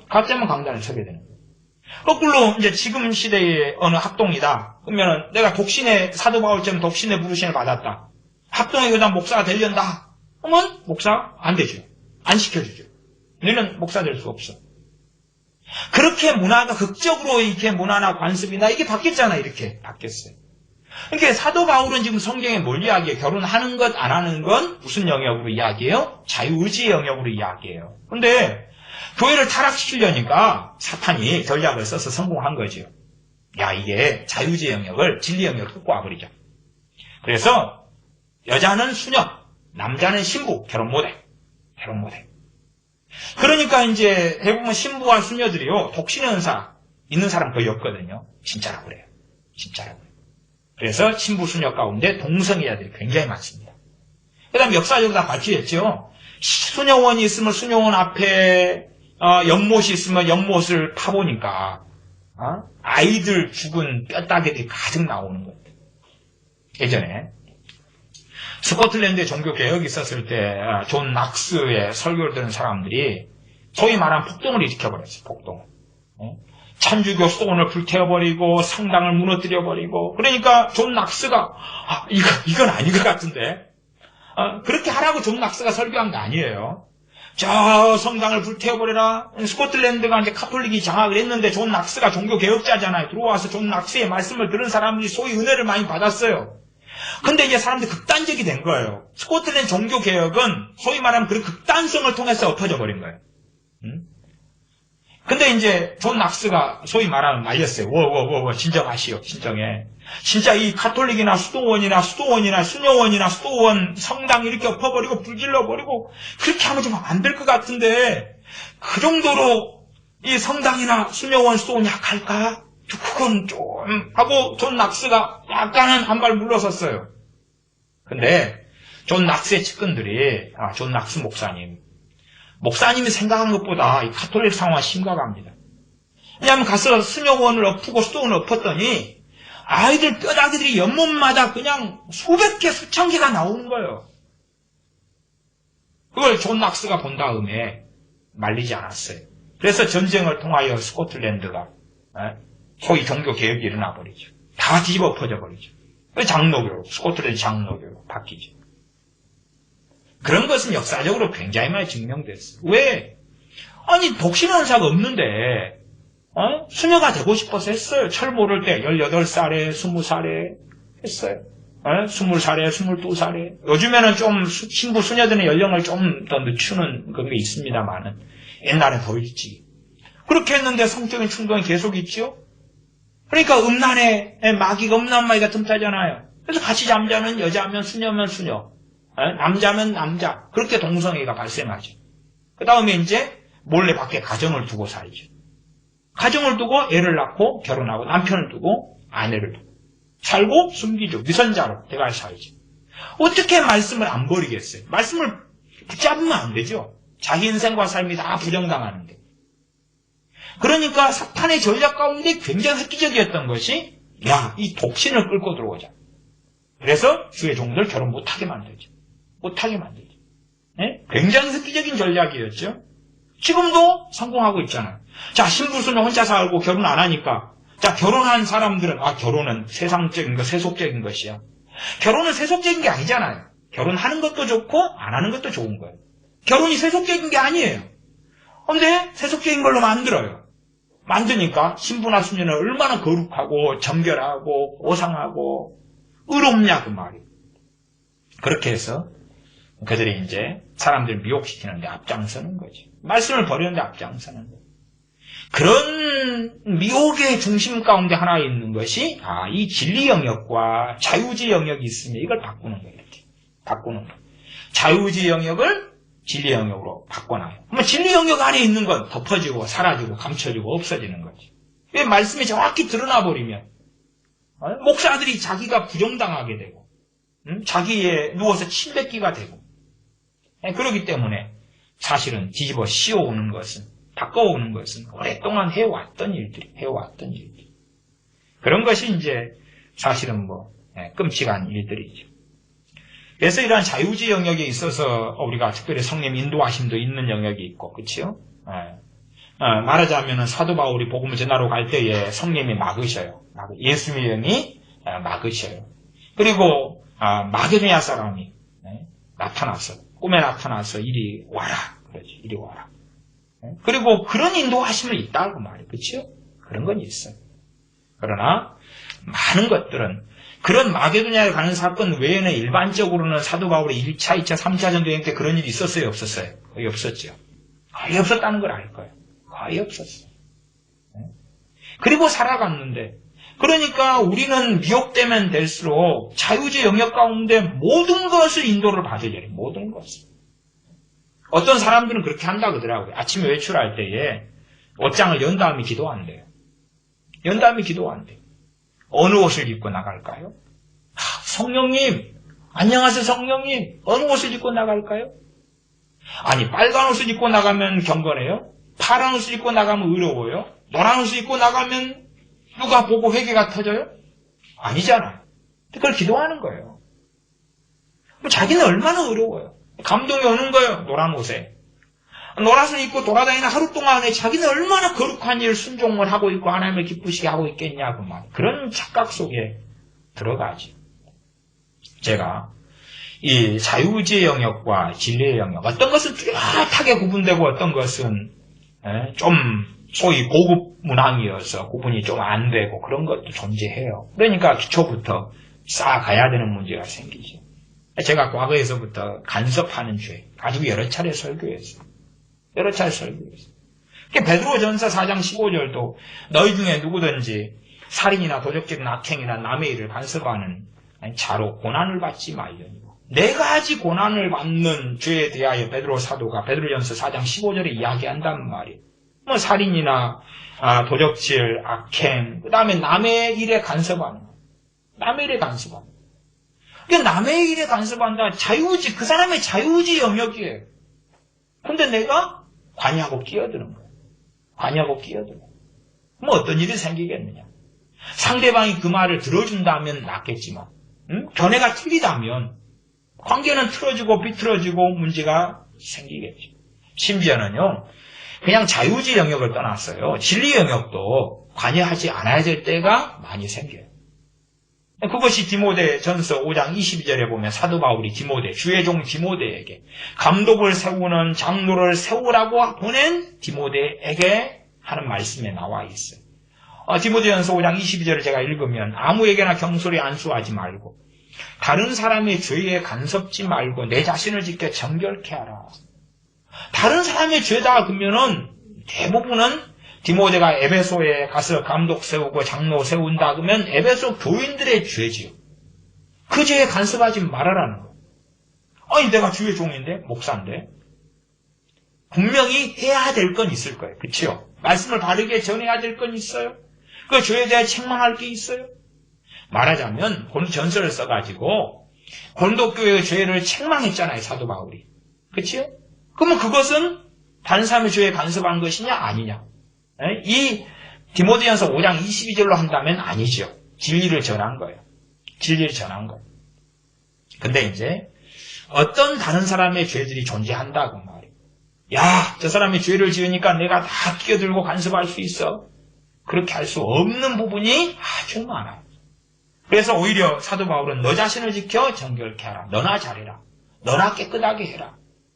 가짜만 강단에 서게 되는 거죠. 거꾸로 이제 지금 시대의 어느 합동이다. 그러면은 내가 독신의 사도 바울처럼 독신의 부르심을 받았다. 합동의 교단 목사가 되려다. 그러면 목사 안 되죠. 안 시켜주죠. 너는 목사 될 수 없어. 그렇게 문화가 극적으로 이렇게 문화나 관습이나 이게 바뀌었잖아. 이렇게 바뀌었어요. 그러니까 사도 바울은 지금 성경에 뭘 이야기해요? 결혼하는 것, 안 하는 건 무슨 영역으로 이야기해요? 자유의지의 영역으로 이야기해요. 근데 교회를 타락시키려니까 사탄이 전략을 써서 성공한 거죠. 야, 이게 자유의지의 영역을 진리 영역으로 끄고 와버리자. 그래서 여자는 수녀, 남자는 신부, 결혼 못해. 결혼 못해. 그러니까 이제 대부분 신부와 수녀들이요, 독신의 은사 있는 사람 거의 없거든요. 진짜라고 그래요. 진짜라고 그래요. 그래서 신부 수녀 가운데 동성애자들이 굉장히 많습니다. 그 다음에 역사적으로 다 밝혀졌죠. 수녀원이 있으면 수녀원 앞에 연못이 있으면 연못을 파보니까 아이들 죽은 뼈다귀들이 가득 나오는 거예요. 예전에 스코틀랜드에 종교개혁이 있었을 때 존 낙스의 설교를 들은 사람들이 소위 말하는 폭동을 일으켜버렸어요. 폭동. 천주교 소원을 불태워버리고 성당을 무너뜨려버리고, 그러니까 존 낙스가 이건 아닌 것 같은데 그렇게 하라고 존 낙스가 설교한 게 아니에요. 저 성당을 불태워버려라. 스코틀랜드가 이제 카톨릭이 장악을 했는데 존 낙스가 종교개혁자잖아요. 들어와서 존 낙스의 말씀을 들은 사람들이 소위 은혜를 많이 받았어요. 근데 이제 사람들이 극단적이 된 거예요. 스코틀랜드 종교개혁은 소위 말하면 그 극단성을 통해서 엎어져 버린 거예요. 근데 이제 존 낙스가 소위 말하면 말렸어요. 진정하시오. 진정해. 진짜 이 카톨릭이나 수도원이나 수녀원이나 수도원 성당 이렇게 엎어버리고 불질러버리고 그렇게 하면 좀 안 될 것 같은데 그 정도로 이 성당이나 수녀원 수도원이 약할까? 그건 좀 하고 존 낙스가 약간은 한 발 물러섰어요. 근데 존 낙스의 측근들이 존 낙스 목사님이 생각한 것보다 이 카톨릭 상황이 심각합니다. 왜냐하면 가서 수녀원을 엎고 수도원을 엎었더니 아이들 뼈다귀들이 연못마다 그냥 수백 개, 수천 개가 나오는 거예요. 그걸 존 낙스가 본 다음에 말리지 않았어요. 그래서 전쟁을 통하여 스코틀랜드가 소위 종교개혁이 일어나 버리죠. 다 뒤집어 엎어져 버리죠. 장로교로, 스코틀랜드 장로교로 바뀌죠. 그런 것은 역사적으로 굉장히 많이 증명됐어요. 왜? 아니 독신원사가 없는데 수녀가 되고 싶어서 했어요. 철 모를 때 18살에 20살에 했어요. 20살에 22살에. 요즘에는 좀 신부 수녀들의 연령을 좀 더 늦추는 그런 게 있습니다만은 옛날엔 더 일찍. 그렇게 했는데 성적인 충동이 계속 있죠. 그러니까 음란에 마귀가 음란마귀가 틈타잖아요. 그래서 같이 잠자면 여자면 수녀면 수녀, 남자면 남자, 그렇게 동성애가 발생하죠. 그 다음에 이제 몰래 밖에 가정을 두고 살죠. 가정을 두고 애를 낳고 결혼하고 남편을 두고 아내를 두고 살고 숨기죠. 위선자로 대갈 살죠. 어떻게 말씀을 안 버리겠어요? 말씀을 붙잡으면 안 되죠. 자기 인생과 삶이 다 부정당하는데. 그러니까 사탄의 전략 가운데 굉장히 획기적이었던 것이 이 독신을 끌고 들어오자. 그래서 주의 종들 결혼 못하게 만들죠. 못하게 만들죠. 네? 굉장히 획기적인 전략이었죠. 지금도 성공하고 있잖아요. 자, 신부수는 혼자 살고 결혼 안 하니까. 자, 결혼한 사람들은 결혼은 세상적인 것, 세속적인 것이야. 결혼은 세속적인 게 아니잖아요. 결혼하는 것도 좋고 안 하는 것도 좋은 거예요. 결혼이 세속적인 게 아니에요. 근데 세속적인 걸로 만들어요. 만드니까 신부나 수녀는 얼마나 거룩하고 정결하고 오상하고 의롭냐 그 말이에요. 그렇게 해서 그들이 이제 사람들을 미혹시키는데 앞장서는 거죠. 말씀을 버리는데 앞장서는 거예요. 그런 미혹의 중심 가운데 하나 있는 것이 이 진리 영역과 자유주의 영역이 있으면 이걸 바꾸는 거예요. 바꾸는 거예요. 자유주의 영역을 진리 영역으로 바꿔놔요. 그러면 진리 영역 안에 있는 건 덮어지고 사라지고 감춰지고 없어지는 거지. 왜 말씀이 정확히 드러나 버리면 목사들이 자기가 부정당하게 되고 자기에 누워서 침 뱉기가 되고 그렇기 때문에 사실은 뒤집어 씌워오는 것은 바꿔오는 것은 오랫동안 해왔던 일들이 그런 것이 이제 사실은 끔찍한 일들이죠. 그래서 이러한 자유주의 영역에 있어서 우리가 특별히 성령 인도하심도 있는 영역이 있고, 그렇죠? 말하자면은 사도 바울이 복음을 전하러 갈 때에 성령이 막으셔요. 예수님의 영이 막으셔요. 그리고 마게도냐 사람이 꿈에 나타나서 이리 와라, 그러지, 이리 와라. 그리고 그런 인도하심을 있다고 말이에요, 그렇죠? 그런 건 있어요. 그러나 많은 것들은 그런 마게도냐에 가는 사건 외에는 일반적으로는 사도 바울의 1차, 2차, 3차 전도여행 때 그런 일이 있었어요? 없었어요? 거의 없었죠. 거의 없었다는 걸 알 거예요. 거의 없었어요. 그리고 살아갔는데, 그러니까 우리는 미혹되면 될수록 자유주의 영역 가운데 모든 것을 인도를 받으려니, 모든 것을. 어떤 사람들은 그렇게 한다 그러더라고요. 아침에 외출할 때에 옷장을 연 다음에 기도한대요. 연 다음에 기도한대요. 어느 옷을 입고 나갈까요? 성령님, 안녕하세요 성령님, 어느 옷을 입고 나갈까요? 아니, 빨간 옷을 입고 나가면 경건해요? 파란 옷을 입고 나가면 의로워요? 노란 옷을 입고 나가면 누가 보고 회개가 터져요? 아니잖아요. 그걸 기도하는 거예요. 자기는 얼마나 어려워요. 감동이 오는 거예요. 노란 옷에. 노란옷을 입고 돌아다니는 하루 동안에 자기는 얼마나 거룩한 일 순종을 하고 있고 하나님을 기쁘시게 하고 있겠냐 그 말. 그런 착각 속에 들어가지. 제가 이 자유의지의 영역과 진리의 영역, 어떤 것은 뚜렷하게 구분되고 어떤 것은 좀 소위 고급 문항이어서 구분이 좀 안 되고 그런 것도 존재해요. 그러니까 기초부터 쌓아가야 되는 문제가 생기죠. 제가 과거에서부터 간섭하는 죄 가지고 여러 차례 설교했어요. 여러 차례 설교했어요. 베드로전서 4장 15절도 너희 중에 누구든지 살인이나 도적질, 낙행이나 남의 일을 간섭하는 자로 고난을 받지 말려니. 네 가지 고난을 받는 죄에 대하여 베드로 사도가 베드로전서 4장 15절에 이야기한단 말이에요. 뭐 살인이나 도적질, 악행, 그 다음에 남의 일에 간섭하는 거. 남의 일에 간섭하는 거. 그러니까 남의 일에 간섭한다. 자유의지, 그 사람의 자유의지 영역이에요. 근데 내가 관여하고 끼어드는 거예요. 관여하고 끼어드는 거예요. 뭐 어떤 일이 생기겠느냐. 상대방이 그 말을 들어준다면 낫겠지만 견해가 틀리다면 관계는 틀어지고 비틀어지고 문제가 생기겠죠. 심지어는요. 그냥 자유의지 영역을 떠났어요. 진리 영역도 관여하지 않아야 될 때가 많이 생겨요. 그것이 디모데전서 5장 22절에 보면 사도 바울이 디모데, 주의 종 디모데에게 감독을 세우는 장로를 세우라고 보낸 디모데에게 하는 말씀에 나와 있어요. 디모데전서 5장 22절을 제가 읽으면 아무에게나 경솔히 안수하지 말고 다른 사람의 죄에 간섭지 말고 내 자신을 지켜 정결케 하라. 다른 사람의 죄다 그러면은 대부분은 디모데가 에베소에 가서 감독 세우고 장로 세운다 그러면 에베소 교인들의 죄지요. 그 죄에 간섭하지 말아라는 거예요. 아니 내가 주의 종인데 목사인데 분명히 해야 될 건 있을 거예요. 그렇죠? 말씀을 바르게 전해야 될 건 있어요. 그 죄에 대해 책망할 게 있어요. 말하자면 고린도 전서를 써가지고 고린도 교회의 죄를 책망했잖아요. 사도 바울이. 그렇죠? 그러면 그것은 다른 사람의 죄에 간섭한 것이냐 아니냐. 이 디모데전서 5장 22절로 한다면 아니죠. 진리를 전한 거예요. 진리를 전한 거예요. 근데 이제 어떤 다른 사람의 죄들이 존재한다고 말이에요. 야, 저 사람이 죄를 지으니까 내가 다 끼어들고 간섭할 수 있어. 그렇게 할 수 없는 부분이 아주 많아요. 그래서 오히려 사도 바울은 너 자신을 지켜 정결케 하라. 너나 잘해라. 너나 깨끗하게 해라.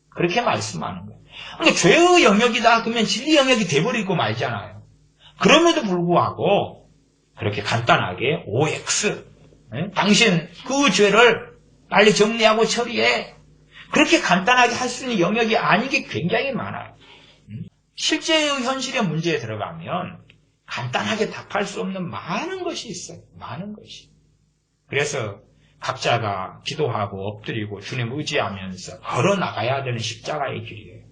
그렇게 말씀하는 거예요. 그러니까 죄의 영역이다 그러면 진리 영역이 돼버리고 말잖아요. 그럼에도 불구하고 그렇게 간단하게 OX 당신 그 죄를 빨리 정리하고 처리해. 그렇게 간단하게 할 수 있는 영역이 아닌 게 굉장히 많아요. 실제의 현실의 문제에 들어가면 간단하게 답할 수 없는 많은 것이 있어요. 많은 것이. 그래서 각자가 기도하고 엎드리고 주님 의지하면서 걸어나가야 되는 십자가의 길이에요.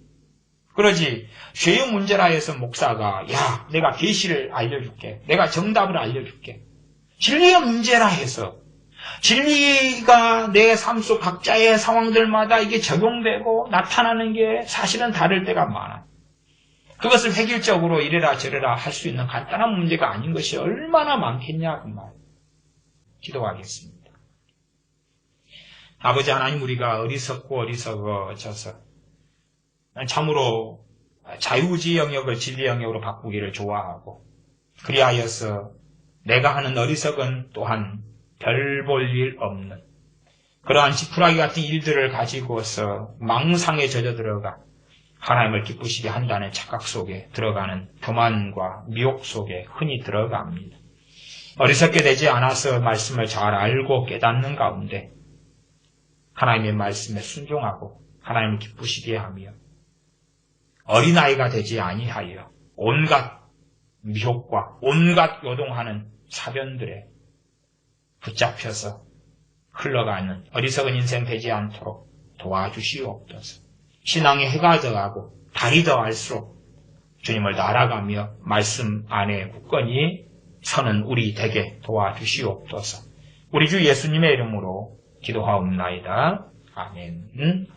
그러지 죄의 문제라 해서 목사가 야 내가 계시를 알려줄게. 내가 정답을 알려줄게. 진리의 문제라 해서 진리가 내 삶 속 각자의 상황들마다 이게 적용되고 나타나는 게 사실은 다를 때가 많아요. 그것을 획일적으로 이래라 저래라 할 수 있는 간단한 문제가 아닌 것이 얼마나 많겠냐 그 말. 기도하겠습니다. 아버지 하나님 우리가 어리석고 어리석어져서 참으로 자유의지 영역을 진리 영역으로 바꾸기를 좋아하고 그리하여서 내가 하는 어리석은 또한 별 볼 일 없는 그러한 지푸라기 같은 일들을 가지고서 망상에 젖어들어가 하나님을 기쁘시게 한다는 착각 속에 들어가는 교만과 미혹 속에 흔히 들어갑니다. 어리석게 되지 않아서 말씀을 잘 알고 깨닫는 가운데 하나님의 말씀에 순종하고 하나님을 기쁘시게 하며 어린아이가 되지 아니하여 온갖 미혹과 온갖 요동하는 사변들에 붙잡혀서 흘러가는 어리석은 인생 되지 않도록 도와주시옵소서. 신앙의 해가 더하고 달이 더할수록 주님을 날아가며 말씀 안에 굳건히 서는 우리 되게 도와주시옵소서. 우리 주 예수님의 이름으로 기도하옵나이다. 아멘.